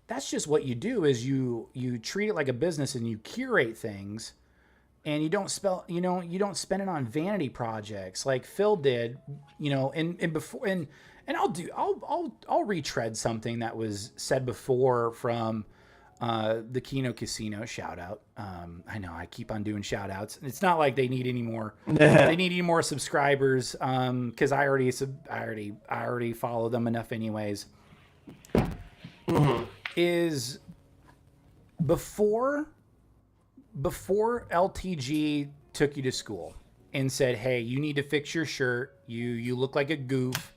That's just what you do is you treat it like a business and you curate things, and you don't spend it on vanity projects like Phil did, and I'll retread something that was said before from the Keno Casino shout out. I know I keep on doing shout outs. It's not like they need any more. They need any more subscribers. Cause I already follow them enough anyways. Is before LTG took you to school and said, "Hey, you need to fix your shirt. You look like a goof.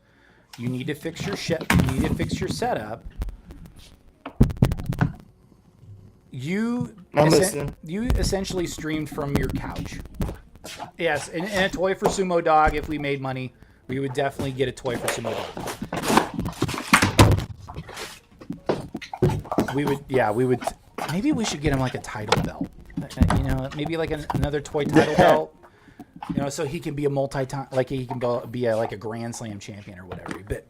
You need to fix your You need to fix your setup." You essentially streamed from your couch. Yes, and a toy for Sumo Dog. If we made money, we would definitely get a toy for Sumo Dog. We would. Maybe we should get him like a title belt. Maybe like another toy title belt. So he can be a multi-time, like he can be like a Grand Slam champion or whatever. But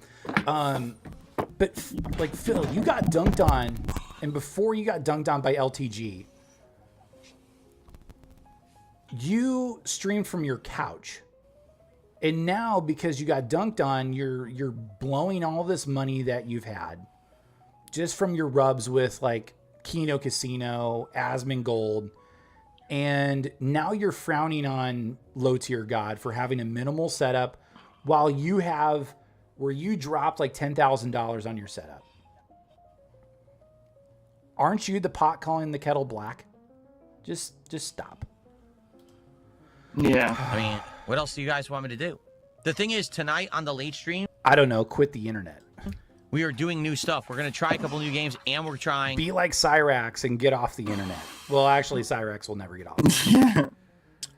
like Phil, you got dunked on, and before you got dunked on by LTG, you streamed from your couch. And now because you got dunked on, you're blowing all this money that you've had just from your rubs with like Keno Casino, Asmongold, and now you're frowning on Low Tier God for having a minimal setup while you have where you dropped like $10,000 on your setup. Aren't you the pot calling the kettle black? Just stop. Yeah. I mean, what else do you guys want me to do? The thing is, tonight on the late stream, I don't know. Quit the internet. we are doing new stuff. We're going to try a couple new games, and we're trying... Be like Cyraxx and get off the internet. Well, actually, Cyraxx will never get off.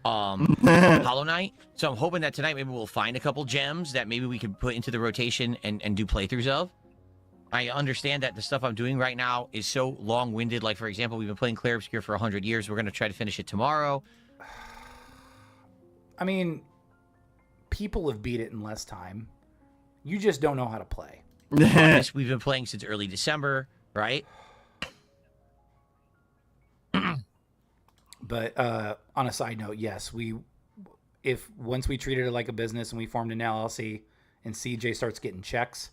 Hollow Knight. So I'm hoping that tonight maybe we'll find a couple gems that maybe we can put into the rotation and do playthroughs of. I understand that the stuff I'm doing right now is so long-winded. Like, for example, we've been playing Clair Obscure for 100 years. We're going to try to finish it tomorrow. I mean, people have beat it in less time. You just don't know how to play. Yes, we've been playing since early December, right? But on a side note, yes, if once we treated it like a business and we formed an LLC and CJ starts getting checks,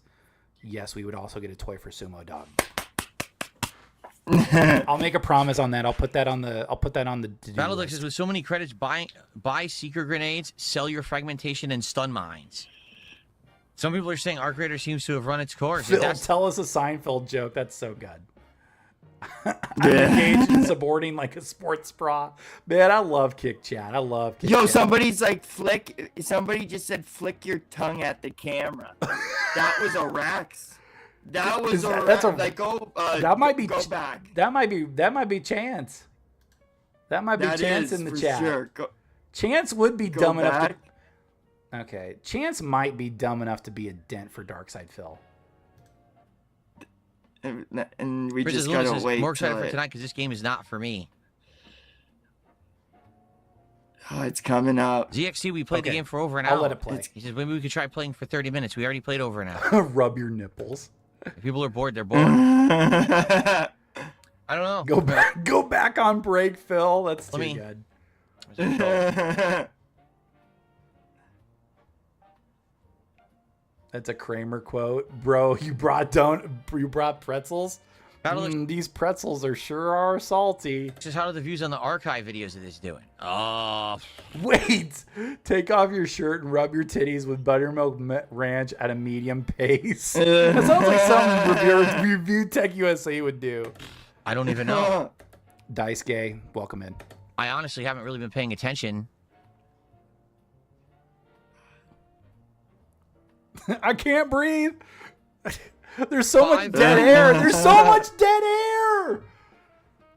yes, we would also get a toy for Sumo Dog. I'll make a promise on that. I'll put that on the to-do Battle list. says, with so many credits, buy seeker grenades, sell your fragmentation and stun mines. Some people are saying Arc Raider seems to have run its course. Phil, tell us a Seinfeld joke. That's so good. I'm engaged in subordinating like a sports bra. Man, I love Kick Chat. I love Kick Yo, Chat. somebody's like somebody just said flick your tongue at the camera. That was a Rax. That was that's a like go that might be go back. That might be Chance. That might be Chance in the chat. Sure. Chance would be dumb enough back. to. Okay, Chance might be dumb enough to be a dent for DarksydePhil. And we Princess just Luna gotta says, wait more excited till for tonight because this game is not for me. Oh, it's coming up. ZXT, we played the Okay. game for over an hour. I'll let it play. He says maybe we could try playing for 30 minutes. We already played over an hour. Rub your nipples. If people are bored, they're bored. I don't know. Go back on break, Phil. That's too me- good. That's a Kramer quote, bro. You brought pretzels. These pretzels are sure are salty. Just how are the views on the archive videos of this doing? Oh, Wait, take off your shirt and rub your titties with buttermilk ranch at a medium pace. That sounds like some review Tech USA would do. I don't even know. Dice Gay, welcome in. I honestly haven't really been paying attention. I can't breathe. There's so much dead air. There's so much dead air.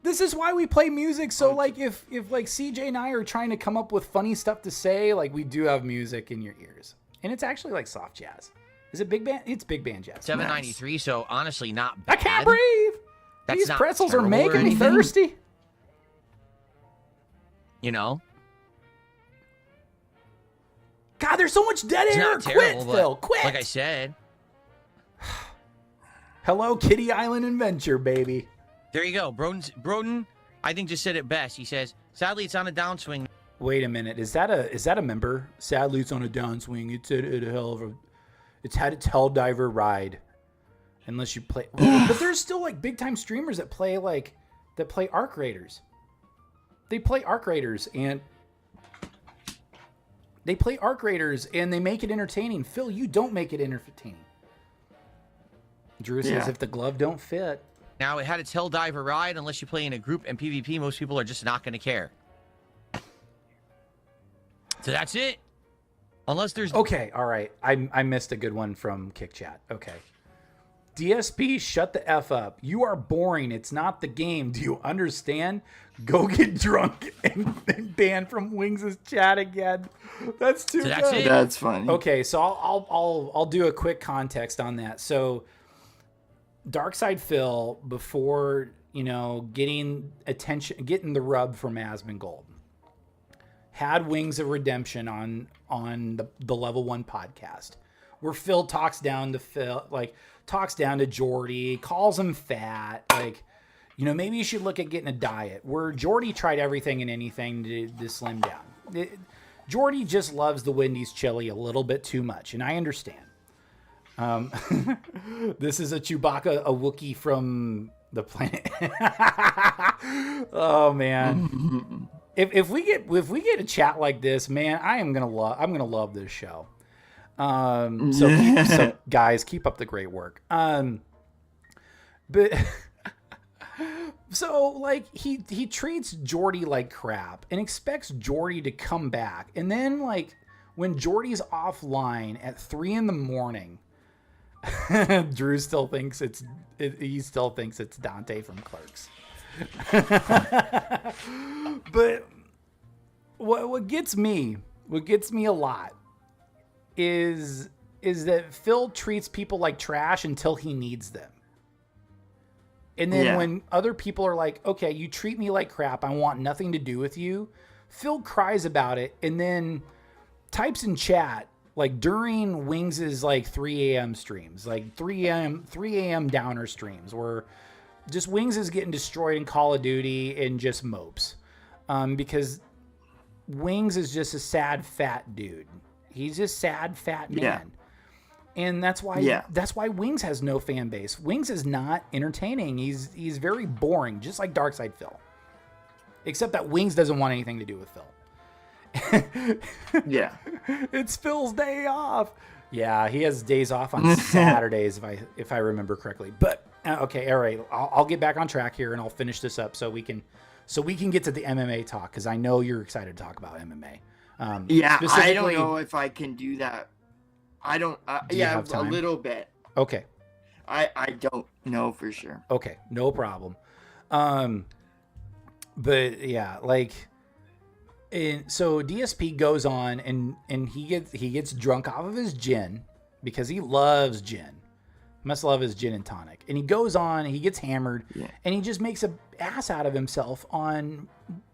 This is why we play music. So like if like CJ and I are trying to come up with funny stuff to say, like we do have music in your ears. And it's actually like soft jazz. Is it big band? It's big band jazz. 793, so honestly not bad. I can't breathe. That's These not pretzels are terrible or making me anything. thirsty. You know? God, there's so much dead It's air. not terrible, Quit, but Phil. Quit. like I said. Hello, Kitty Island Adventure, baby. There you go. Broden, I think, just said it best. He says, sadly, it's on a downswing. Wait a minute. Is that a member? Sadly, it's on a downswing. It's a hell of a. It's had its hell diver ride. Unless you play, but there's still like big time streamers that play Arc Raiders. They play Arc Raiders and they make it entertaining. Phil, you don't make it entertaining. Drew says if the glove don't fit. Now, it had its hell diver ride. Unless you play in a group and PvP, most people are just not going to care. So that's it. Unless there's... Okay, all right. I missed a good one from Kick Chat. Okay. DSP, shut the F up. You are boring. It's not the game. Do you understand? Go get drunk and banned from Wings' chat again. That's too good. That's it. That's funny. Okay, so I'll do a quick context on that. So DarksydePhil, before getting the rub from Asmongold, had Wings of Redemption on the Level 1 podcast, where Phil talks down to Jordy, calls him fat, maybe you should look at getting a diet. Where Jordy tried everything and anything to slim down. Jordy just loves the Wendy's chili a little bit too much, and I understand. This is a Chewbacca, a Wookiee from the planet. Oh man. If we get a chat like this, man, I'm gonna love this show. So guys, keep up the great work. But so like he treats Jordy like crap and expects Jordy to come back, and then like when Jordy's offline at 3 a.m, Drew still thinks it's Dante from Clerks. But what gets me a lot is that Phil treats people like trash until he needs them. And then when other people are like, okay, you treat me like crap, I want nothing to do with you, Phil cries about it and then types in chat, like during Wings' like 3 a.m. streams, like 3 a.m. downer streams, where just Wings is getting destroyed in Call of Duty and just mopes. Because Wings is just a sad, fat dude. He's just sad, fat man. Yeah. And that's why Wings has no fan base. Wings is not entertaining. He's very boring, just like DarksydePhil. Except that Wings doesn't want anything to do with Phil. Yeah. It's Phil's day off. Yeah, he has days off on Saturdays if I remember correctly. But okay, all right, I'll get back on track here and I'll finish this up so we can get to the MMA talk because I know you're excited to talk about MMA. Yeah, I don't know if I can do that. I don't. Do you have time? A little bit. Okay. I don't know for sure. Okay, no problem. But yeah, like, so DSP goes on and he gets drunk off of his gin because he loves gin. Must love his gin and tonic. And he goes on, he gets hammered, and he just makes an ass out of himself on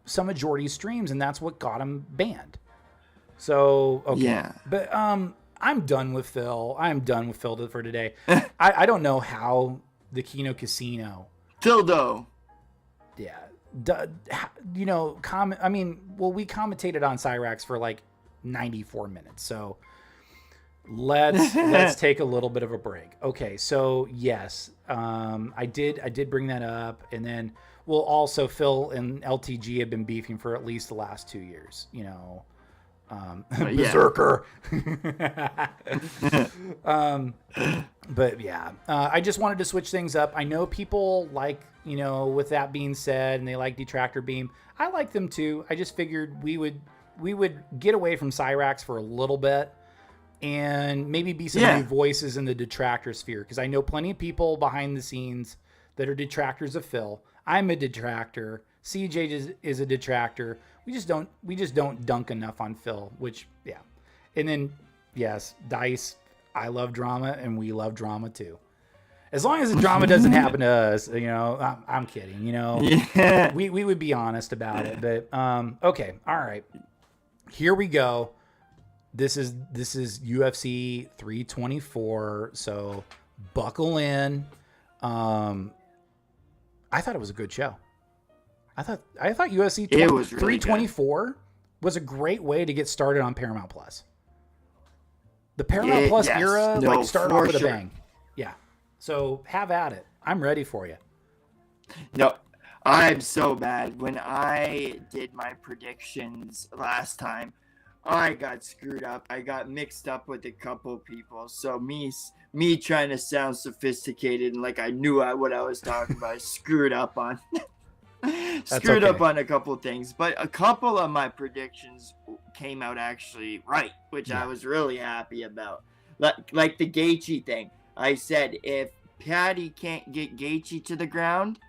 some of Jordy's streams, and that's what got him banned. So okay, yeah. But I'm done with Phil. I'm done with Phil for today. I don't know how the Keno Casino. Dildo. Yeah. You know, we commentated on Cyraxx for like 94 minutes. So let's take a little bit of a break. Okay. So yes, I did bring that up. And then also Phil and LTG have been beefing for at least the last 2 years, you know. Berserker. But yeah, I just wanted to switch things up. I know people like, you know, with that being said, and they like Detractor Beam. I like them too. I just figured we would get away from Cyraxx for a little bit and maybe be some new voices in the detractor sphere. Because I know plenty of people behind the scenes that are detractors of Phil. I'm a detractor. CJ is a detractor. We just don't dunk enough on Phil, which, yeah. And then, yes, Dice, I love drama, and we love drama, too. As long as the drama doesn't happen to us, you know, I'm kidding, you know. Yeah. We would be honest about it. But, okay, all right. Here we go. This is UFC 324, so buckle in. I thought it was a good show. I thought UFC 324 was a great way to get started on Paramount Plus. The Paramount Plus era started off with a bang. Yeah. So have at it. I'm ready for you. No, I'm so bad. When I did my predictions last time, I got screwed up. I got mixed up with a couple people. So me trying to sound sophisticated and like I knew what I was talking about, I screwed up on up on a couple things, but a couple of my predictions came out actually right, which I was really happy about. Like the Gaethje thing. I said if Paddy can't get Gaethje to the ground,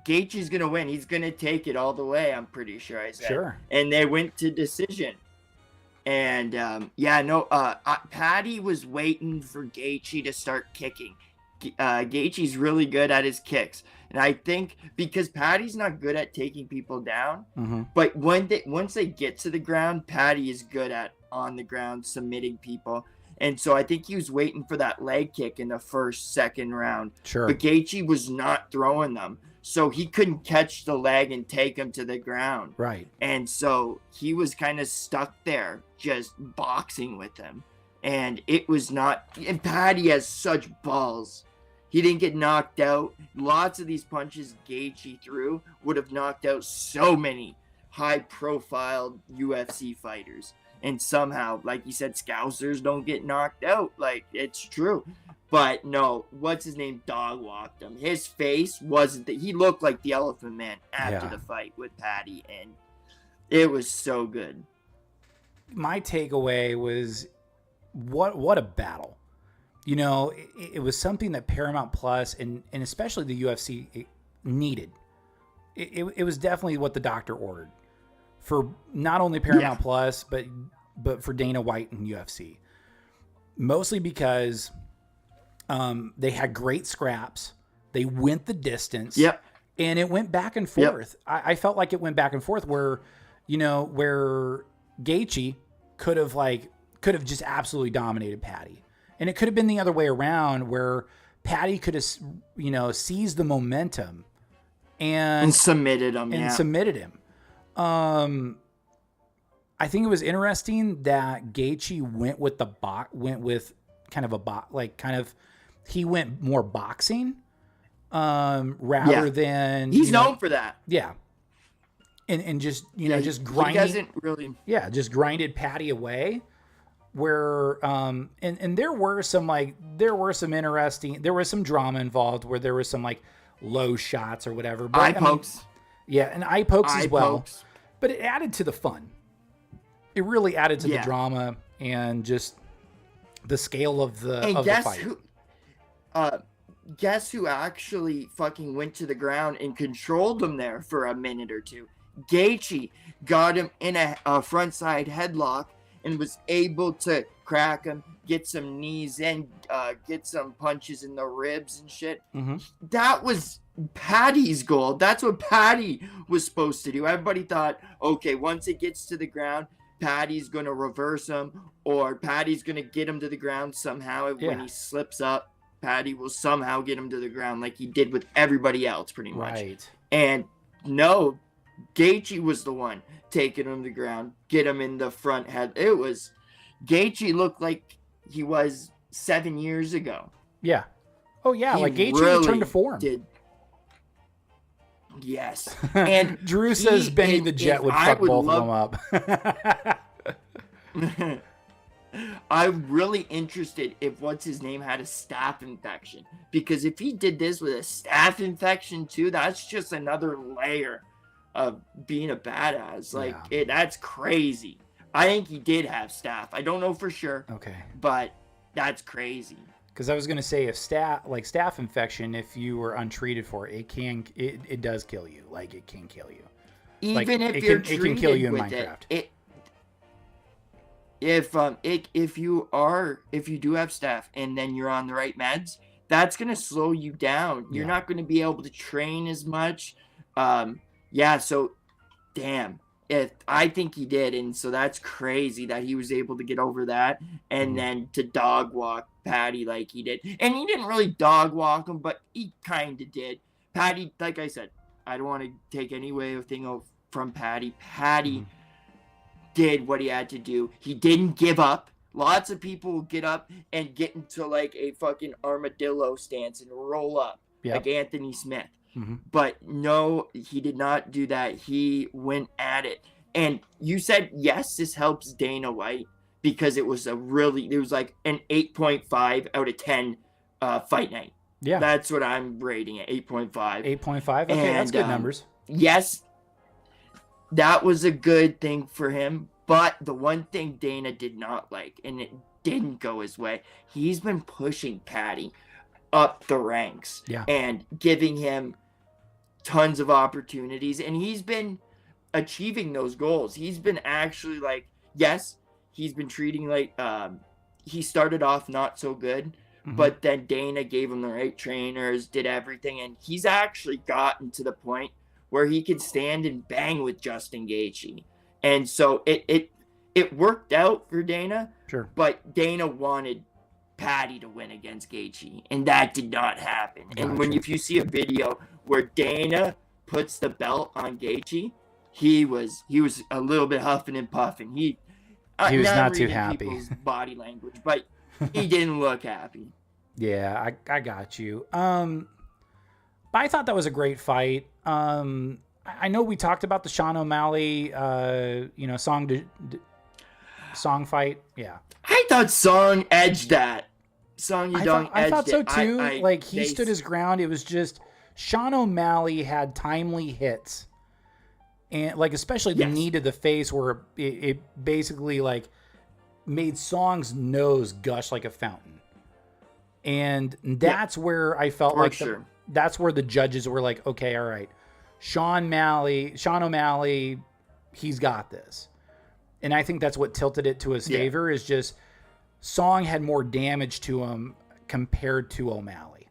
Gaethje's gonna win. He's gonna take it all the way. I'm pretty sure I said. Sure. And they went to decision. And Paddy was waiting for Gaethje to start kicking. Gaethje's really good at his kicks. And I think because Paddy's not good at taking people down, but once they get to the ground, Paddy is good at on the ground submitting people. And so I think he was waiting for that leg kick in the second round. Sure. But Gaethje was not throwing them. So he couldn't catch the leg and take him to the ground. Right. And so he was kind of stuck there just boxing with him. And it was not... And Paddy has such balls. He didn't get knocked out. Lots of these punches Gaethje threw would have knocked out so many high-profile UFC fighters. And somehow, like you said, Scousers don't get knocked out. Like, it's true. But no, what's his name? Dog walked him. His face wasn't... He looked like the Elephant Man after the fight with Paddy. And it was so good. My takeaway was, what a battle. You know, it was something that Paramount Plus and especially the UFC needed. It was definitely what the doctor ordered for not only Paramount Plus, but for Dana White and UFC. Mostly because they had great scraps. They went the distance. Yep. And it went back and forth. Yep. I felt like it went back and forth where Gaethje could have just absolutely dominated Paddy. And it could have been the other way around where Paddy could have, seized the momentum and submitted him. I think it was interesting that Gaethje went with he went more boxing rather than he's known for that. Yeah. And just just grinding. He doesn't really. Yeah, just grinded Paddy away. where and there were some drama involved where there was some like low shots or whatever. But, Eye pokes. And eye pokes as well. Pokes. But it added to the fun. It really added to the drama and just the scale of the fight. Guess who actually fucking went to the ground and controlled him there for a minute or two? Gaethje got him in a front side headlock and was able to crack him, get some knees in, get some punches in the ribs and shit. Mm-hmm. That was Paddy's goal. That's what Paddy was supposed to do. Everybody thought, okay, once it gets to the ground, Paddy's going to reverse him, or Paddy's going to get him to the ground somehow. When he slips up, Paddy will somehow get him to the ground like he did with everybody else pretty much. Right. And no, Gaethje was the one taking him to the ground, get him in the front head. It was, Gaethje looked like he was 7 years ago. Yeah. Oh yeah, He like Gaethje really returned to form. Yes. And Drew says Benny the Jet would fuck both of them up. I'm really interested if what's his name had a staph infection, because if he did this with a staph infection too, that's just another layer of being a badass. Like that's crazy. I think he did have staph. I don't know for sure. Okay. But that's crazy. Because I was gonna say if staph infection, if you were untreated for it, it does kill you. Like it can kill you. Even if you're treated it can kill you in with Minecraft. If you do have staph and then you're on the right meds, that's gonna slow you down. You're not gonna be able to train as much. So damn. I think he did, and so that's crazy that he was able to get over that and then to dog walk Paddy like he did. And he didn't really dog walk him, but he kind of did. Paddy, like I said, I don't want to take any way of thing from Paddy. Paddy did what he had to do. He didn't give up. Lots of people get up and get into like a fucking armadillo stance and roll up like Anthony Smith. Mm-hmm. But no, he did not do that. He went at it. And you said, yes, this helps Dana White because it was like an 8.5 out of 10 fight night. Yeah. That's what I'm rating it, 8.5. 8.5? Okay, that's good numbers. Yes, that was a good thing for him. But the one thing Dana did not like, and it didn't go his way, he's been pushing Paddy up the ranks and giving him tons of opportunities, and he's been achieving those goals. He's been actually like, yes, he's been treating like he started off not so good, but then Dana gave him the right trainers, did everything, and he's actually gotten to the point where he could stand and bang with Justin Gaethje. And so it worked out for Dana. Sure. But Dana wanted Paddy to win against Gaethje, and that did not happen. And if you see a video where Dana puts the belt on Gaethje, he was a little bit huffing and puffing. He was not too happy. People's body language, but he didn't look happy. Yeah, I got you. But I thought that was a great fight. I know we talked about the Sean O'Malley, song fight. Yeah. I thought Song edged that. I thought so too. He stood his ground. It was just Sean O'Malley had timely hits, and like especially the knee to the face, where it basically like made Song's nose gush like a fountain, and that's where I felt like that's where the judges were like, okay, all right, Sean O'Malley, he's got this, and I think that's what tilted it to his favor is just. Song had more damage to him compared to O'Malley.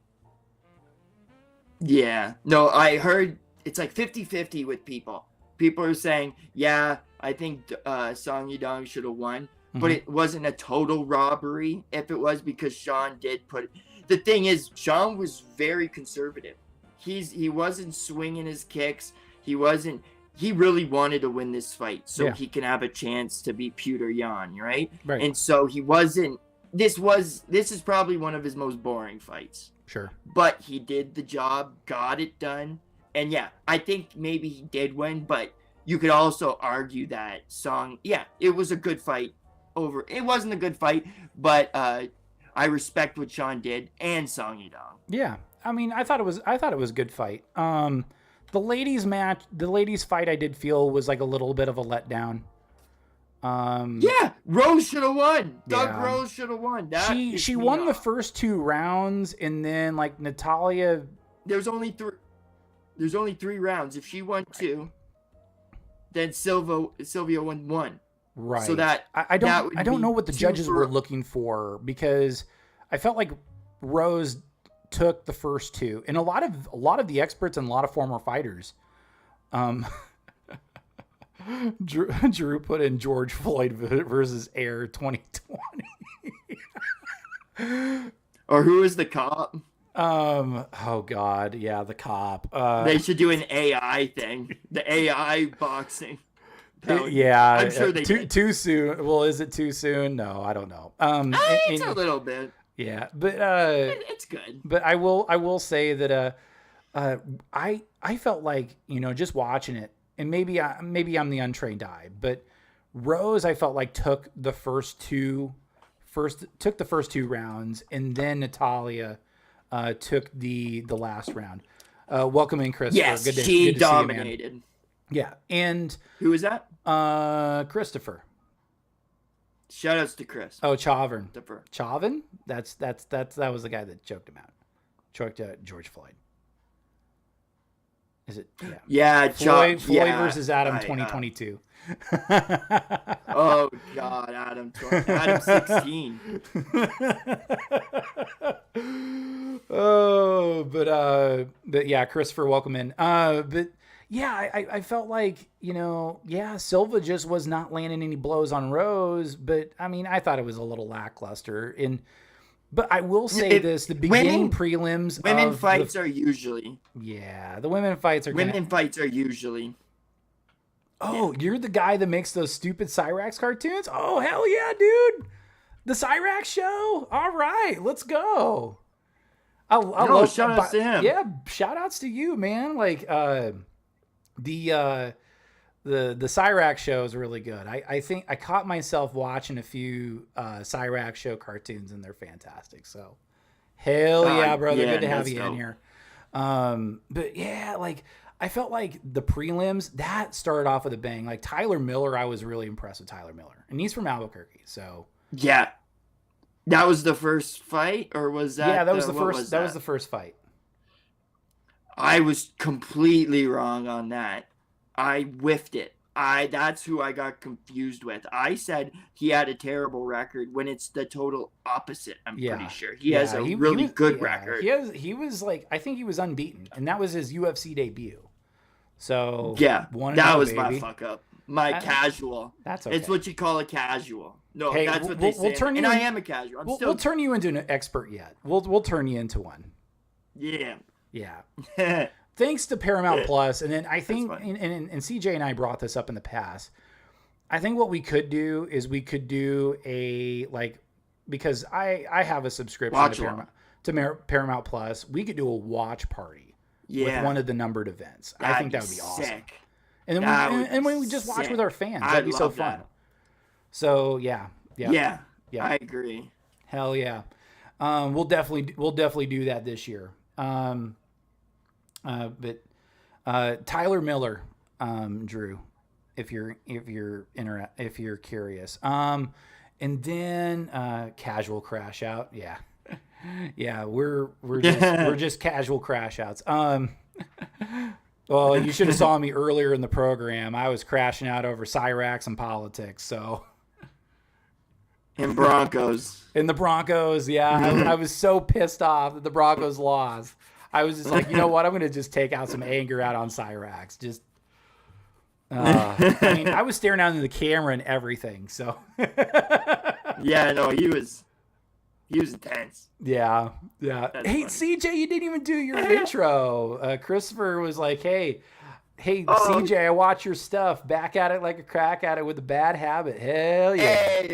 Yeah. No, I heard it's like 50-50 with people. People are saying, yeah, I think Song Yadong should have won, but it wasn't a total robbery if it was because Sean did put it. The thing is, Sean was very conservative. He wasn't swinging his kicks. He really wanted to win this fight so he can have a chance to beat Peter Yan, right? And so he wasn't. This is probably one of his most boring fights. Sure. But he did the job, got it done, and yeah, I think maybe he did win. But you could also argue that Song, it was a good fight. over. It wasn't a good fight, but I respect what Sean did and Song Yadong. Yeah, I mean, I thought it was a good fight. The ladies fight, I did feel was like a little bit of a letdown. Yeah, Rose should have won. Doug Yeah. Rose should have won. She won the first 2 rounds, and then like Natalia. There's only 3 rounds. If she won 2, then Sylvia won 1. Right. So that I don't know what the 2 judges for- were looking for, because I felt like Rose took the first 2, and a lot of the experts and a lot of former fighters. Drew put in George Floyd versus Air 2020. Or who is the cop? Oh God, yeah, the cop. They should do an AI thing. The AI boxing. Yeah, I'm sure they did. too soon. Well, is it too soon? No, I don't know. It's a little bit. Yeah, but It's good. But I will say that I felt like, just watching it, and maybe I'm the untrained eye, but Rose, I felt like took the first two rounds, and then Natalia took the last round. Welcome in, Chris. Yes, good to she see you, man. dominated. Yeah, and Who was that? Christopher. Shoutouts to Chris. Oh, Chavin. Christopher. Chavin? That was the guy that choked him out. Choked George Floyd. Is it? Yeah. Yeah, Floyd yeah, versus Adam 2022. Oh God, Adam 16. Oh, but yeah, Christopher, welcome in. But yeah, I felt like, Silva just was not landing any blows on Rose, but I mean, I thought it was a little lackluster. But I will say the beginning prelims. Women fights are usually. Yeah, the women fights are. Women fights are usually. Oh, you're the guy that makes those stupid Cyraxx cartoons? Oh, hell yeah, dude. The Cyraxx show? All right, let's go. Shout outs to him. Yeah, shout outs to you, man. Like, the Cyraxx show is really good. I think I caught myself watching a few Cyraxx show cartoons, and they're fantastic. So, hell yeah, brother. Good to have you in here. But yeah, like, I felt like the prelims, that started off with a bang. Like Tyler Miller, I was really impressed with Tyler Miller. And he's from Albuquerque, so. Yeah. That was the first fight, or was that? Yeah, that was the first. That was the first fight. I was completely wrong on that. I whiffed it. That's who I got confused with. I said he had a terrible record when it's the total opposite. I'm pretty sure he has a really good record. He was like, I think he was unbeaten, and that was his UFC debut. So yeah, that was baby. my fuck up. My casual. That's okay. It's what you call a casual. No, hey, that's what they say. And I am a casual. We'll turn you into an expert yet. We'll turn you into one. Yeah. Yeah. Thanks to Paramount Plus, and then I think, and CJ and I brought this up in the past. I think what we could do is we could do a, like, because I have a subscription to Paramount Plus. We could do a watch party with one of the numbered events. I think that would be awesome. Sick. And then we just watch with our fans. That'd be so fun. So yeah. I agree. Hell yeah. We'll definitely do that this year. But Tyler Miller, Drew, if you're curious. And then casual crash out. Yeah. Yeah, we're just casual crash outs. Well, you should have saw me earlier in the program. I was crashing out over Cyraxx and politics, so. And Broncos. In the Broncos, yeah. I was so pissed off that the Broncos lost. I was just like, you know what? I'm going to just take out some anger out on Cyraxx. Just, I mean, I was staring down into the camera and everything, so. Yeah, no, he was intense. Yeah. That's hey, funny. CJ, you didn't even do your intro. Christopher was like, hey, CJ, I watch your stuff. Back at it like a crack at it with a bad habit. Hell yeah. Hey,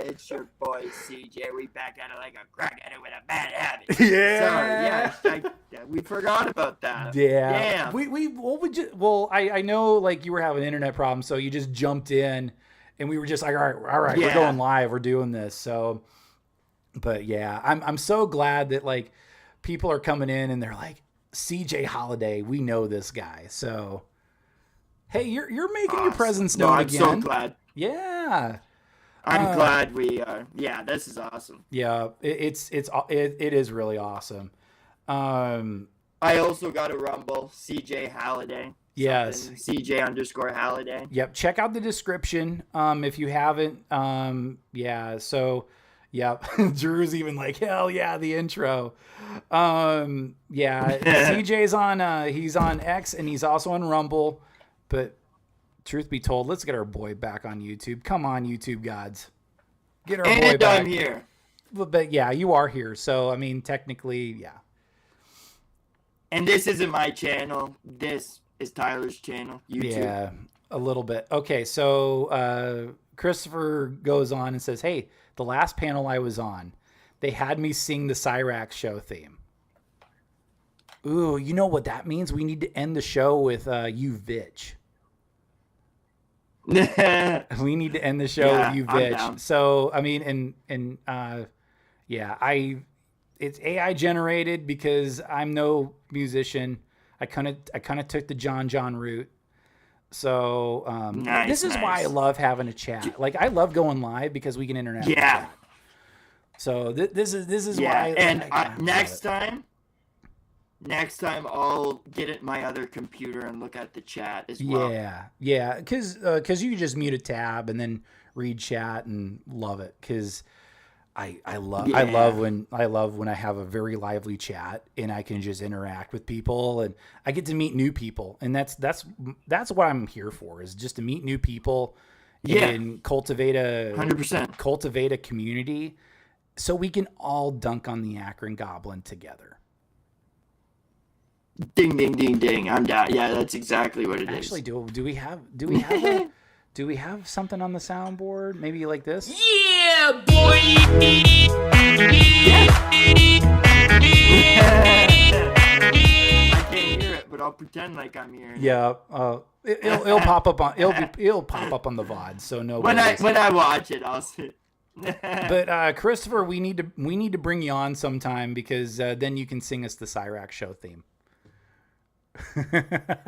it's your boy CJ. We back at it like a crack at it with a bad habit. Yeah. Sorry, we forgot about that. Yeah. Damn. I know like you were having internet problems, so you just jumped in and we were just like, all right, we're going live, we're doing this. So, but yeah, I'm so glad that like people are coming in and they're like, CJ Halliday, we know this guy. So, hey, you're making your presence known again. I'm so glad. Yeah. I'm glad we are. Yeah, this is awesome. Yeah, it is really awesome. I also got a Rumble, CJ Halliday. Yes. CJ_Halliday. Yep. Check out the description if you haven't. Yeah. So, yeah. Drew's even like, hell yeah, the intro. Yeah. CJ's on. He's on X and he's also on Rumble. But truth be told, let's get our boy back on YouTube. Come on, YouTube gods. Get our boy back. I'm here. But yeah, you are here. So, I mean, technically, yeah. And this isn't my channel. This is Tyler's channel, YouTube. Yeah, a little bit. Okay, so Christopher goes on and says, hey, the last panel I was on, they had me sing the Cyraxx show theme. Ooh, you know what that means? We need to end the show with you bitch. We need to end the show with you bitch. So I mean, yeah, it's AI generated because I'm no musician. I kind of took the John route. So this is why I love having a chat. Like I love going live because we can interact. Yeah. With chat. So this is why. And next time I'll get at my other computer and look at the chat as well. Yeah, because you can just mute a tab and then read chat and love it. Because I love when I have a very lively chat and I can just interact with people and I get to meet new people, and that's what I'm here for, is just to meet new people and cultivate a 100% cultivate a community so we can all dunk on the Akron Goblin together. Ding ding ding ding! I'm down. Yeah, that's exactly what it is. Actually, do we have something on the soundboard? Maybe like this. Yeah, boy. I can't hear it, but I'll pretend like I'm hearing. Yeah. It'll pop up on it'll pop up on the VOD. So no. When I watch it, I'll see. But Christopher, we need to bring you on sometime because then you can sing us the Cyraxx show theme.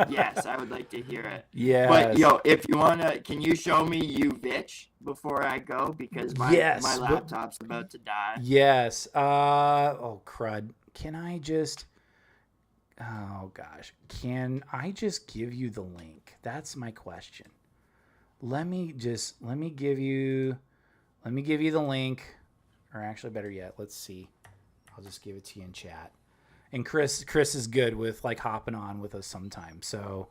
Yes, I would like to hear it. Yeah. But if you wanna, can you show me you bitch before I go, because my laptop's about to die. Yes. Oh crud. Can I just? Oh gosh. Can I just give you the link? That's my question. Let me give you the link, or actually, better yet, let's see. I'll just give it to you in chat. And Chris is good with like hopping on with us sometimes. So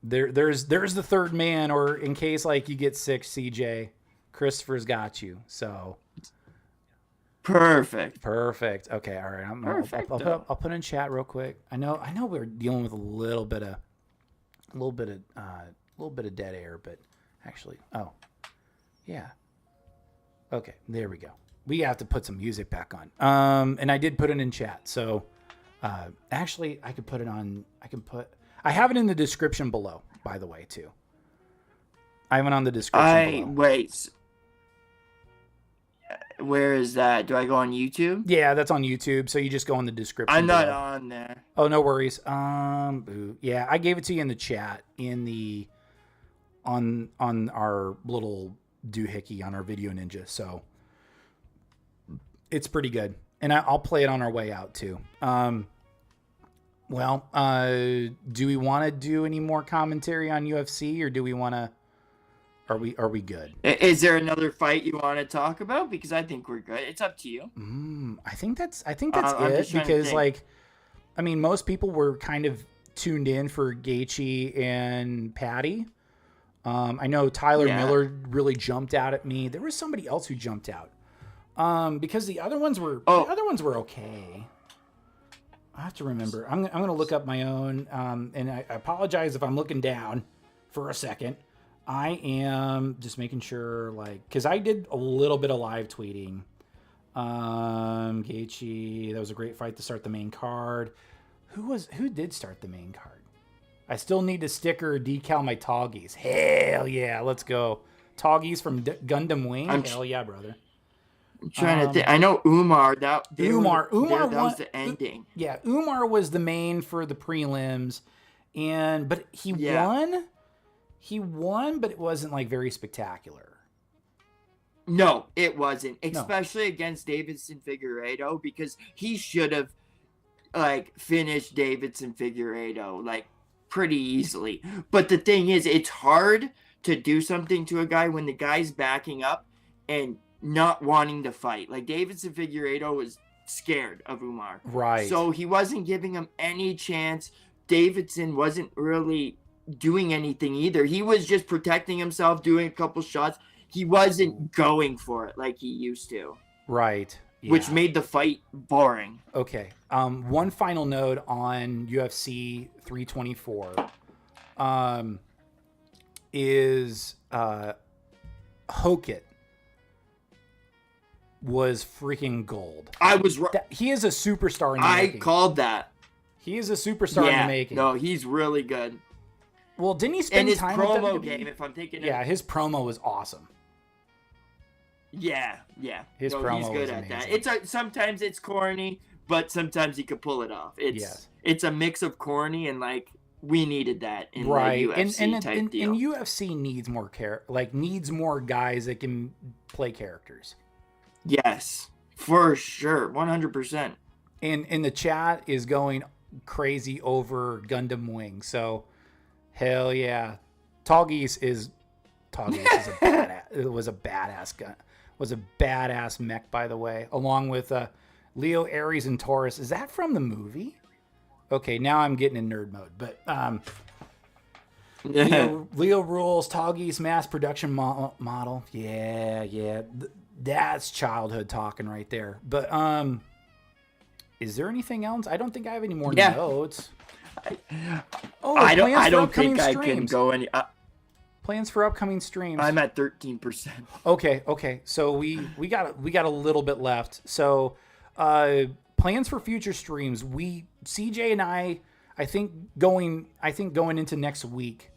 there's the third man, or in case like you get sick, CJ, Christopher's got you. So perfect. Okay, all right. I'll put in chat real quick. I know we're dealing with a little bit of dead air, but actually, yeah. Okay, there we go. We have to put some music back on. And I did put it in chat. So actually I could put it on. I have it in the description below, by the way, too. I have it on the description below. Wait. Where is that? Do I go on YouTube? Yeah, that's on YouTube. So you just go in the description. I'm not on there. Oh, no worries. Yeah, I gave it to you in the chat on our little doohickey on our Video Ninja. So it's pretty good, and I'll play it on our way out too. Do we want to do any more commentary on UFC, or do we want to? Are we good? Is there another fight you want to talk about? Because I think we're good. It's up to you. I think that's it, because like, I mean, most people were kind of tuned in for Gaethje and Paddy. I know Tyler Miller really jumped out at me. There was somebody else who jumped out. Because the other ones were okay. I have to remember. I'm gonna look up my own. And I apologize if I'm looking down for a second. I am just making sure, like, because I did a little bit of live tweeting. Gaethje, that was a great fight to start the main card. Who did start the main card? I still need to sticker or decal my Toggies. Hell yeah, let's go. Toggies from Gundam Wing. I'm Hell yeah, brother. I'm trying to think. I know Umar. That Umar was the ending. Yeah, Umar was the main for the prelims, but he won. He won, but it wasn't like very spectacular. No, it wasn't, especially against Davidson Figueiredo, because he should have like finished Davidson Figueiredo like pretty easily. But the thing is, it's hard to do something to a guy when the guy's backing up and not wanting to fight. Like Davidson Figueiredo was scared of Umar. Right. So he wasn't giving him any chance. Davidson wasn't really doing anything either. He was just protecting himself, doing a couple shots. He wasn't going for it like he used to. Right. Yeah. Which made the fight boring. Okay. One final note on UFC 324 is Hokit was freaking gold. I was right. He is a superstar in the making. I called that. He is a superstar in the making. No, he's really good. Well, didn't he spend time with promo WWE? game, if I'm thinking his promo was awesome. Yeah. His promo he's good was at amazing. that. Sometimes it's corny, but sometimes he could pull it off. It's a mix of corny and like we needed that in the UFC type deal. And UFC needs more needs more guys that can play characters. Yes, for sure, 100%. And the chat is going crazy over Gundam Wing. So, hell yeah, Toggies is a badass. It was a badass gun. Was a badass mech, by the way, along with Leo, Ares, and Taurus. Is that from the movie? Okay, now I'm getting in nerd mode. But Leo rules. Toggies mass production model. Yeah. That's childhood talking right there. But is there anything else? I don't think I have any more notes. I don't think I can go any. Plans for upcoming streams. I'm at 13%. Okay. So we got a little bit left. So plans for future streams. CJ and I think going into next week,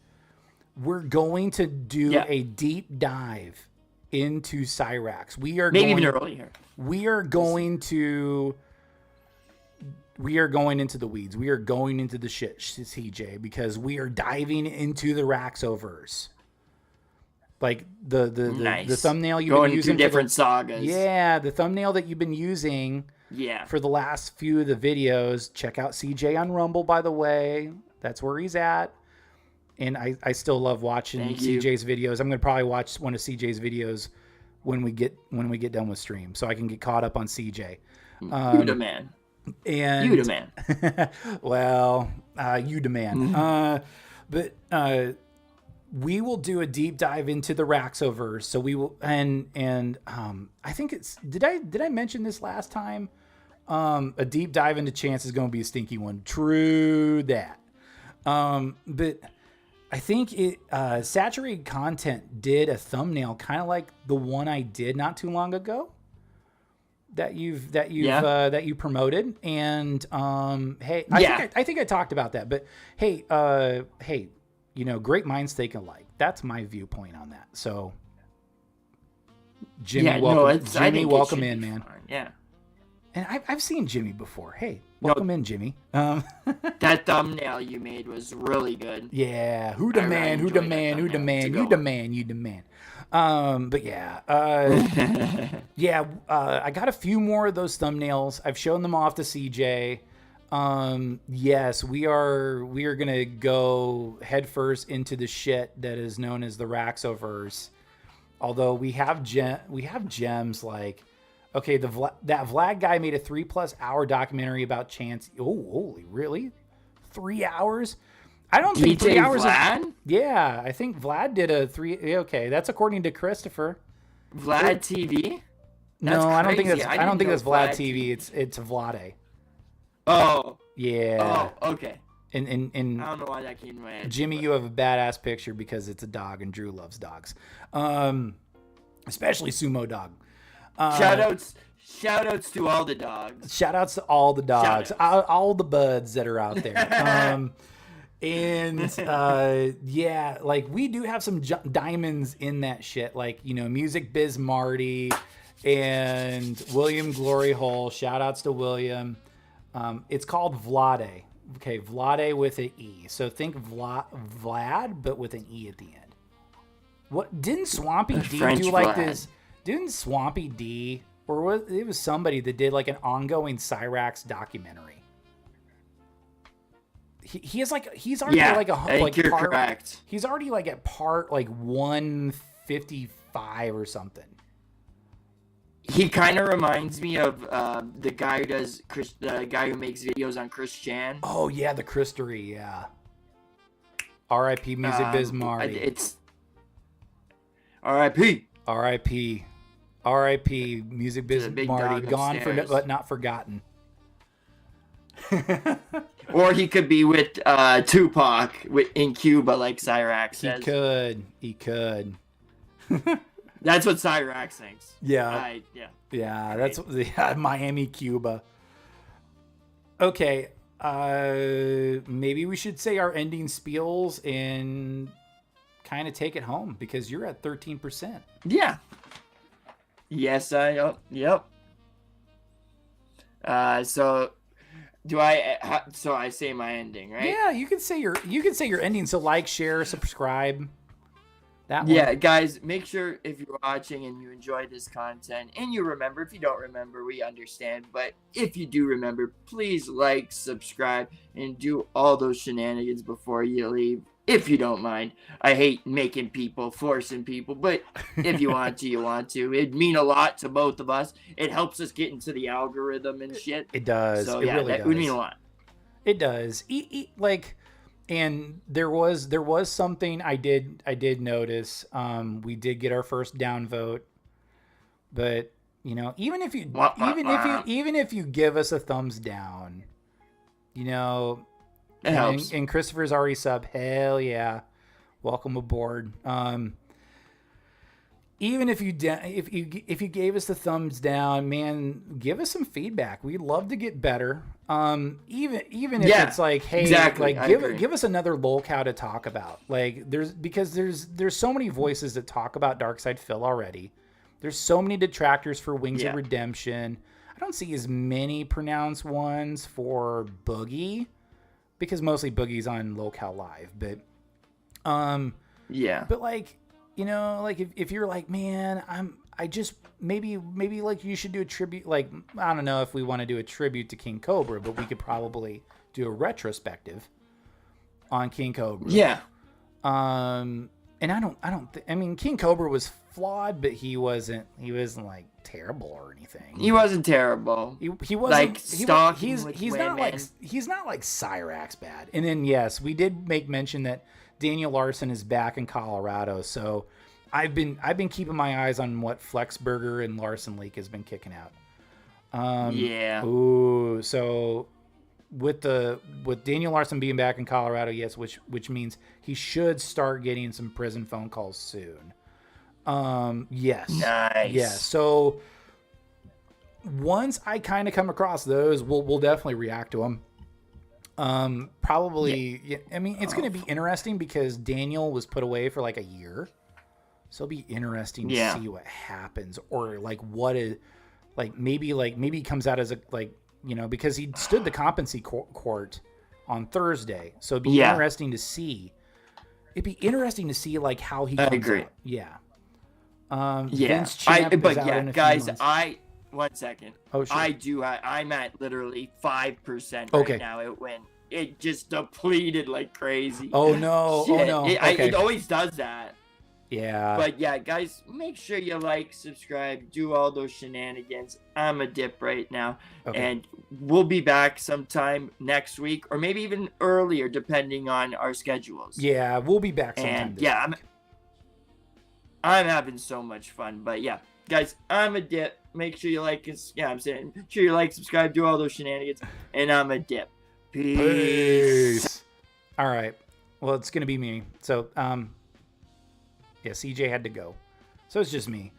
we're going to do a deep dive into Cyraxx. Even earlier. We are going into the weeds. We are going into the shit, CJ, because we are diving into the Raxoverse. Like the thumbnail you've been using to different sagas. Yeah, the thumbnail that you've been using. Yeah. For the last few of the videos, check out CJ on Rumble. By the way, that's where he's at. And I still love watching CJ's videos. I'm gonna probably watch one of CJ's videos when we get done with stream, so I can get caught up on CJ. You the man. And you the man. Well, you demand. But we will do a deep dive into the Raxoverse. So we will, and I think it's did I mention this last time? A deep dive into Chance is going to be a stinky one. True that. But I think Saturated Content did a thumbnail kind of like the one I did not too long ago. That you promoted, and hey, I think I talked about that, but hey, great minds think alike. That's my viewpoint on that. So, Jimmy, welcome in, man. Fine. Yeah, and I've seen Jimmy before. Hey, welcome in, Jimmy. That thumbnail you made was really good. Yeah, who the man? You demand. But yeah, I got a few more of those thumbnails. I've shown them off to CJ. Yes, we are gonna go headfirst into the shit that is known as the Raxoverse. Although we have gems like, okay, that Vlad guy made a 3+ hour documentary about Chance. Oh, holy, really? 3 hours? I don't think 3 hours. Vlad? Yeah, I think Vlad did a 3. Okay, that's according to Christopher. Vlad TV? No, I don't think that's. I don't think that's Vlad TV. It's Vlade. Oh. Yeah. Oh, okay. And I don't know why that came to my head. Jimmy, you have a badass picture because it's a dog, and Drew loves dogs, especially Sumo Dog. Shoutouts to all the dogs. Shoutouts to all the dogs, all the buds that are out there. And yeah, like we do have some diamonds in that shit, like, you know, Music Biz Marty and William Glory Hole. Shout outs to William. It's called Vlade. Okay, Vlade with an E. So think Vlad, but with an E at the end. What didn't Swampy D French do like Vlad. this? Didn't Swampy D, or it was somebody that did like an ongoing Cyraxx documentary? He is like, he's already like a I think you're part, correct. He's already like at part like 155 or something. He kind of reminds me of the guy who does the guy who makes videos on Chris Chan. Oh yeah, the Christery, yeah. R.I.P. Music Biz Marty. It's R.I.P. R.I.P. R.I.P. Music Biz big Marty, dog gone upstairs. but not forgotten. Or he could be with Tupac in Cuba, like Cyraxx says. He could. That's what Cyraxx thinks. Yeah. Yeah, that's Miami, Cuba. Okay, maybe we should say our ending spiels and kind of take it home because you're at 13%. Yeah. Yes, yep. So do I? So I say my ending, right? Yeah, you can say your ending. So like, share, subscribe. That one. Yeah, guys, make sure if you're watching and you enjoy this content and you remember, if you don't remember, we understand. But if you do remember, please like, subscribe, and do all those shenanigans before you leave. If you don't mind. I hate making people, forcing people, but if you want to, you want to. It'd mean a lot to both of us. It helps us get into the algorithm and shit. It does. So it yeah, really that does. would mean a lot. It does. Like, and there was something I did notice. We did get our first downvote, but you know, even if you give us a thumbs down, you know. It helps. And Christopher's already sub. Hell yeah, welcome aboard. Even if you gave us the thumbs down, man, give us some feedback. We'd love to get better. Even if it's like, hey, exactly. like give us another lolcow to talk about. Like there's so many voices that talk about DarksydePhil already. There's so many detractors for Wings of Redemption. I don't see as many pronounced ones for Boogie. Because mostly Boogie's on lolcow live, but but like, you know, like if you're like, man, I just maybe like you should do a tribute. Like, I don't know if we want to do a tribute to King Cobra, but we could probably do a retrospective on King Cobra. Yeah. And I mean, King Cobra was flawed, but he wasn't like terrible or anything. He wasn't terrible. He wasn't like stalking he's not like Cyraxx bad. And then yes, we did make mention that Daniel Larson is back in Colorado. So I've been keeping my eyes on what Flexburger and Larson Leak has been kicking out. Yeah. Ooh, so with Daniel Larson being back in Colorado, yes, which means he should start getting some prison phone calls soon. Yes. Nice. Yeah. So once I kind of come across those, we'll definitely react to them. Probably. Yeah, I mean, it's going to be interesting because Daniel was put away for like a year, so it'll be interesting to see what happens, or like what is like maybe he comes out as a because he stood the competency court on Thursday, so it'd be interesting to see. It'd be interesting to see like how he comes out. Yeah. Vince Champ is out in a few guys, months. One second. Oh, sure. I'm at literally 5% Okay. right now. It just depleted like crazy. Oh no! Shit. Oh no! It always does that. Yeah. But yeah, guys, make sure you like, subscribe, do all those shenanigans. I'm a dip right now, and we'll be back sometime next week, or maybe even earlier, depending on our schedules. Yeah, we'll be back sometime. And yeah, I'm having so much fun. But yeah, guys, I'm a dip. Make sure you like us. Yeah, I'm saying, make sure you like, subscribe, do all those shenanigans, and I'm a dip. Peace. All right. Well, it's gonna be me. So, yeah, CJ had to go, so it's just me.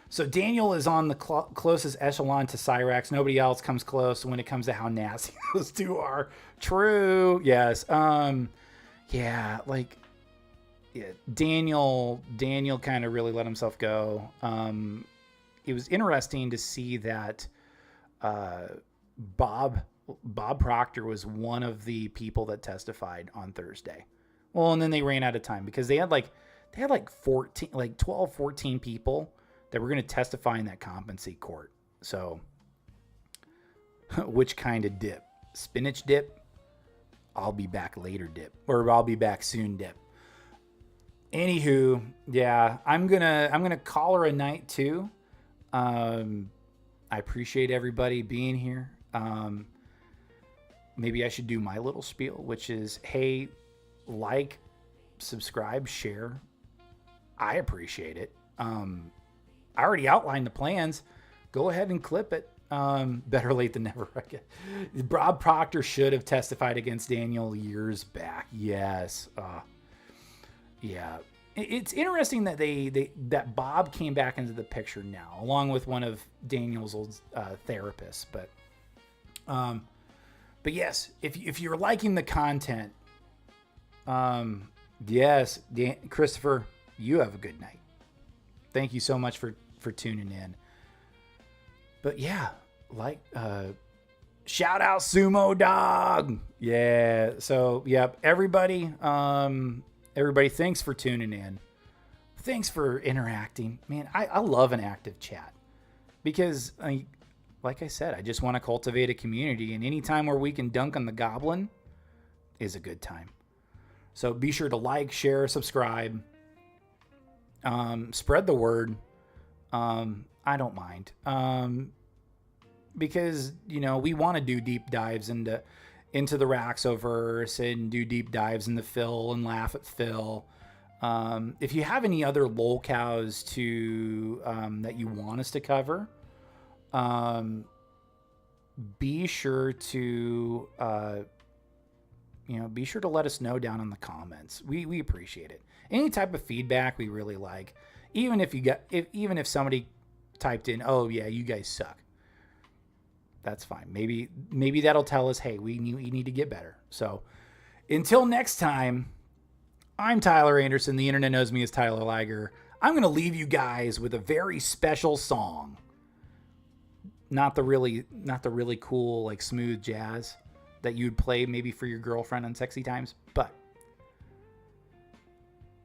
So Daniel is on the closest echelon to Cyraxx. Nobody else comes close when it comes to how nasty those two are. True. Yes. yeah, like, yeah, Daniel kind of really let himself go. It was interesting to see that Bob Proctor was one of the people that testified on Thursday. Well, and then they ran out of time because they had like 12, 14 people that were going to testify in that competency court. So, which kind of dip? Spinach dip? I'll be back later dip, or I'll be back soon dip. Anywho, yeah, I'm gonna call her a night too. I appreciate everybody being here. Maybe I should do my little spiel, which is, hey, like, subscribe, share. I appreciate it. I already outlined the plans. Go ahead and clip it. Better late than never. Bob Proctor should have testified against Daniel years back. Yes. Yeah. It's interesting that that Bob came back into the picture now, along with one of Daniel's old therapists. But yes, if you're liking the content, yes, Christopher, you have a good night. Thank you so much for tuning in. But yeah, like, shout out Sumo Dog. Yeah. So, yep. Everybody, thanks for tuning in. Thanks for interacting. Man, I love an active chat because, like I said, I just want to cultivate a community, and any time where we can dunk on the Goblin is a good time. So be sure to like, share, subscribe, spread the word. I don't mind. Because, we want to do deep dives into the Raxoverse and do deep dives into Phil and laugh at Phil. If you have any other lolcows that you want us to cover, be sure to let us know down in the comments. We appreciate it. Any type of feedback we really like. Even if somebody typed in, "Oh yeah, you guys suck," that's fine. Maybe that'll tell us, hey, we need to get better. So until next time, I'm Tyler Anderson. The internet knows me as Tyler Liger. I'm going to leave you guys with a very special song. Not the really cool, like, smooth jazz that you'd play maybe for your girlfriend on sexy times, but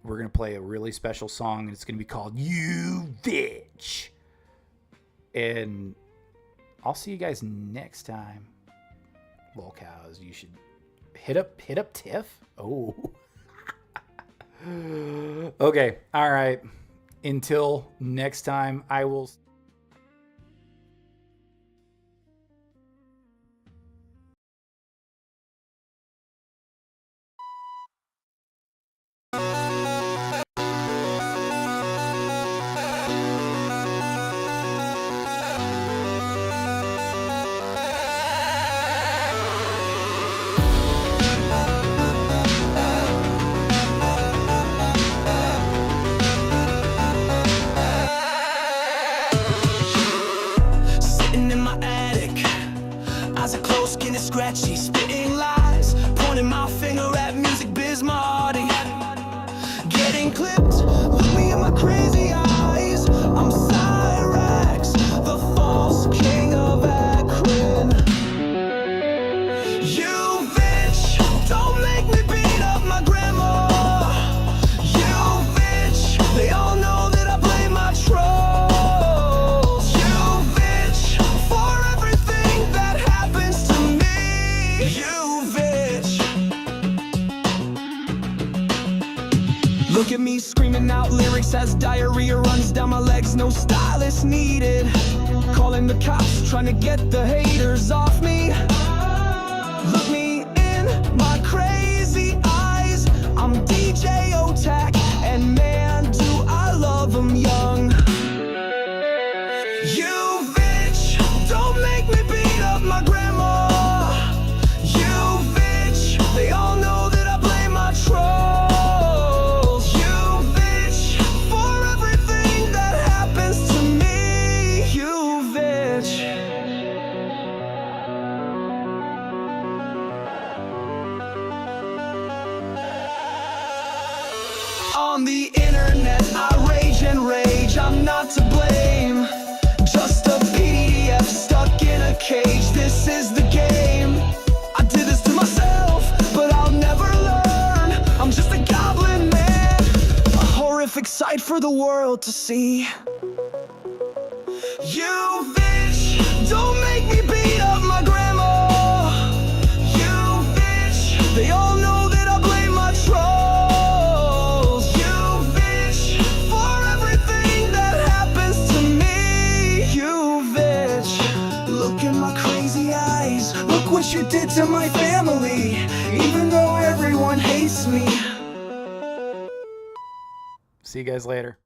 we're going to play a really special song, and it's going to be called You Bitch. And I'll see you guys next time. Lolcows, you should hit up Tiff. Oh. Okay. All right. Until next time, I will... Scratchy, spitting lies, pointing my finger at music biz Marty. Getting clipped, look me in my crazy eyes. I'm Cyraxx, the false king of Akron. You bitch, don't make me beat up my grandma. You bitch, they all know that I blame my trolls. You bitch, for everything that happens to me. You bitch. Look at me screaming out lyrics as diarrhea runs down my legs, no stylist needed. Calling the cops, trying to get the haters off me. Look me in my crazy eyes. I'm DJ Otak, and man, do I love them young. You bitch, don't make me beat up my grandma. You bitch, they all know that I blame my trolls. You bitch, for everything that happens to me. You bitch. On the internet, I rage and rage, I'm not to blame. Just a PDF stuck in a cage, this is the game. I did this to myself, but I'll never learn. I'm just a goblin man, a horrific sight for the world to see. You bitch, don't make me beat up my grandma. You bitch, they all know that I blame my trolls. You bitch, for everything that happens to me. You bitch, look in my crazy eyes. Look what you did to my family, even though everyone hates me. See you guys later.